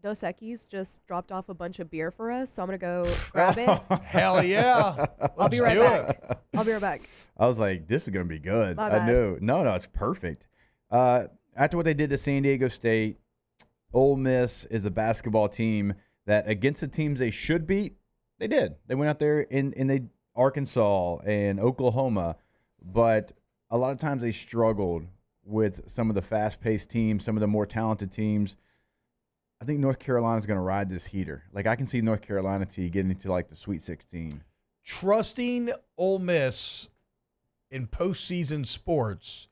Dos Equis just dropped off a bunch of beer for us, so I'm gonna go grab it.
Hell yeah!
I'll be right back. I'll be right back.
I was like, this is going to be good.
My
I
bad.
knew. No, it's perfect. After what they did to San Diego State, Ole Miss is a basketball team that against the teams they should beat, they did. They went out there in Arkansas and Oklahoma, but a lot of times they struggled with some of the fast-paced teams, some of the more talented teams. I think North Carolina's going to ride this heater. Like, I can see North Carolina getting into, like, the Sweet 16.
Trusting Ole Miss in postseason sports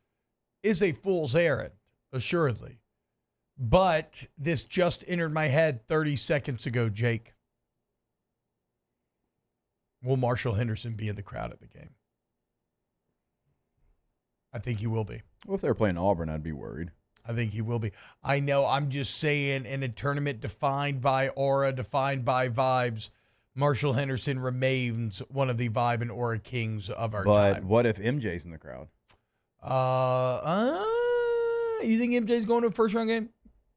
is a fool's errand, assuredly. But this just entered my head 30 seconds ago, Jake. Will Marshall Henderson be in the crowd at the game? I think he will be.
Well, if they were playing Auburn, I'd be worried.
I think he will be. I know. I'm just saying, in a tournament defined by aura, defined by vibes, Marshall Henderson remains one of the vibe and aura kings of our time.
But what if MJ's in the crowd?
You think MJ's going to a first-round game?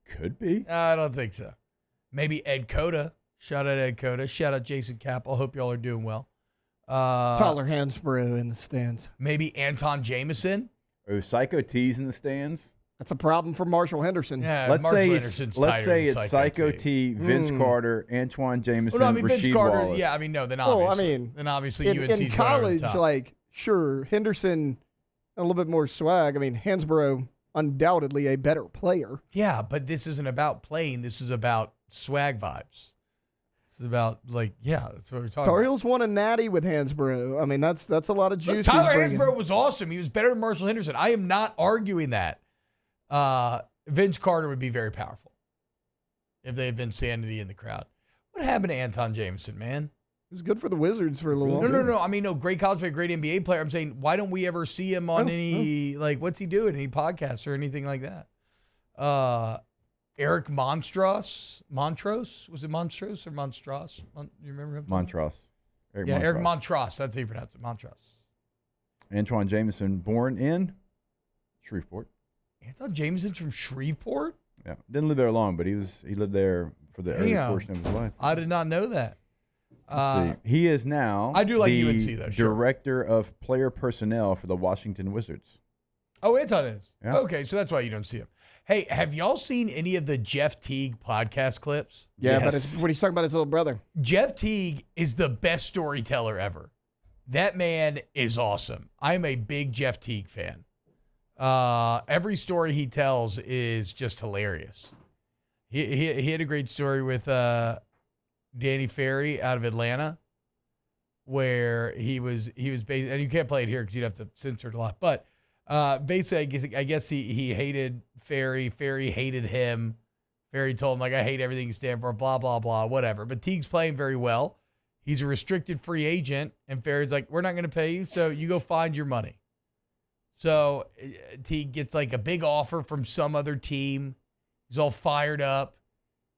Could be.
I don't think so. Maybe Ed Cota. Shout out Ed Cota. Shout out Jason Capel. Hope y'all are doing well.
Tyler Hansbrough in the stands.
Maybe Anton Jameson.
Oh, Psycho T's in the stands.
That's a problem for Marshall Henderson.
Yeah,
let's
Marshall
say
Henderson's
let's say
tighter than
it's Psycho T, Vince Carter, Antoine Jameson,
well, no, I mean, Vince
Rasheed
Carter.
Wallace.
Yeah, I mean, no, then obviously.
Well, I mean,
then obviously
in
UNC's
college,
top.
like, sure, Henderson a little bit more swag. I mean, Hansbrough, undoubtedly a better player.
Yeah, but this isn't about playing. This is about swag vibes. This is about, like, yeah, that's what we're talking
Tar
about.
Heels won a natty with Hansbrough. I mean, that's a lot of juice.
Look, Tyler
he's bringing.
Hansbrough was awesome. He was better than Marshall Henderson. I am not arguing that. Vince Carter would be very powerful if they had Vinsanity in the crowd. What happened to Anton Jameson, man?
It was good for the Wizards for a little while.
No. I mean, no, great college player, great NBA player. I'm saying, why don't we ever see him on like, what's he doing? Any podcasts or anything like that? Eric Monstros? Was it Monstros or Monstros? You remember him?
Montross.
Eric Montross. That's how you pronounce it. Montross.
Antoine Jameson, born in Shreveport.
Anton Jameson's from Shreveport?
Yeah, didn't live there long, but he lived there for the early portion of his life.
I did not know that.
Let's see. He is now
I do like
the
UNC, though, sure.
director of player personnel for the Washington Wizards.
Oh, Anton is?
Yeah.
Okay, so that's why you don't see him. Hey, have y'all seen any of the Jeff Teague podcast clips?
Yeah, but it's when he's talking about his little brother.
Jeff Teague is the best storyteller ever. That man is awesome. I'm a big Jeff Teague fan. Every story he tells is just hilarious. He had a great story with Danny Ferry out of Atlanta, where he was basically, and you can't play it here because you'd have to censor it a lot. But basically, I guess he hated Ferry. Ferry hated him. Ferry told him, like, I hate everything you stand for, blah, blah, blah, whatever. But Teague's playing very well. He's a restricted free agent, and Ferry's like, we're not going to pay you, so you go find your money. So Teague gets like a big offer from some other team. He's all fired up.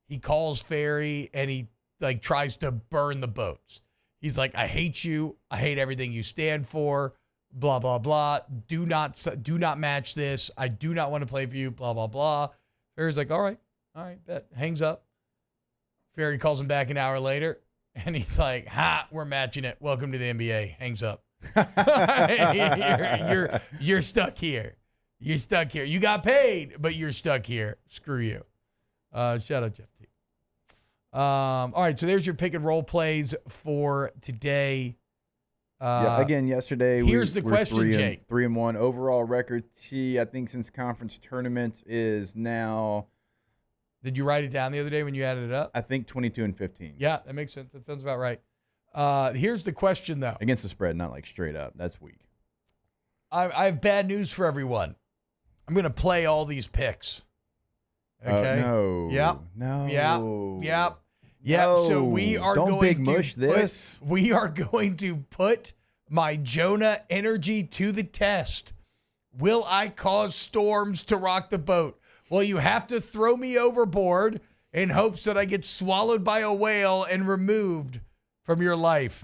He calls Ferry, and he like tries to burn the boats. He's like, I hate you. I hate everything you stand for. Blah, blah, blah. Do not match this. I do not want to play for you. Blah, blah, blah. Ferry's like, all right, bet. Hangs up. Ferry calls him back an hour later, and he's like, we're matching it. Welcome to the NBA. Hangs up. you're stuck here. You're stuck here. You got paid, but you're stuck here. Screw you. Shout out Jeff T. All right, so there's your pick and roll plays for today.
Again, yesterday.
Here's the question, Jake.
3-1 overall record. I think since conference tournaments is now.
Did you write it down the other day when you added it up?
I think 22-15.
Yeah, that makes sense. That sounds about right. Here's the question, though.
Against the spread, not like straight up. That's weak.
I have bad news for everyone. I'm going to play all these picks. Okay.
No.
Yep.
No.
Yep.
No.
So we are
Don't big mush this.
We are going to put my Jonah energy to the test. Will I cause storms to rock the boat? Will you have to throw me overboard in hopes that I get swallowed by a whale and removed from your life?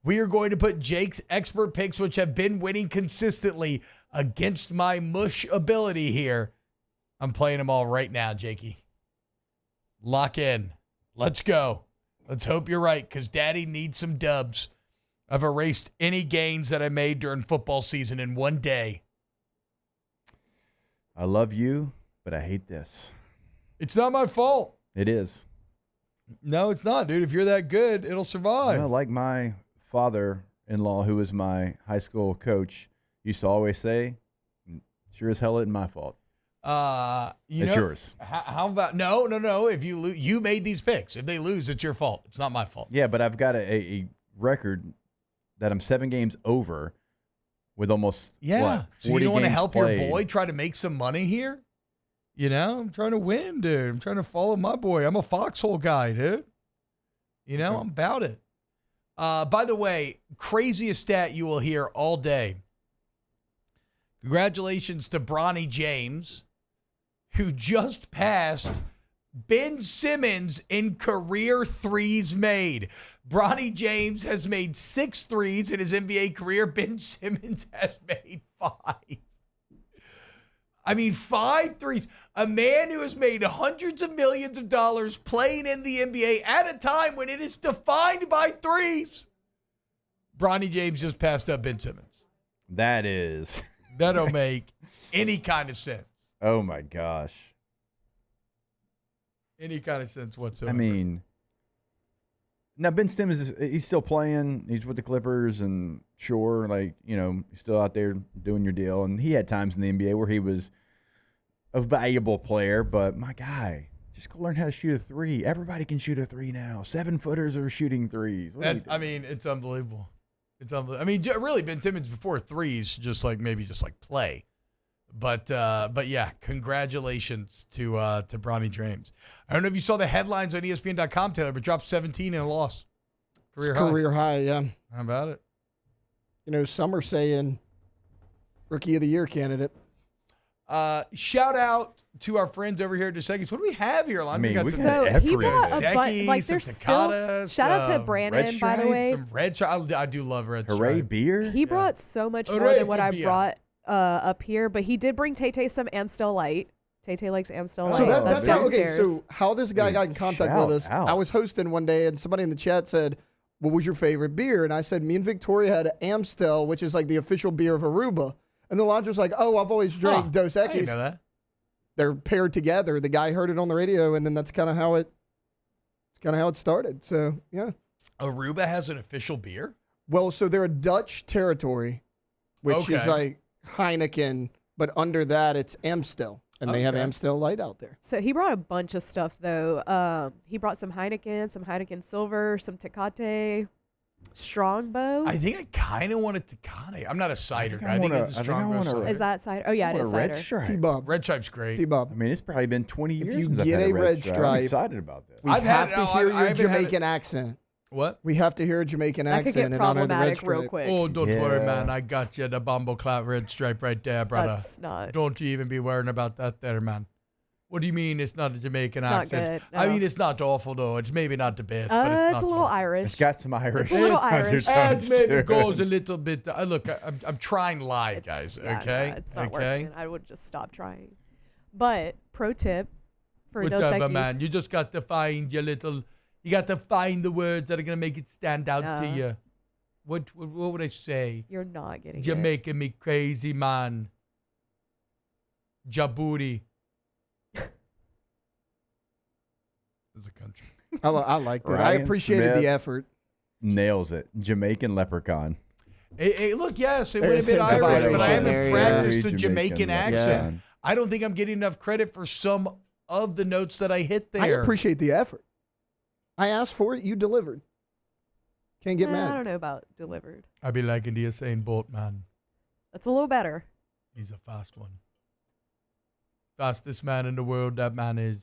We are going to put Jake's expert picks, which have been winning consistently, against my mush ability here. I'm playing them all right now, Jakey. Lock in. Let's go. Let's hope you're right, because Daddy needs some dubs. I've erased any gains that I made during football season in one day.
I love you, but I hate this.
It's not my fault.
It is.
No, it's not, dude. If you're that good, it'll survive.
Well, like my father-in-law, who was my high school coach, used to always say, sure as hell isn't my fault. It's yours.
How about no? If you lose, you made these picks. If they lose, it's your fault. It's not my fault.
Yeah, but I've got a record that I'm 7 games over with almost
So you don't want to help
played.
your boy try to make some money here? You know, I'm trying to win, dude. I'm trying to follow my boy. I'm a foxhole guy, dude. You know, I'm about it. By the way, craziest stat you will hear all day. Congratulations to Bronny James, who just passed Ben Simmons in career threes made. Bronny James has made 6 threes in his NBA career. Ben Simmons has made 5. I mean, 5 threes. A man who has made hundreds of millions of dollars playing in the NBA at a time when it is defined by threes. Bronny James just passed up Ben Simmons.
That
don't make any kind of sense.
Oh, my gosh.
Any kind of sense whatsoever.
I mean, now Ben Simmons, he's still playing. He's with the Clippers, and sure, like, you know, he's still out there doing your deal. And he had times in the NBA where he was a valuable player, but my guy, just go learn how to shoot a 3. Everybody can shoot a 3 now. 7-footers are shooting 3s.
I mean, it's unbelievable. It's unbelievable. I mean, really, Ben Simmons before threes, just like play. But yeah, congratulations to Bronny James. I don't know if you saw the headlines on ESPN.com, Taylor, but dropped 17 in a loss.
Career high, yeah.
How about it?
You know, some are saying Rookie of the Year candidate.
Shout out to our friends over here at DeSeggi's. What do we have here, Lon?
I mean, we
So he brought a bunch. Like, there's still.
Cicadas,
Shout out to Brandon, by the way.
Some Red Stripe. I do love Red Stripe.
Hooray beer?
He brought so much more
Hooray
than what
for
I
beer.
brought up here, but he did bring Tay some Amstel Light. Tay likes Amstel Light.
So that's how, okay,
downstairs.
so how this guy got in contact with us. I was hosting one day, and somebody in the chat said, what was your favorite beer? And I said, me and Victoria had Amstel, which is like the official beer of Aruba. And the lodge was like, oh, I've always drank Dos
I didn't
Equis.
know that.
They're paired together. The guy heard it on the radio, and then that's kind of how it started. So, yeah.
Aruba has an official beer?
Well, so they're a Dutch territory, which is
Okay.
like Heineken, but under that it's Amstel, and they have
Okay.
Amstel Light out there.
So he brought a bunch of stuff though. He brought some Heineken Silver, some Tecate, Strongbow.
I think I kind of wanted Tecate. I'm not a cider guy. I think it's a strong
Is that cider? Oh yeah, it is cider.
Red Stripe.
T-Bob.
Red Stripe's great.
T-Bob.
I mean, it's probably been 20 years
If you
since I've
get
had
a Red Stripe,
I'm excited about this.
we
I've
have
had-
to
no,
hear
I
your
haven't had
Jamaican accent.
What?
We have to hear a Jamaican
That could
accent
get
in honor of the Red
problematic
Stripe.
real quick.
Oh, don't worry, man. I got you the Bumble Clout Red Stripe right there, brother.
That's not.
Don't you even be worrying about that there, man. What do you mean it's not a Jamaican
It's not
accent?
good,
I
no.
mean, it's not awful, though. It's maybe not the best, but it's not
It's a little
awful.
Irish.
It's got some Irish.
It's a little Irish.
And maybe goes a little bit. Look, I'm trying live, guys.
Yeah,
Okay,
no, it's not
okay.
working. I would just stop trying. But pro tip for Dos
Whatever,
Equis.
man. You just got to find your little. You got to find the words that are gonna make it stand out to
No.
you. What would I say?
You're not getting
You're
it.
making me crazy, man. Djibouti. As a country.
I liked it. I
Ryan
appreciated
Smith
the effort.
Nails it. Jamaican leprechaun.
Hey, look, yes, it would
There's
have been
some
Irish, but I
variation
haven't
there, yeah.
practiced a
Very
Jamaican
Jamaican
accent.
leprechaun.
I don't think I'm getting enough credit for some of the notes that I hit there.
I appreciate the effort. I asked for it. You delivered. Can't get
I
mad.
don't know about delivered.
I be liking the Usain Bolt, man.
That's a little better.
He's a fast one. Fastest man in the world, that man is.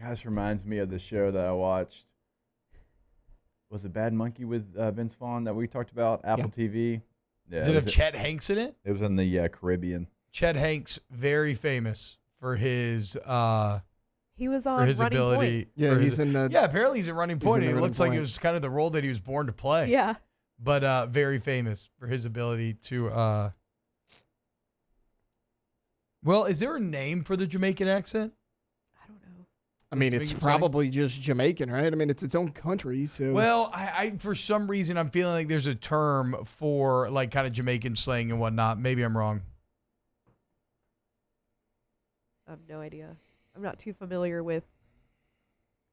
Guys, reminds me of the show that I watched. Was it Bad Monkey with Vince Vaughn that we talked about? Apple TV. Yeah,
Does it have Chet Hanks in it?
It was in the Caribbean.
Chet Hanks, very famous for his
He was
for
on
his
Running
ability.
Point.
Yeah,
for
he's
his-
in the.
Yeah, apparently he's in Running
he's
Point.
in
And
the
it
Running
looks like it
Point.
was kind of the role that he was born to play.
Yeah.
But very famous for his ability to. Well, is there a name for the Jamaican accent?
I mean, it's probably just Jamaican, right? I mean, it's its own country, so.
Well, I for some reason I'm feeling like there's a term for like kind of Jamaican slang and whatnot. Maybe I'm wrong.
I have no idea. I'm not too familiar with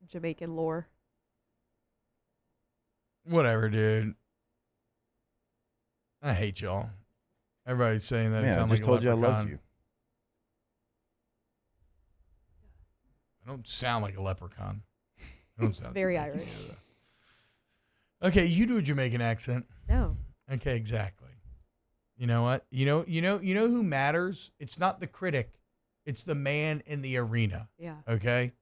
Jamaican lore.
Whatever, dude. I hate y'all. Everybody's saying that.
Yeah, I just told you I loved you.
I don't sound like a leprechaun. I don't
It's
sound
very
Jamaican
Irish.
either. Okay, you do a Jamaican accent.
No.
Okay, exactly. You know what? You know who matters? It's not the critic. It's the man in the arena.
Yeah.
Okay?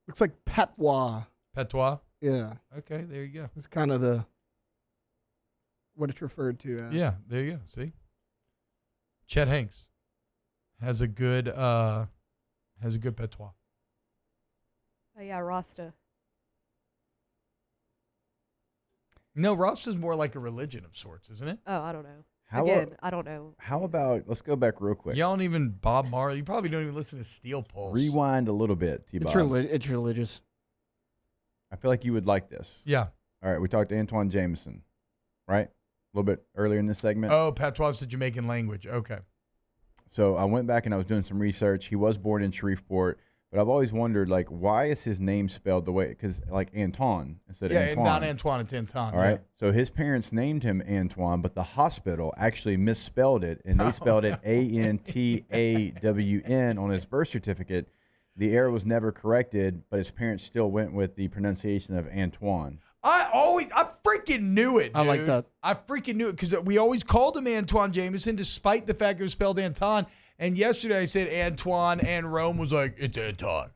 Looks like patois.
Patois?
Yeah.
Okay, there you go.
It's kind of what it's referred to as.
Yeah, there you go. See? Chet Hanks has a good patois.
Oh, yeah, Rasta.
No, Rasta's more like a religion of sorts, isn't it?
Oh, I don't know.
How
Again, I don't know.
How about, let's go back real quick.
Y'all don't even Bob Marley. You probably don't even listen to Steel Pulse.
Rewind a little bit, T-Bob.
It's religious.
I feel like you would like this.
Yeah.
All right, we talked to Antoine Jameson, right? A little bit earlier in this segment.
Oh, patois is the Jamaican language. Okay.
So I went back and I was doing some research. He was born in Shreveport, but I've always wondered, like, why is his name spelled the way? Because, like, Antoine instead of Antoine.
Yeah, not Antoine, it's Anton.
All right. So his parents named him Antoine, but the hospital actually misspelled it, and they spelled it Antawn on his birth certificate. The error was never corrected, but his parents still went with the pronunciation of Antoine.
I freaking knew it, dude.
I like that.
I freaking knew it because we always called him Antoine Jameson despite the fact it was spelled Anton. And yesterday I said Antoine, and Rome was like, it's Anton.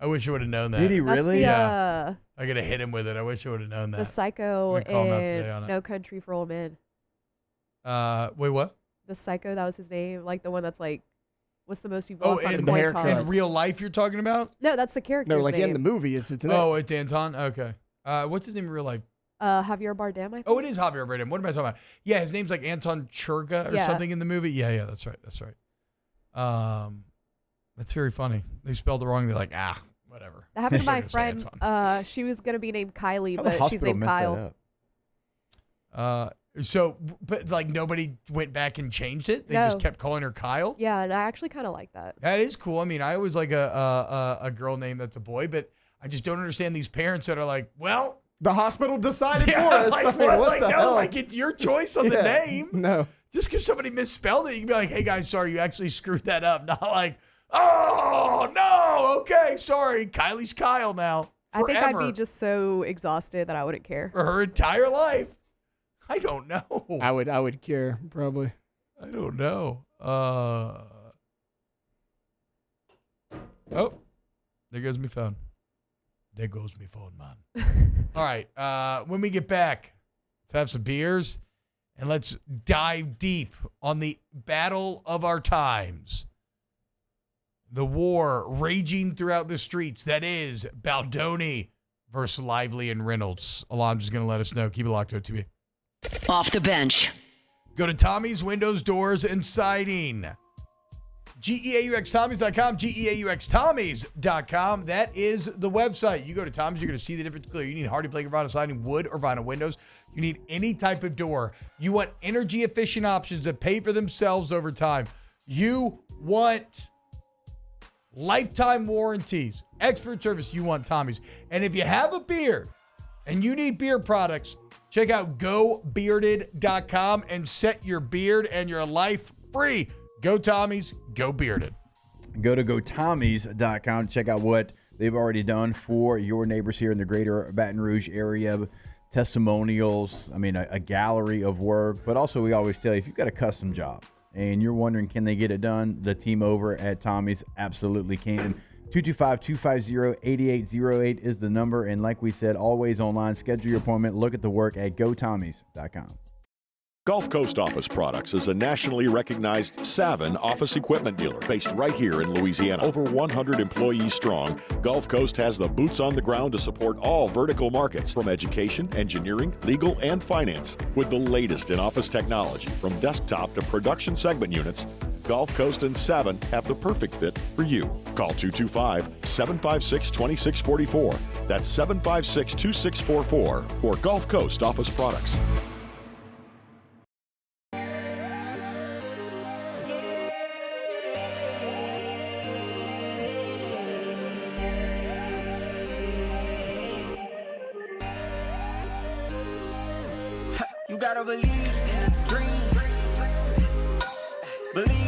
I wish I would have known that.
Did he really?
Yeah. I could have hit him with it. I wish I would have known that.
The Psycho
I'm gonna call him out today on
in
it.
No Country for Old Men.
Wait, what?
The Psycho, that was his name. Like the one that's like, what's the most you've lost on a
in,
coin toss?
in real life you're talking about?
No, that's the character's
No, like
name.
in the movie, it's name.
Oh, it's Anton? Okay. What's his name in real life?
Javier Bardem, I think.
Oh, it is Javier Bardem. What am I talking about? Yeah, his name's like Anton Churga or
Yeah.
something in the movie. Yeah, that's right. That's right. That's very funny. They spelled it wrong. They're like, whatever.
That happened to my
Should've said
friend.
Anton.
She was going to be named Kylie,
How the
but she's
hospital
named
messed
Kyle.
that up?
So, but like nobody went back and changed it. They
No.
just kept calling her Kyle.
Yeah, and I actually kind of like that.
That is cool. I mean, I always like a girl name that's a boy, but I just don't understand these parents that are like, well,
The hospital decided
yeah,
for us.
like,
I mean,
what?
what
Like,
the
no,
hell?
like it's your choice on the
Yeah,
name.
No.
Just because somebody misspelled it, you can be like, hey guys, sorry, you actually screwed that up. Not like, oh no, okay, sorry, Kylie's Kyle now.
I think I'd
Forever.
be just so exhausted that I wouldn't care.
For her entire life. I don't know.
I would care, probably.
I don't know. Oh, there goes my phone. There goes my phone, man. All right. When we get back, let's have some beers and let's dive deep on the battle of our times. The war raging throughout the streets. That is Baldoni versus Lively and Reynolds. Alonzo's going to let us know. Keep it locked to OTB.
Off the bench.
Go to Tommy's Windows, Doors, and Siding. GEAUXTommys.com, GEAUXTommys.com. That is the website. You go to Tommy's, you're going to see the difference clearly. You need hardy plank or vinyl siding, wood or vinyl windows. You need any type of door. You want energy-efficient options that pay for themselves over time. You want lifetime warranties, expert service. You want Tommy's. And if you have a beard and you need beard products, check out GoBearded.com and set your beard and your life free. Go Tommy's, go Bearded.
Go to GoTommys.com to check out what they've already done for your neighbors here in the greater Baton Rouge area. Testimonials, I mean, a gallery of work. But also, we always tell you, if you've got a custom job and you're wondering, can they get it done? The team over at Tommy's absolutely can. 225-250-8808 is the number. And like we said, always online. Schedule your appointment. Look at the work at GoTommys.com.
Gulf Coast Office Products is a nationally recognized Savin office equipment dealer based right here in Louisiana. Over 100 employees strong, Gulf Coast has the boots on the ground to support all vertical markets, from education, engineering, legal, and finance. With the latest in office technology, from desktop to production segment units, Gulf Coast and Savin have the perfect fit for you. Call 225-756-2644. That's 756-2644 for Gulf Coast Office Products.
You gotta believe in a dream. Believe.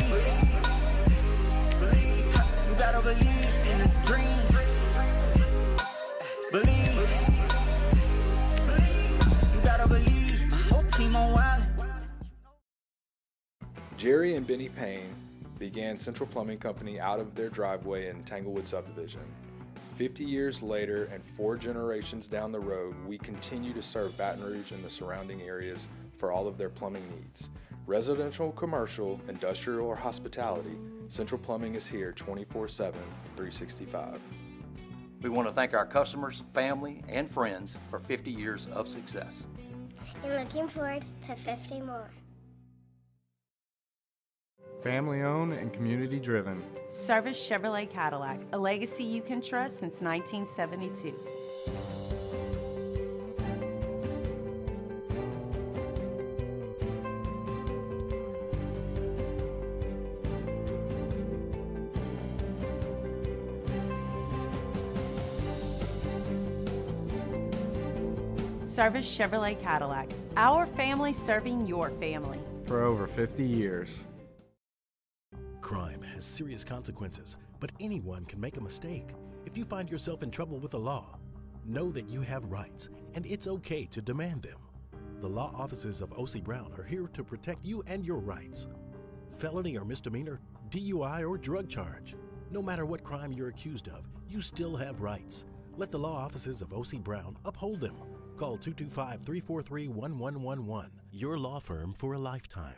You gotta believe in a dream. Believe. You gotta believe. My whole team on wild.
Jerry and Benny Payne began Central Plumbing Company out of their driveway in Tanglewood subdivision. 50 years later and 4 generations down the road, we continue to serve Baton Rouge and the surrounding areas for all of their plumbing needs. Residential, commercial, industrial, or hospitality, Central Plumbing is here 24/7, 365.
We want to thank our customers, family, and friends for 50 years of success.
And looking forward to 50 more.
Family owned and community driven.
Service Chevrolet Cadillac, a legacy you can trust since 1972. Service Chevrolet Cadillac, our family serving your family.
For over 50 years.
Crime has serious consequences, but anyone can make a mistake. If you find yourself in trouble with the law, know that you have rights, and it's okay to demand them. The law offices of O.C. Brown are here to protect you and your rights. Felony or misdemeanor, DUI or drug charge. No matter what crime you're accused of, you still have rights. Let the law offices of O.C. Brown uphold them. Call 225-343-1111. Your law firm for a lifetime.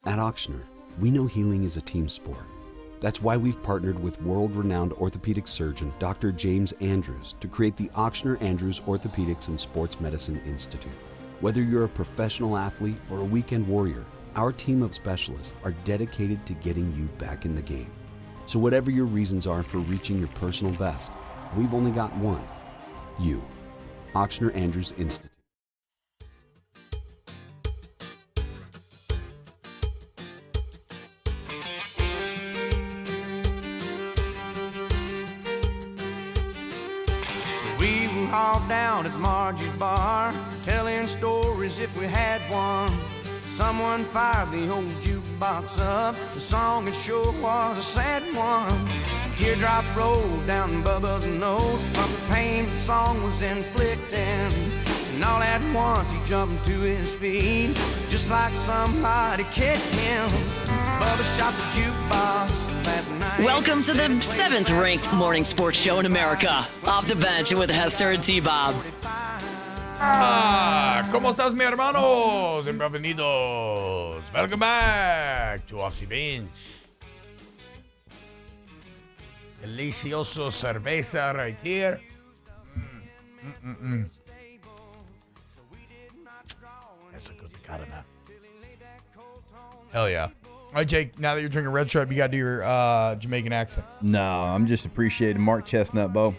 At Auctioner, we know healing is a team sport. That's why we've partnered with world-renowned orthopedic surgeon Dr. James Andrews to create the Auctioner Andrews Orthopedics and Sports Medicine Institute. Whether you're a professional athlete or a weekend warrior, our team of specialists are dedicated to getting you back in the game. So whatever your reasons are for reaching your personal best, we've only got one. You. Auctioner Andrews Institute.
We were all down at Margie's bar, telling stories if we had one. Someone fired the old jukebox up. The song it sure was a sad one. Teardrop rolled down Bubba's nose from the pain the song was inflicting. And all at once he jumped to his feet, just like somebody kicked him. Bubba shot the jukebox last night.
Welcome to the 7th ranked morning sports show in America. Off the bench with Hester and T-Bob.
¿Cómo estás, mi hermanos? And bienvenidos. Welcome back to Off the Bench. Delicioso cerveza right here. That's a good carne. Hell yeah. All right, Jake, now that you're drinking Red Stripe, you got to do your Jamaican accent.
No, I'm just appreciating Mark Chestnut, Bo.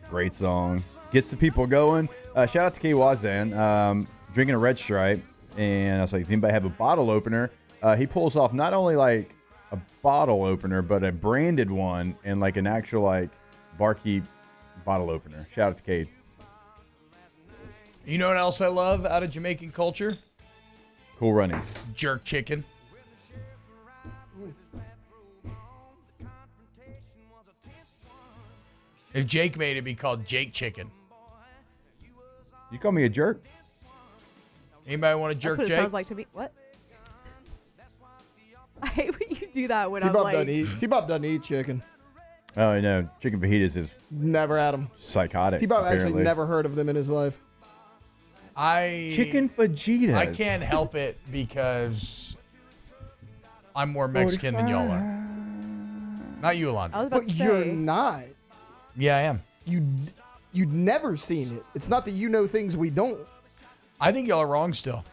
Great song. Gets the people going. Shout out to K. Wazan. Drinking a Red Stripe. And I was like, does anybody have a bottle opener? He pulls off not only like a bottle opener, but a branded one and like an actual like barkeep bottle opener. Shout out to Cade.
You know what else I love out of Jamaican culture?
Cool Runnings.
Jerk chicken. If Jake made it, it'd be called Jake chicken.
You call me a jerk?
Anybody want to jerk
That's what
Jake?
it sounds like to me. What? I hate when you do that when I'm
T-Bob
like...
doesn't eat chicken.
Oh, no. Chicken fajitas is
Never had them.
psychotic.
T-Bob actually
apparently.
never heard of them in his life.
Chicken fajitas.
I can't help it because I'm more Mexican than y'all are. Not you, Alonzo.
I was about
But
to
you're
say.
not.
Yeah, I am.
You'd never seen it. It's not that you know things we don't.
I think y'all are wrong still.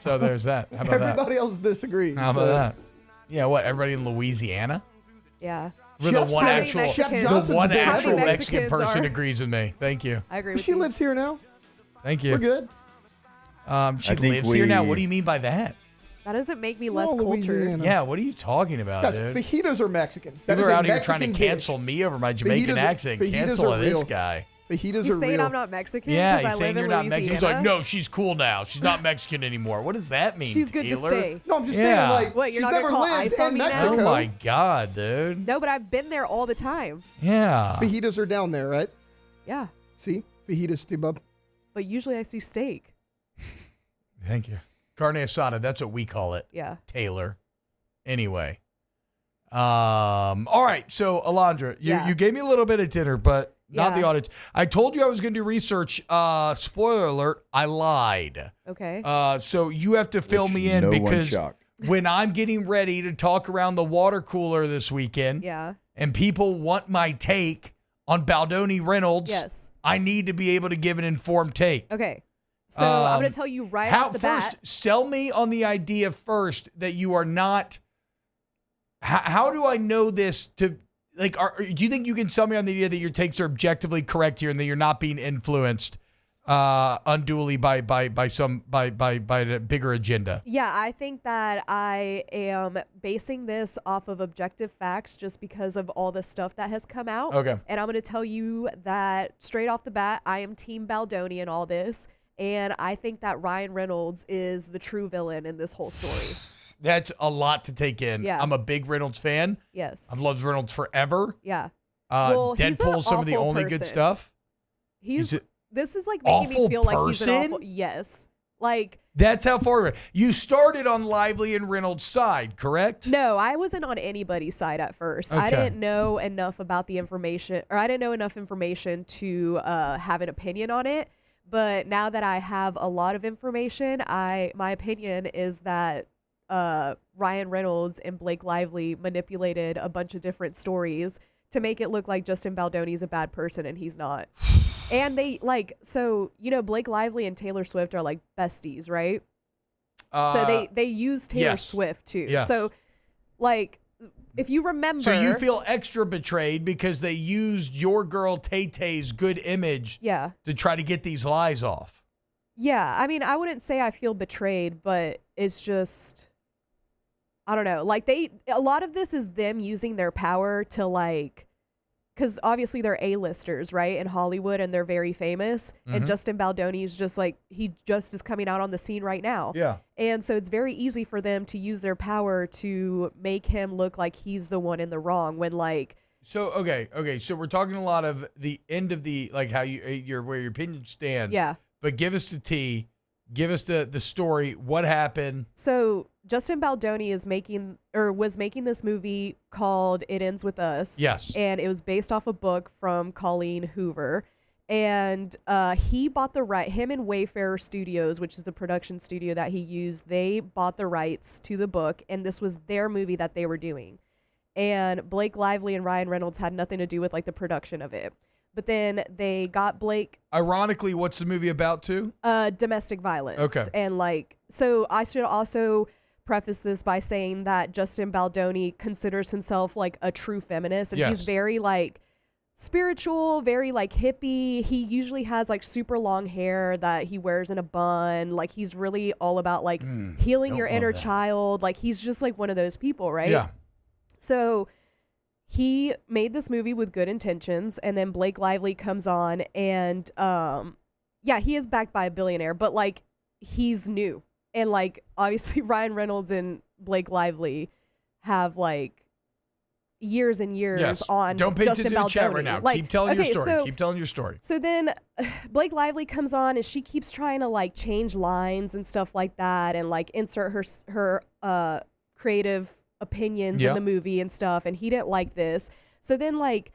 So there's that. How about
Everybody else disagrees.
that? How about that? Yeah, what? Everybody in Louisiana?
Yeah.
We're the one actual,
Mexicans
Mexican person
are.
agrees with me. Thank you.
I agree
But
with
she
you.
lives here now.
Thank you.
We're good.
She lives here now. What do you mean by that?
That doesn't make me less
Oh,
cultured.
Louisiana.
Yeah, what are you talking about,
Guys,
dude?
fajitas are Mexican. That
People
is
are
a
out here
Mexican
trying to
dish.
cancel me over my Jamaican
Fajitas are-
accent.
fajitas
Cancel
are
this
real.
guy.
Fajitas
He's
are
saying
real.
I'm not Mexican
Yeah,
because
he's
I
saying
live
you're
in
not Mexican. He's
Louisiana.
like, no, she's cool now. She's not Mexican anymore. What does that mean,
She's good to
Taylor?
stay.
No, I'm just
Yeah.
saying, like,
What, you're
she's
not gonna
never
call
lived
ice on
in
me now?
Mexico.
Oh, my God, dude.
No, but I've been there all the time.
Yeah.
Fajitas are down there, right?
Yeah.
See? Fajitas, T-Bub.
But usually I see steak.
Thank you. Carne asada, that's what we call it.
Yeah.
Taylor. Anyway. All right. So, Alondra, you gave me a little bit of dinner, but not the audience. I told you I was going to do research. Spoiler alert, I lied.
Okay.
So you have to fill me in
no one's
because
shocked.
when I'm getting ready to talk around the water cooler this weekend,
Yeah.
and people want my take on Baldoni Reynolds,
Yes.
I need to be able to give an informed take.
Okay. So I'm going to tell you right off the bat.
Sell me on the idea first that you are not. How do I know this to like? Do you think you can sell me on the idea that your takes are objectively correct here and that you're not being influenced unduly by the bigger agenda?
Yeah, I think that I am basing this off of objective facts just because of all the stuff that has come out.
Okay.
And I'm going to tell you that straight off the bat, I am Team Baldoni in all this. And I think that Ryan Reynolds is the true villain in this whole story.
That's a lot to take in.
Yeah.
I'm a big Reynolds fan.
Yes.
I've loved Reynolds forever.
Yeah. Well, he's an
Deadpool's some of the
awful
only good
person.
stuff.
This is like making me
awful
feel like he's an
person?
awful. Yes. Like.
That's how far you started on Lively and Reynolds' side, correct?
No, I wasn't on anybody's side at first. I
Okay.
didn't know enough about the information, or I didn't know enough information to have an opinion on it. But now that I have a lot of information, my opinion is that Ryan Reynolds and Blake Lively manipulated a bunch of different stories to make it look like Justin Baldoni's a bad person, and he's not. And they Blake Lively and Taylor Swift are like besties, right? So they use Taylor
yes.
Swift too.
Yes.
So like if you remember,
So you feel extra betrayed because they used your girl Tay-Tay's good image to try to get these lies off.
Yeah, I mean, I wouldn't say I feel betrayed, but it's just, I don't know. Like a lot of this is them using their power to like, because obviously they're A-listers, right, in Hollywood, and they're very famous. And
Mhm.
Justin Baldoni is just like, he just is coming out on the scene right now.
Yeah.
And so it's very easy for them to use their power to make him look like he's the one in the wrong when like.
So okay. So we're talking a lot of the end of the like how where your opinion stands.
Yeah.
But give us the tea. Give us the story. What happened?
So Justin Baldoni was making this movie called It Ends With Us.
Yes.
And it was based off a book from Colleen Hoover. And he bought the right, him and Wayfarer Studios, which is the production studio that he used, they bought the rights to the book, and this was their movie that they were doing. And Blake Lively and Ryan Reynolds had nothing to do with like the production of it. But then they got Blake.
Ironically, what's the movie about too?
Domestic violence.
Okay.
And like, so I should also preface this by saying that Justin Baldoni considers himself like a true feminist, and
Yes.
he's very like spiritual, very like hippie. He usually has like super long hair that he wears in a bun. Like he's really all about like healing
don't
your
love
inner
that.
child. Like he's just like one of those people, right?
Yeah.
So he made this movie with good intentions, and then Blake Lively comes on, and he is backed by a billionaire, but like he's new. And like obviously Ryan Reynolds and Blake Lively have like years and years
Yes.
on
Don't pay
Justin
attention to the chat
Baldoni.
right now.
Like,
Keep telling your
okay,
story.
so-
Keep telling your story.
So then Blake Lively comes on, and she keeps trying to like change lines and stuff like that, and like insert her creative opinions
Yeah.
in the movie and stuff, and he didn't like this. So then like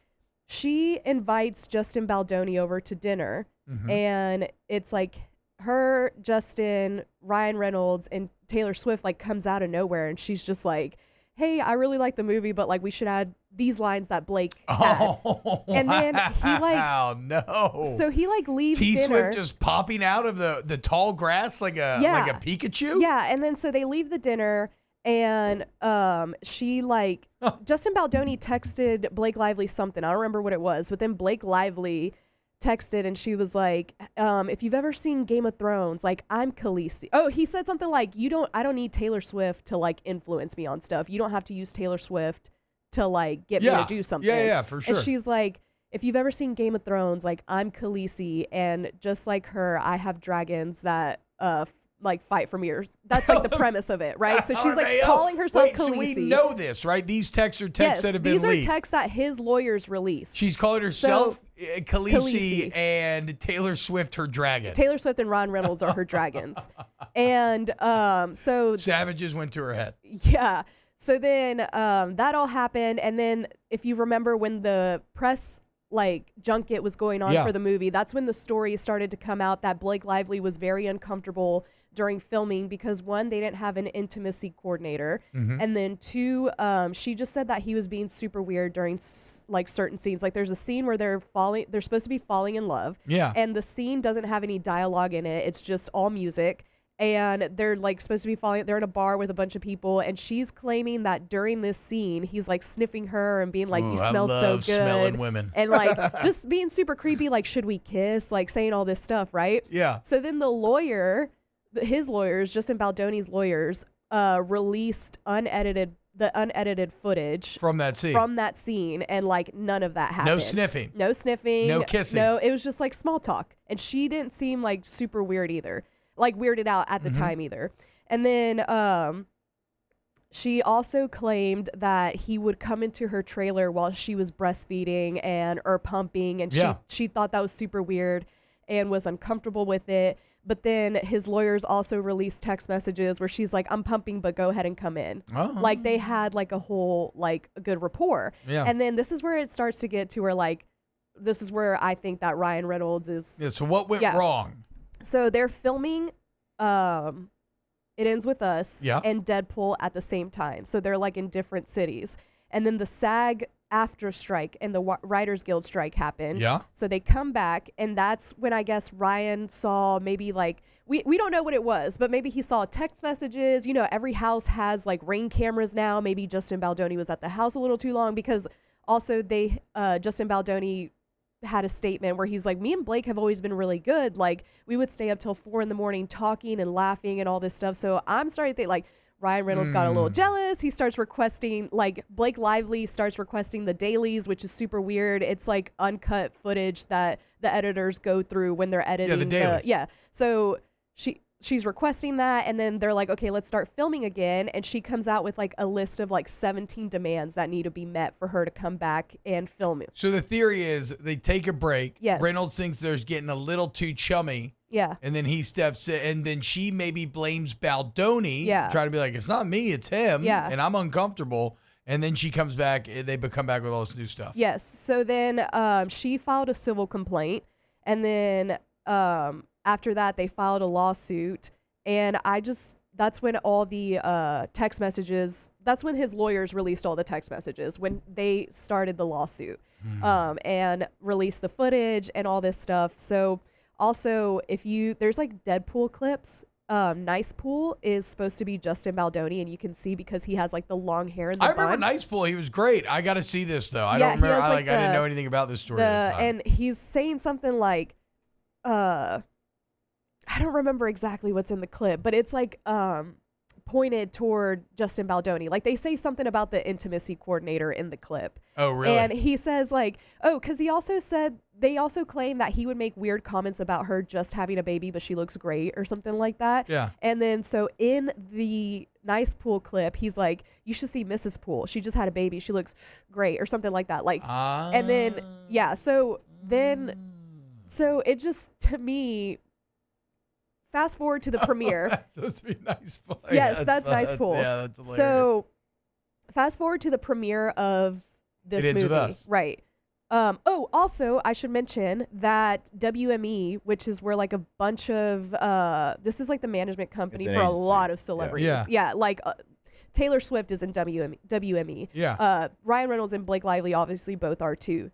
she invites Justin Baldoni over to dinner,
Mhm.
and it's like her, Justin, Ryan Reynolds, and Taylor Swift like comes out of nowhere, and she's just like, hey, I really like the movie, but like we should add these lines that Blake had. And then he like,
no.
So he like leaves dinner.
T-Swift just popping out of the tall grass like a Pikachu?
Yeah, and then so they leave the dinner, and she like, Justin Baldoni texted Blake Lively something. I don't remember what it was, but then Blake Lively texted and she was like, if you've ever seen Game of Thrones, like I'm Khaleesi. Oh, he said something like, I don't need Taylor Swift to like influence me on stuff. You don't have to use Taylor Swift to like get me to do something.
Yeah, for sure.
And she's like, if you've ever seen Game of Thrones, like I'm Khaleesi, and just like her, I have dragons that like fight for me. That's like the premise of it, right? So she's like calling herself Khaleesi.
So we know this, right? These texts are texts that have been leaked.
These are texts that his lawyers released.
She's calling herself Khaleesi and Taylor Swift her dragon.
Taylor Swift and Ryan Reynolds are her dragons. And so
Savages went to her head.
Yeah. So then that all happened, and then if you remember when the press like junket was going on for the movie, that's when the story started to come out that Blake Lively was very uncomfortable during filming because one, they didn't have an intimacy coordinator, and then two, she just said that he was being super weird during like certain scenes. Like there's a scene where they're supposed to be falling in love, and the scene doesn't have any dialogue in it. It's just all music. And they're like supposed to be they're in a bar with a bunch of people, and she's claiming that during this scene he's like sniffing her and being like, you smell so good,
smelling women,
and like just being super creepy, like should we kiss, like saying all this stuff, right?
Yeah.
So then his lawyers, Justin Baldoni's lawyers, released the unedited footage
from that scene,
and like none of that happened. No sniffing,
no kissing.
No, it was just like small talk, and she didn't seem like super weird either. Like weirded out at the time either. And then she also claimed that he would come into her trailer while she was breastfeeding or pumping, and she thought that was super weird and was uncomfortable with it. But then his lawyers also released text messages where she's like, I'm pumping, but go ahead and come in. Like they had like a whole like a good rapport. And then this is where it starts to get to where like, this is where I think that Ryan Reynolds is.
Yeah, so what went wrong?
So they're filming It Ends With Us and Deadpool at the same time. So they're like in different cities. And then the SAG after strike and the Writers Guild strike happened.
Yeah.
So they come back, and that's when I guess Ryan saw maybe like, we don't know what it was, but maybe he saw text messages. You know, every house has like Ring cameras now. Maybe Justin Baldoni was at the house a little too long, because also Justin Baldoni had a statement where he's like, me and Blake have always been really good. Like we would stay up till 4 a.m. talking and laughing and all this stuff. So I'm starting to think like Ryan Reynolds got a little jealous. He starts requesting, like Blake Lively starts requesting the dailies, which is super weird. It's like uncut footage that the editors go through when they're editing.
The dailies.
So she's requesting that, and then they're like, okay, let's start filming again. And she comes out with like a list of like 17 demands that need to be met for her to come back and film it.
So the theory is they take a break.
Yes.
Reynolds thinks there's getting a little too chummy.
Yeah.
And then he steps in, and then she maybe blames Baldoni.
Yeah.
Trying to be like, it's not me, it's him.
Yeah.
And I'm uncomfortable. And then she comes back, they come back with all this new stuff.
Yes. So then she filed a civil complaint, and then after that, they filed a lawsuit, and that's when all the text messages, that's when his lawyers released all the text messages, when they started the lawsuit, and released the footage and all this stuff. So also, there's like Deadpool clips. Nice Pool is supposed to be Justin Baldoni, and you can see because he has like the long hair in the
I remember
bun.
Nice Pool. He was great. I got to see this though. I don't remember. I didn't know anything about this story.
And he's saying something like, I don't remember exactly what's in the clip, but it's like pointed toward Justin Baldoni. Like they say something about the intimacy coordinator in the clip.
Oh, really?
And he says like, because he also said, they also claim that he would make weird comments about her just having a baby, but she looks great or something like that.
Yeah.
And then so in the Nice Pool clip, he's like, you should see Mrs. Pool. She just had a baby. She looks great or something like that. Like, and then, so it just, to me, fast forward to the premiere.
That's supposed to be Nice Pool.
Yes, that's Nice Pool.
Yeah, that's hilarious.
So fast forward to the premiere of this movie. With Us. Right. Also, I should mention that WME, which is where like a bunch of, this is like the management company for a lot of celebrities.
Yeah.
Like Taylor Swift is in WME.
Yeah.
Ryan Reynolds and Blake Lively obviously both are too.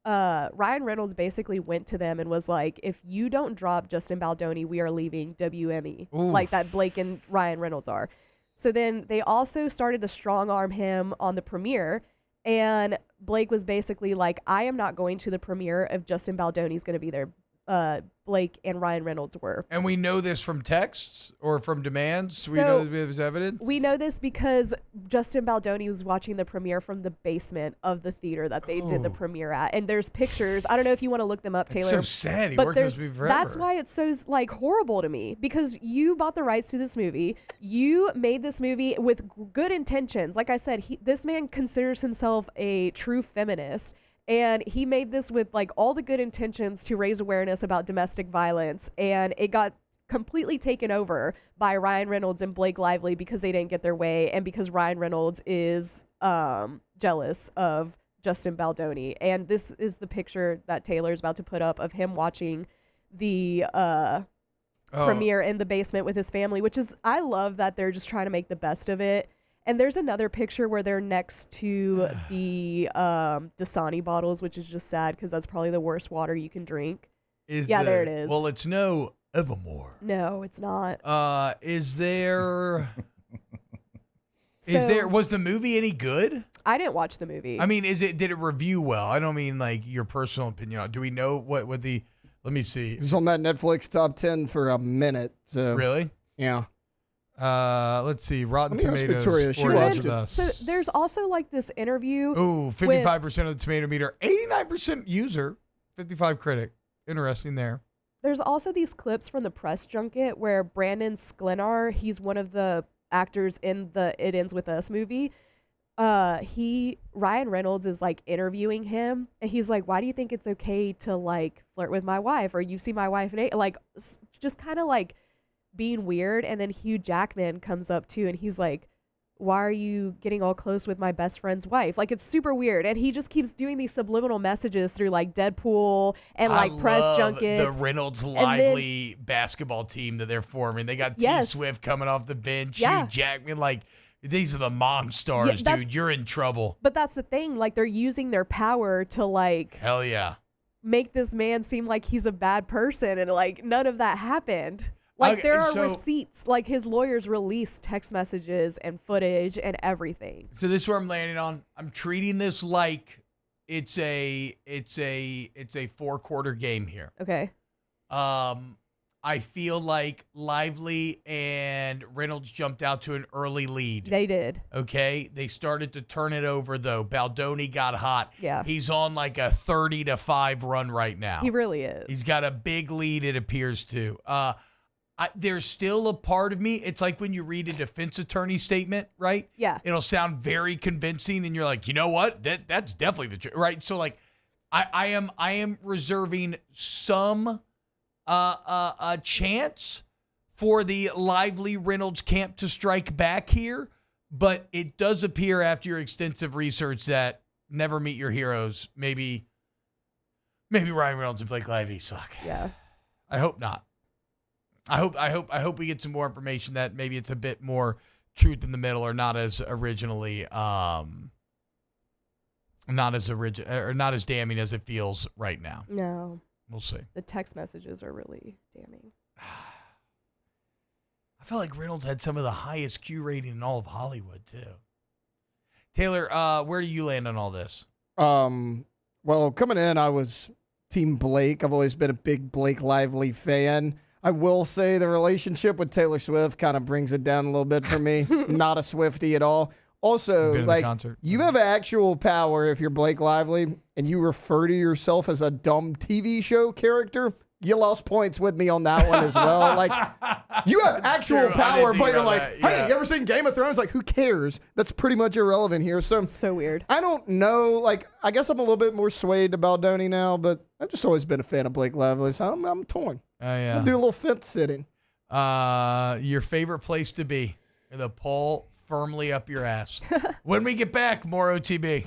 Ryan Reynolds basically went to them and was like, if you don't drop Justin Baldoni, we are leaving WME.
Oof.
Like that Blake and Ryan Reynolds are. So then they also started to strong arm him on the premiere. And Blake was basically like, I am not going to the premiere if Justin Baldoni's going to be there. Blake and Ryan Reynolds were.
And we know this from texts or from demands?
So
we know this evidence?
We know this because Justin Baldoni was watching the premiere from the basement of the theater that they did the premiere at. And there's pictures. I don't know if you want to look them up, Taylor.
It's so sad. He
but
worked with me forever.
that's why it's so like horrible to me, because you bought the rights to this movie. You made this movie with good intentions. Like I said, this man considers himself a true feminist. And he made this with like all the good intentions to raise awareness about domestic violence. And it got completely taken over by Ryan Reynolds and Blake Lively because they didn't get their way. And because Ryan Reynolds is jealous of Justin Baldoni. And this is the picture that Taylor's about to put up of him watching the premiere in the basement with his family, which is, I love that they're just trying to make the best of it. And there's another picture where they're next to the Dasani bottles, which is just sad because that's probably the worst water you can drink. There it is.
Well, it's no Evermore.
No, it's not.
Was the movie any good?
I didn't watch the movie.
I mean, did it review well? I don't mean like your personal opinion. Do we know what the, let me see.
It was on that Netflix top 10 for a minute. So.
Really?
Yeah.
Let's see. Rotten Tomatoes.
Victoria. She watched it.
So there's also like this interview.
Ooh, 55% of the tomato meter, 89% user, 55 critic. Interesting there.
There's also these clips from the press junket where Brandon Sklenar, he's one of the actors in the It Ends With Us movie. Ryan Reynolds is like interviewing him, and he's like, why do you think it's okay to like flirt with my wife? Or you've seen my wife, and like just kind of like being weird. And then Hugh Jackman comes up too, and he's like, why are you getting all close with my best friend's wife? Like, it's super weird. And he just keeps doing these subliminal messages through like Deadpool and like press junkets.
The Reynolds Lively basketball team that they're forming. They got T Swift coming off the bench. Hugh Jackman, like, these are the monsters, dude. You're in trouble.
But that's the thing. Like, they're using their power to like,
hell yeah,
make this man seem like he's a bad person. And like, none of that happened. Like, there are receipts. Like, his lawyers released text messages and footage and everything.
So this is where I'm landing on. I'm treating this like it's a 4-quarter game here.
Okay.
I feel like Lively and Reynolds jumped out to an early lead.
They did.
Okay. They started to turn it over though. Baldoni got hot.
Yeah.
He's on like a 30-5 run right now.
He really is.
He's got a big lead, it appears to. There's still a part of me. It's like when you read a defense attorney statement, right?
Yeah.
It'll sound very convincing, and you're like, you know what? That's definitely the truth, right? So like, I am reserving some a chance for the Lively Reynolds camp to strike back here, but it does appear after your extensive research that never meet your heroes. Maybe Ryan Reynolds and Blake Lively suck.
Yeah.
I hope not. I hope we get some more information that maybe it's a bit more truth in the middle, or not as originally not as damning as it feels right now.
No.
We'll see.
The text messages are really damning.
I felt like Reynolds had some of the highest Q rating in all of Hollywood too. Taylor, where do you land on all this?
Well, coming in, I was Team Blake. I've always been a big Blake Lively fan. I will say the relationship with Taylor Swift kind of brings it down a little bit for me. Not a Swiftie at all. Also, like, you have actual power if you're Blake Lively and you refer to yourself as a dumb TV show character. You lost points with me on that one as well. Like, you have actual power, but you're like, hey, you ever seen Game of Thrones? Like, who cares? That's pretty much irrelevant here. So
weird.
I don't know. Like, I guess I'm a little bit more swayed to Baldoni now, but I've just always been a fan of Blake Lively, so I'm torn.
Yeah.
I'll do a little fence sitting.
Your favorite place to be? The pole firmly up your ass. When we get back, more OTB.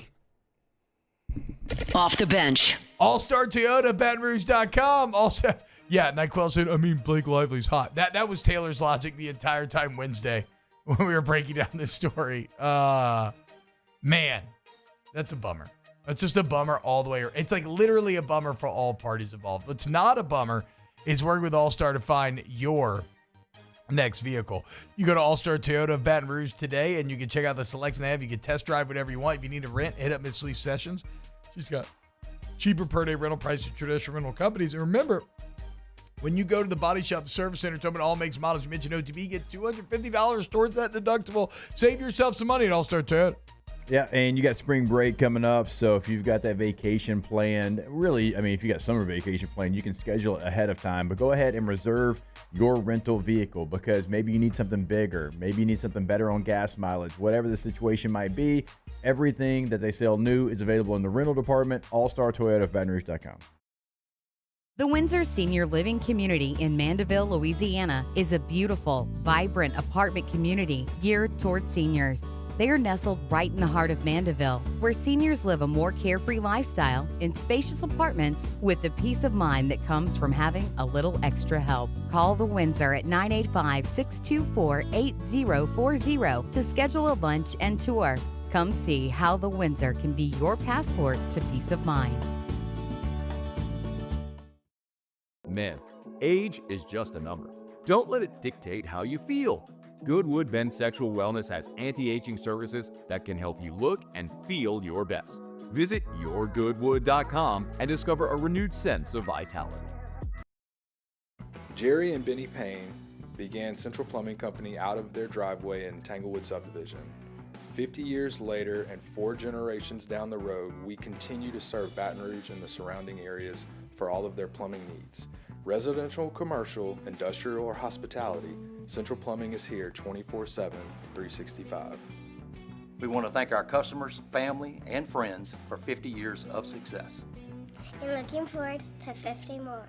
Off the bench.
All-Star Toyota, BatonRouge.com. Also, yeah, NyQuil said, Blake Lively's hot. That was Taylor's logic the entire time Wednesday. when we were breaking down this story. Man, that's a bummer. That's just a bummer all the way. It's like literally a bummer for all parties involved. What's not a bummer is working with All-Star to find your next vehicle. You go to All-Star Toyota of Baton Rouge today, and you can check out the selection they have. You can test drive whatever you want. If you need to rent, hit up Miss Lee Sessions. She's got cheaper per-day rental prices than traditional rental companies. And remember, when you go to the body shop, the service center, open all makes models, you mention OTB, get $250 towards that deductible. Save yourself some money at All-Star Toyota.
Yeah, and you got spring break coming up, so if you've got that vacation planned, really, I mean, if you got summer vacation planned, you can schedule it ahead of time, but go ahead and reserve your rental vehicle because maybe you need something bigger, maybe you need something better on gas mileage, whatever the situation might be. Everything that they sell new is available in the rental department, allstartoyotaofbatonrouge.com.
The Windsor Senior Living Community in Mandeville, Louisiana is a beautiful, vibrant apartment community geared towards seniors. They are nestled right in the heart of Mandeville, where seniors live a more carefree lifestyle in spacious apartments with the peace of mind that comes from having a little extra help. Call the Windsor at 985-624-8040 to schedule a lunch and tour. Come see how the Windsor can be your passport to peace of mind.
Men, age is just a number. Don't let it dictate how you feel. Goodwood Men's Sexual Wellness has anti-aging services that can help you look and feel your best. Visit yourgoodwood.com and discover a renewed sense of vitality.
Jerry and Benny Payne began Central Plumbing Company out of their driveway in Tanglewood subdivision. 50 years later and 4 generations down the road, we continue to serve Baton Rouge and the surrounding areas for all of their plumbing needs. Residential, commercial, industrial, or hospitality, Central Plumbing is here 24/7, 365.
We want to thank our customers, family, and friends for 50 years of success.
And looking forward to 50 more.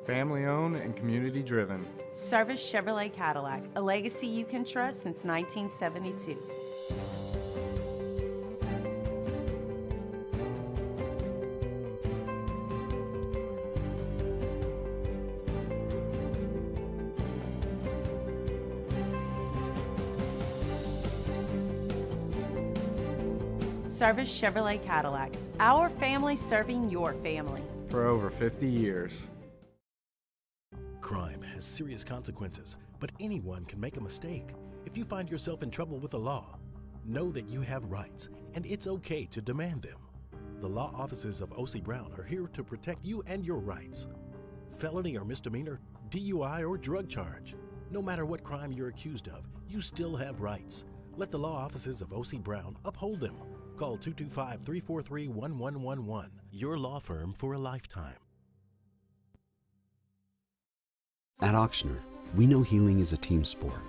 Family owned and community driven.
Service Chevrolet Cadillac, a legacy you can trust since 1972. Service Chevrolet Cadillac, our family serving your family.
For over 50 years.
Crime has serious consequences, but anyone can make a mistake. If you find yourself in trouble with the law, know that you have rights, and it's okay to demand them. The law offices of O.C. Brown are here to protect you and your rights. Felony or misdemeanor, DUI or drug charge. No matter what crime you're accused of, you still have rights. Let the law offices of O.C. Brown uphold them. Call 225-343-1111. Your law firm for a lifetime.
At Auctioner, we know healing is a team sport.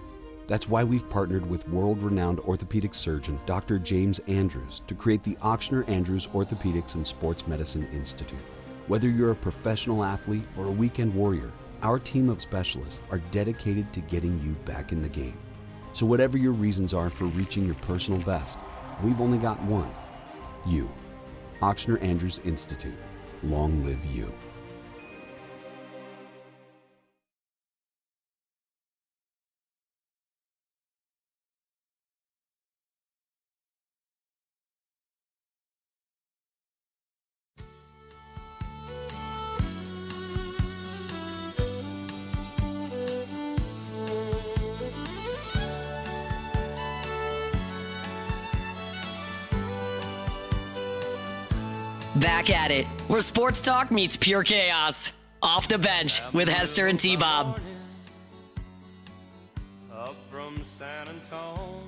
That's why we've partnered with world-renowned orthopedic surgeon Dr. James Andrews to create the Auctioner Andrews Orthopedics and Sports Medicine Institute. Whether you're a professional athlete or a weekend warrior, our team of specialists are dedicated to getting you back in the game. So whatever your reasons are for reaching your personal best, we've only got one. You. Auctioner Andrews Institute. Long live you.
Back at it, where sports talk meets pure chaos. Off the bench with Hester and T-Bob.
Up from San Antonio,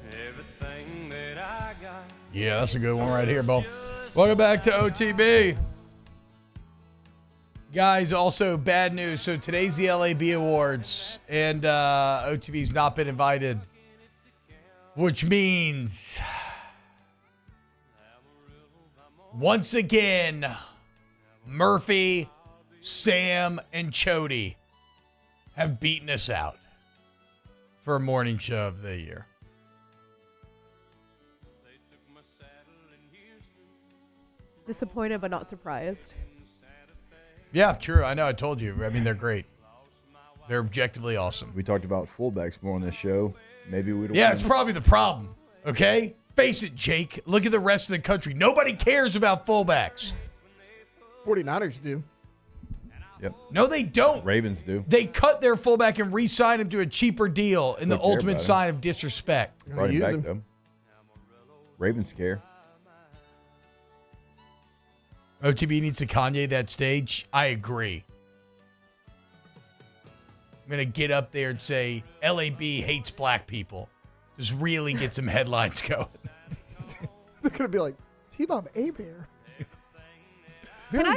everything that I got.
Yeah, that's a good one right here, Bo. Welcome back to OTB. Guys, also bad news. So today's the LAB Awards, and OTB's not been invited, which means once again, Murphy, Sam, and Chody have beaten us out for a morning show of the year.
Disappointed but not surprised.
Yeah, true. I know. I told you. I mean, they're great. They're objectively awesome.
We talked about fullbacks more on this show. Maybe we don't.
Yeah, it's probably the problem. Okay? Face it, Jake. Look at the rest of the country. Nobody cares about fullbacks.
49ers do.
Yep.
No, they don't.
Ravens do.
They cut their fullback and re-signed him to a cheaper deal in the ultimate sign of disrespect.
Brought him back, though. Ravens care.
OTB needs to Kanye that stage. I agree. I'm going to get up there and say LAB hates black people. Just really get some headlines going.
They're going to be like, T-Bob A-Bear.
Can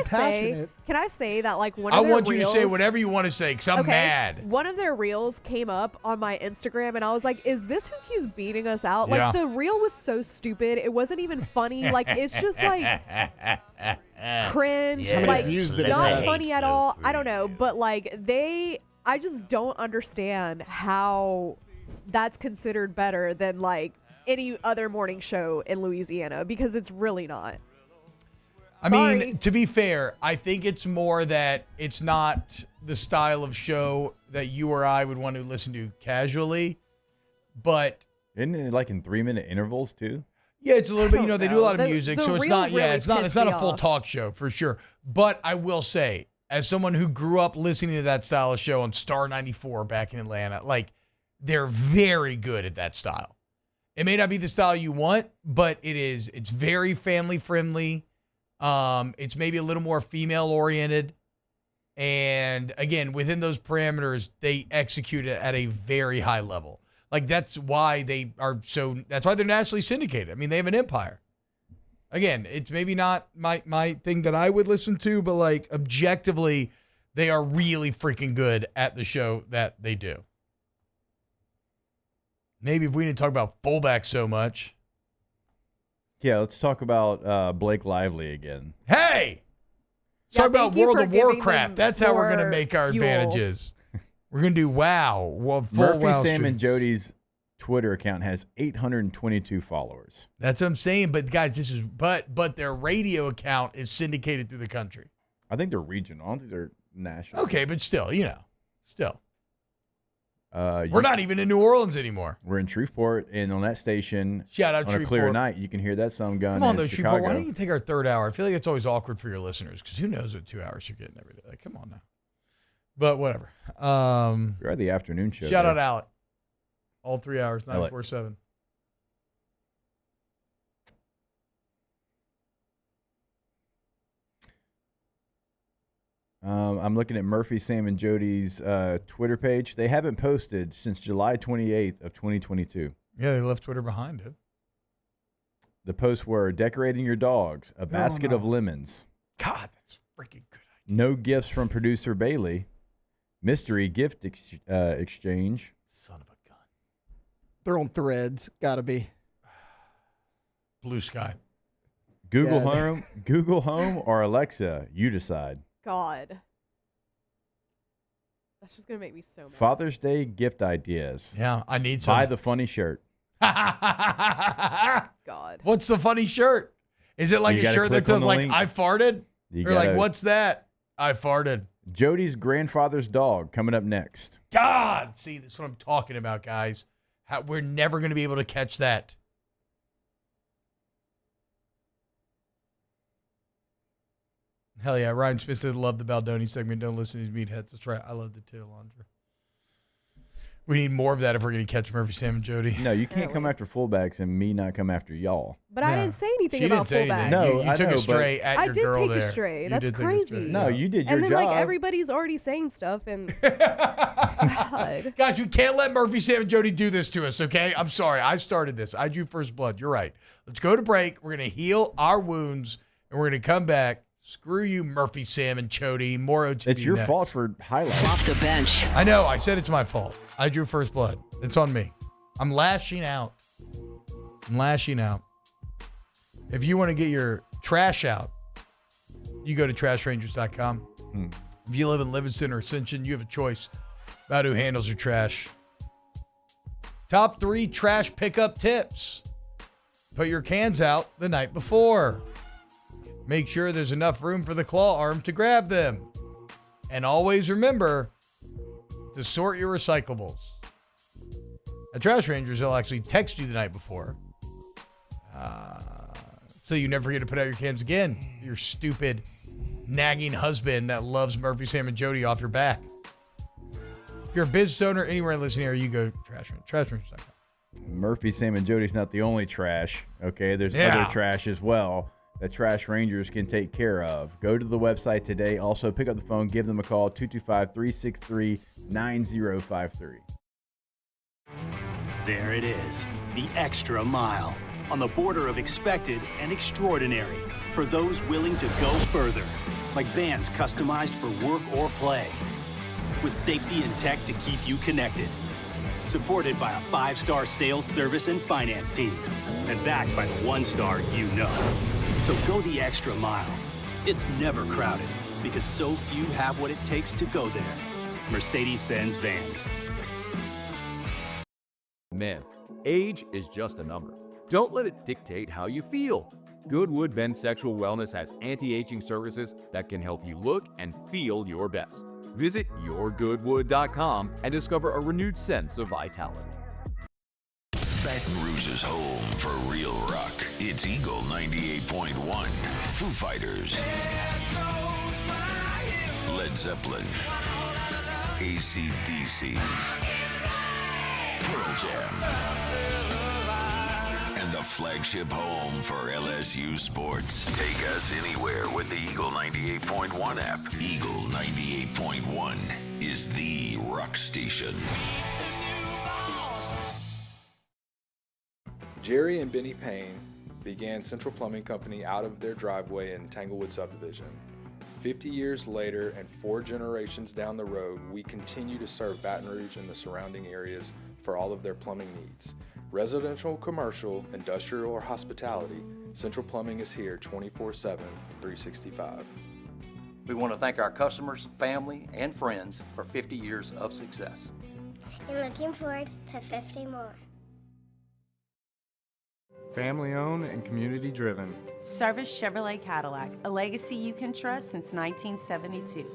I say that like one of their
I want you
reels,
to say whatever you want to say because I'm mad.
One of their reels came up on my Instagram and I was like, is this who keeps beating us out?
Yeah.
Like the reel was so stupid. It wasn't even funny. Like it's just like cringe.
Yeah.
Like
It
not funny at all. I don't know. But like I just don't understand how that's considered better than like any other morning show in Louisiana because it's really not.
I mean, to be fair, I think it's more that it's not the style of show that you or I would want to listen to casually, but
isn't it like in 3-minute intervals too?
Yeah, it's a little bit. They do a lot of music, so it's not.
really
It's not a full
off.
talk show for sure. But I will say, as someone who grew up listening to that style of show on Star 94 back in Atlanta, like they're very good at that style. It may not be the style you want, but it's very family friendly. It's maybe a little more female oriented. And again, within those parameters, they execute it at a very high level. Like that's why that's why they're nationally syndicated. I mean, they have an empire. Again, it's maybe not my thing that I would listen to, but like objectively, they are really freaking good at the show that they do. Maybe if we didn't talk about fullback so much.
Yeah, let's talk about Blake Lively again.
Hey! Let's talk about World of Warcraft. That's how we're going to make our advantages. We're going to do WoW.
Murphy,
WoW
Sam, and
streams.
Jody's Twitter account has 822 followers.
That's what I'm saying. But guys, but their radio account is syndicated through the country.
I think they're regional. I don't think they're national.
Okay, but still. We're not even in New Orleans anymore.
We're in Shreveport, and on that station,
Shout out
on a clear
Shreveport.
night, you can hear that some gun.
Come on,
in
though,
Chicago.
Shreveport. Why don't you take our third hour? I feel like it's always awkward for your listeners because who knows what 2 hours you're getting every day. Like, come on now. But whatever.
You're at the afternoon show.
Shout
there.
out Alec. All 3 hours, 947.
I'm looking at Murphy, Sam, and Jody's Twitter page. They haven't posted since July 28th of 2022.
Yeah, they left Twitter behind it.
The posts were decorating your dogs, a basket of lemons.
God, that's freaking good.
No gifts from producer Bailey. Mystery gift exchange.
Son of a gun.
They're on Threads. Gotta be.
Blue Sky.
Google Home, Google Home, or Alexa, you decide.
God. That's just going to make me so mad.
Father's Day gift ideas.
Yeah, I need some.
Buy the funny shirt.
God.
What's the funny shirt? Is it like
You
a
gotta
shirt that
click on
says
the
like
link.
I farted?
You
Or like
gotta-
what's that? I farted.
Jody's grandfather's dog coming up next.
God, see, that's what I'm talking about, guys. We're never going to be able to catch that. Hell yeah, Ryan Smith said, love the Baldoni segment. Don't listen to these meatheads. That's right. I loved it too, Alondra. We need more of that if we're going to catch Murphy, Sam, and Jody.
No, you can't come after fullbacks and me not come after y'all.
But I didn't say anything
She
about
didn't say
fullback.
anything.
No,
you
I
took
know,
a stray
but-
at
I
your
did
girl
take
there.
a stray.
You
That's
did take a
crazy.
stray.
No, you did your
And then
job.
like everybody's already saying stuff and God.
Guys, we can't let Murphy, Sam, and Jody do this to us, okay? I'm sorry. I started this. I drew first blood. You're right. Let's go to break. We're going to heal our wounds, and we're going to come back. Screw you, Murphy, Sam, and Jody. More OTB
It's your
next.
fault for highlights.
Off the bench.
I know. I said it's my fault. I drew first blood. It's on me. I'm lashing out. If you want to get your trash out, you go to trashrangers.com. If you live in Livingston or Ascension, you have a choice about who handles your trash. Top 3 trash pickup tips. Put your cans out the night before. Make sure there's enough room for the claw arm to grab them. And always remember to sort your recyclables. At Trash Rangers, they'll actually text you the night before. So you never forget to put out your cans again. Your stupid, nagging husband that loves Murphy, Sam, and Jody off your back. If you're a business owner anywhere in listening area, you go trashrangers.com.
Murphy, Sam, and Jody's not the only trash. Okay, there's other trash as well that Trash Rangers can take care of. Go to the website today. Also, pick up the phone. Give them a call, 225-363-9053.
There it is, the extra mile. On the border of expected and extraordinary for those willing to go further. Like vans customized for work or play. With safety and tech to keep you connected. Supported by a 5-star sales, service, and finance team. And backed by the 1-star you know. So go the extra mile. It's never crowded because so few have what it takes to go there. Mercedes-Benz Vans.
Man, age is just a number. Don't let it dictate how you feel. Goodwood Men's Sexual Wellness has anti-aging services that can help you look and feel your best. Visit yourgoodwood.com and discover a renewed sense of vitality.
Baton Rouge's home for real rock. It's Eagle 98.1. Foo Fighters. Led Zeppelin. AC/DC. Pearl Jam. And the flagship home for LSU sports. Take us anywhere with the Eagle 98.1 app. Eagle 98.1 is the rock station.
Jerry and Benny Payne began Central Plumbing Company out of their driveway in Tanglewood subdivision. 50 years later and 4 generations down the road, we continue to serve Baton Rouge and the surrounding areas for all of their plumbing needs. Residential, commercial, industrial, or hospitality, Central Plumbing is here 24/7, 365.
We want to thank our customers, family, and friends for 50 years of success.
And looking forward to 50 more.
Family owned and community driven.
Service Chevrolet Cadillac, a legacy you can trust since 1972.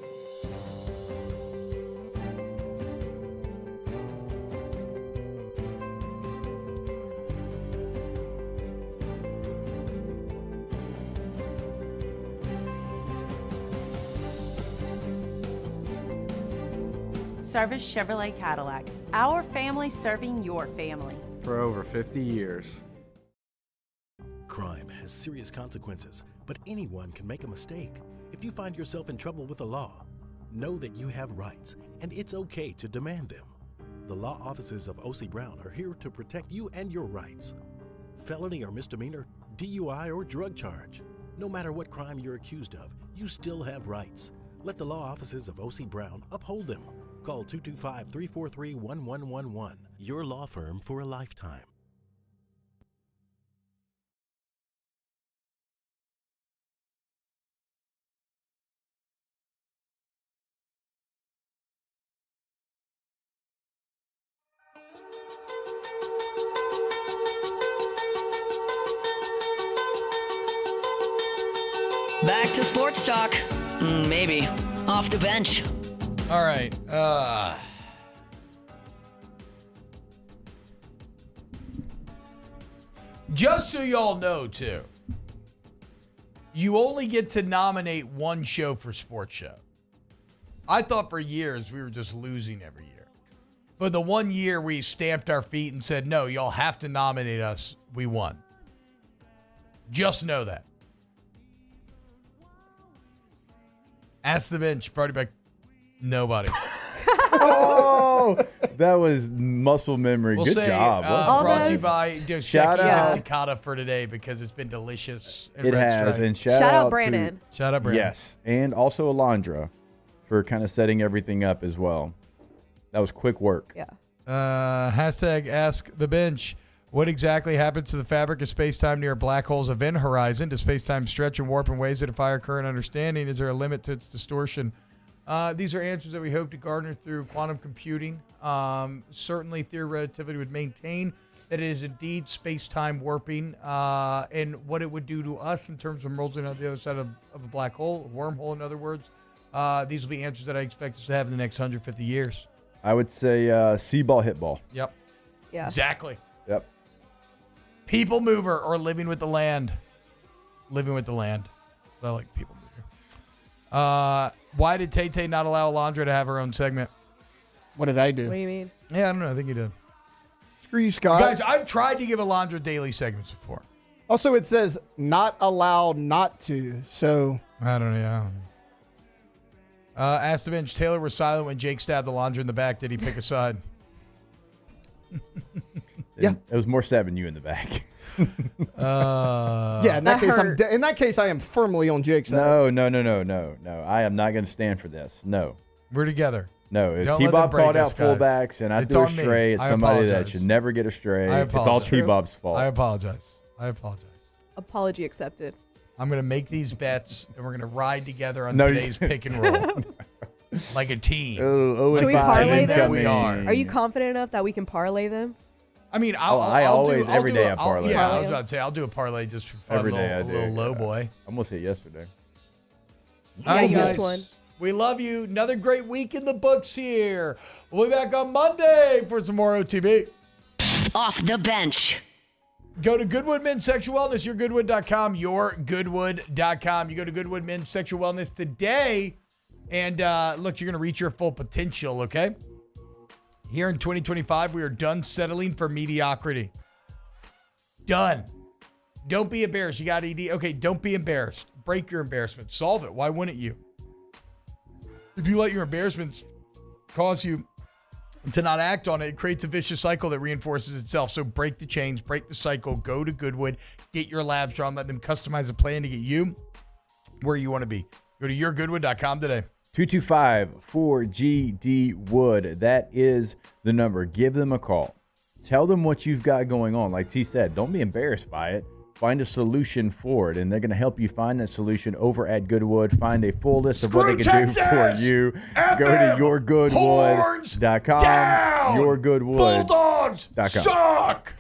Service Chevrolet Cadillac, our family serving your family.
For over 50 years.
Crime has serious consequences, but anyone can make a mistake. If you find yourself in trouble with the law, know that you have rights, and it's okay to demand them. The law offices of O.C. Brown are here to protect you and your rights. Felony or misdemeanor, DUI or drug charge. No matter what crime you're accused of, you still have rights. Let the law offices of O.C. Brown uphold them. Call 225-343-1111. Your law firm for a lifetime.
Back to sports talk. Maybe. Off the bench.
All right. Just so y'all know, too, you only get to nominate one show for sports show. I thought for years we were just losing every year. But the one year we stamped our feet and said, no, y'all have to nominate us, we won. Just know that. Ask the bench, party back. Nobody.
Oh, that was muscle memory.
We'll
Good
say,
job.
Brought to you by
Shout out.
Takata for today because it's been delicious.
It has. And shout out
Brandon.
Shout out Brandon.
Yes. And also Alondra for kind of setting everything up as well. That was quick work.
Yeah.
Hashtag ask the bench. What exactly happens to the fabric of space-time near a black hole's event horizon? Does space-time stretch and warp in ways that defy our current understanding? Is there a limit to its distortion? These are answers that we hope to garner through quantum computing. Certainly, theory of relativity would maintain that it is indeed space-time warping and what it would do to us in terms of merging on the other side of a black hole, a wormhole, in other words. These will be answers that I expect us to have in the next 150 years.
I would say C-ball, hit ball.
Yep.
Yeah.
Exactly.
Yep.
People mover or living with the land. Living with the land. I like people mover. Why did Tay-Tay not allow Alondra to have her own segment?
What did I do?
What do you mean?
Yeah, I don't know. I think you did.
Screw you, Scott.
Guys, I've tried to give Alondra daily segments before.
Also, it says not allowed not to. So
I don't know. Asked the bench, Taylor was silent when Jake stabbed Alondra in the back. Did he pick a side?
Yeah. It was more stabbing you in the back.
yeah, in that case, I am firmly on Jake's side.
No. I am not going to stand for this. No.
We're together.
No, if
Don't let
T-Bob
them break
called out
us, guys.
fullbacks and I
It's
threw a
on me.
stray at
I
somebody that
apologize.
should never get a stray,
I
it's all
apologize.
T-Bob's fault.
I apologize.
Apology accepted.
I'm going to make these bets, and we're going to ride together on
No,
today's pick and roll. Like a team.
Should we parlay them?
We are.
Are you confident enough that we can parlay them?
I mean,
every day I parlay.
Yeah, I was about to say, I'll do a parlay just for fun.
Every day I
a little
do.
low boy.
I almost hit yesterday.
Yeah, you missed one.
We love you. Another great week in the books here. We'll be back on Monday for some more OTB.
Off the bench.
Go to Goodwood Men's Sexual Wellness, yourgoodwood.com, yourgoodwood.com. You go to Goodwood Men's Sexual Wellness today, and look, you're going to reach your full potential, okay? Here in 2025, we are done settling for mediocrity. Done. Don't be embarrassed. You got ED. Okay, don't be embarrassed. Break your embarrassment. Solve it. Why wouldn't you? If you let your embarrassments cause you to not act on it, it creates a vicious cycle that reinforces itself. So break the chains, break the cycle, go to Goodwood, get your labs drawn, let them customize a plan to get you where you want to be. Go to yourgoodwood.com today.
225-4GD Wood. That is the number. Give them a call. Tell them what you've got going on. Like T said, don't be embarrassed by it. Find a solution for it, and they're going to help you find that solution over at Goodwood. Find a full list of what they can do for you. Go to yourgoodwood.com. Yourgoodwood.com.
Bulldogs suck!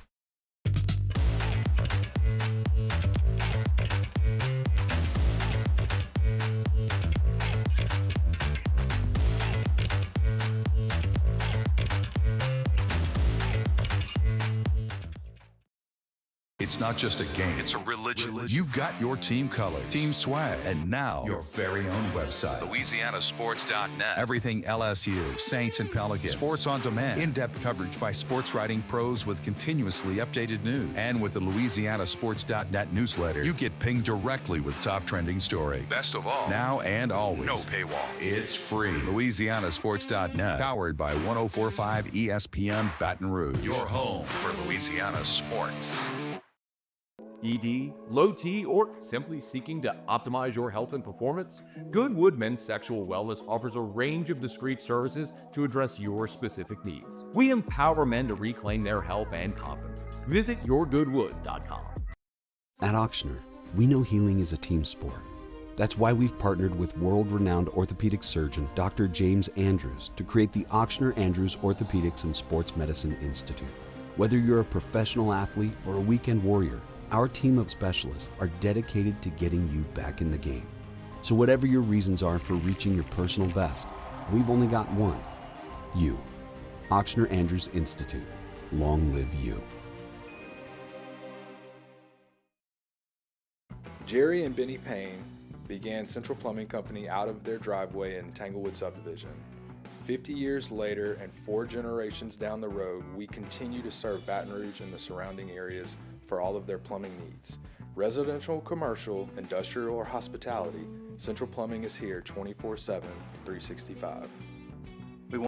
It's not just a game, it's a religion. You've got your team colors, team swag, and now your very own website, LouisianaSports.net. Everything LSU, Saints, and Pelicans. Sports on demand. In-depth coverage by sports writing pros with continuously updated news. And with the LouisianaSports.net newsletter, you get pinged directly with top trending stories. Best of all, now and always, no paywall. It's free. LouisianaSports.net, powered by 104.5 ESPN Baton Rouge. Your home for Louisiana sports.
ED, low T, or simply seeking to optimize your health and performance? Goodwood Men's Sexual Wellness offers a range of discreet services to address your specific needs. We empower men to reclaim their health and confidence. Visit yourgoodwood.com.
At Ochsner, we know healing is a team sport. That's why we've partnered with world-renowned orthopedic surgeon Dr. James Andrews to create the Ochsner Andrews Orthopedics and Sports Medicine Institute. Whether you're a professional athlete or a weekend warrior, our team of specialists are dedicated to getting you back in the game. So whatever your reasons are for reaching your personal best, we've only got one. You. Ochsner Andrews Institute. Long live you.
Jerry and Benny Payne began Central Plumbing Company out of their driveway in Tanglewood subdivision. 50 years later and 4 generations down the road, we continue to serve Baton Rouge and the surrounding areas for all of their plumbing needs. Residential, commercial, industrial, or hospitality, Central Plumbing is here 24/7, 365.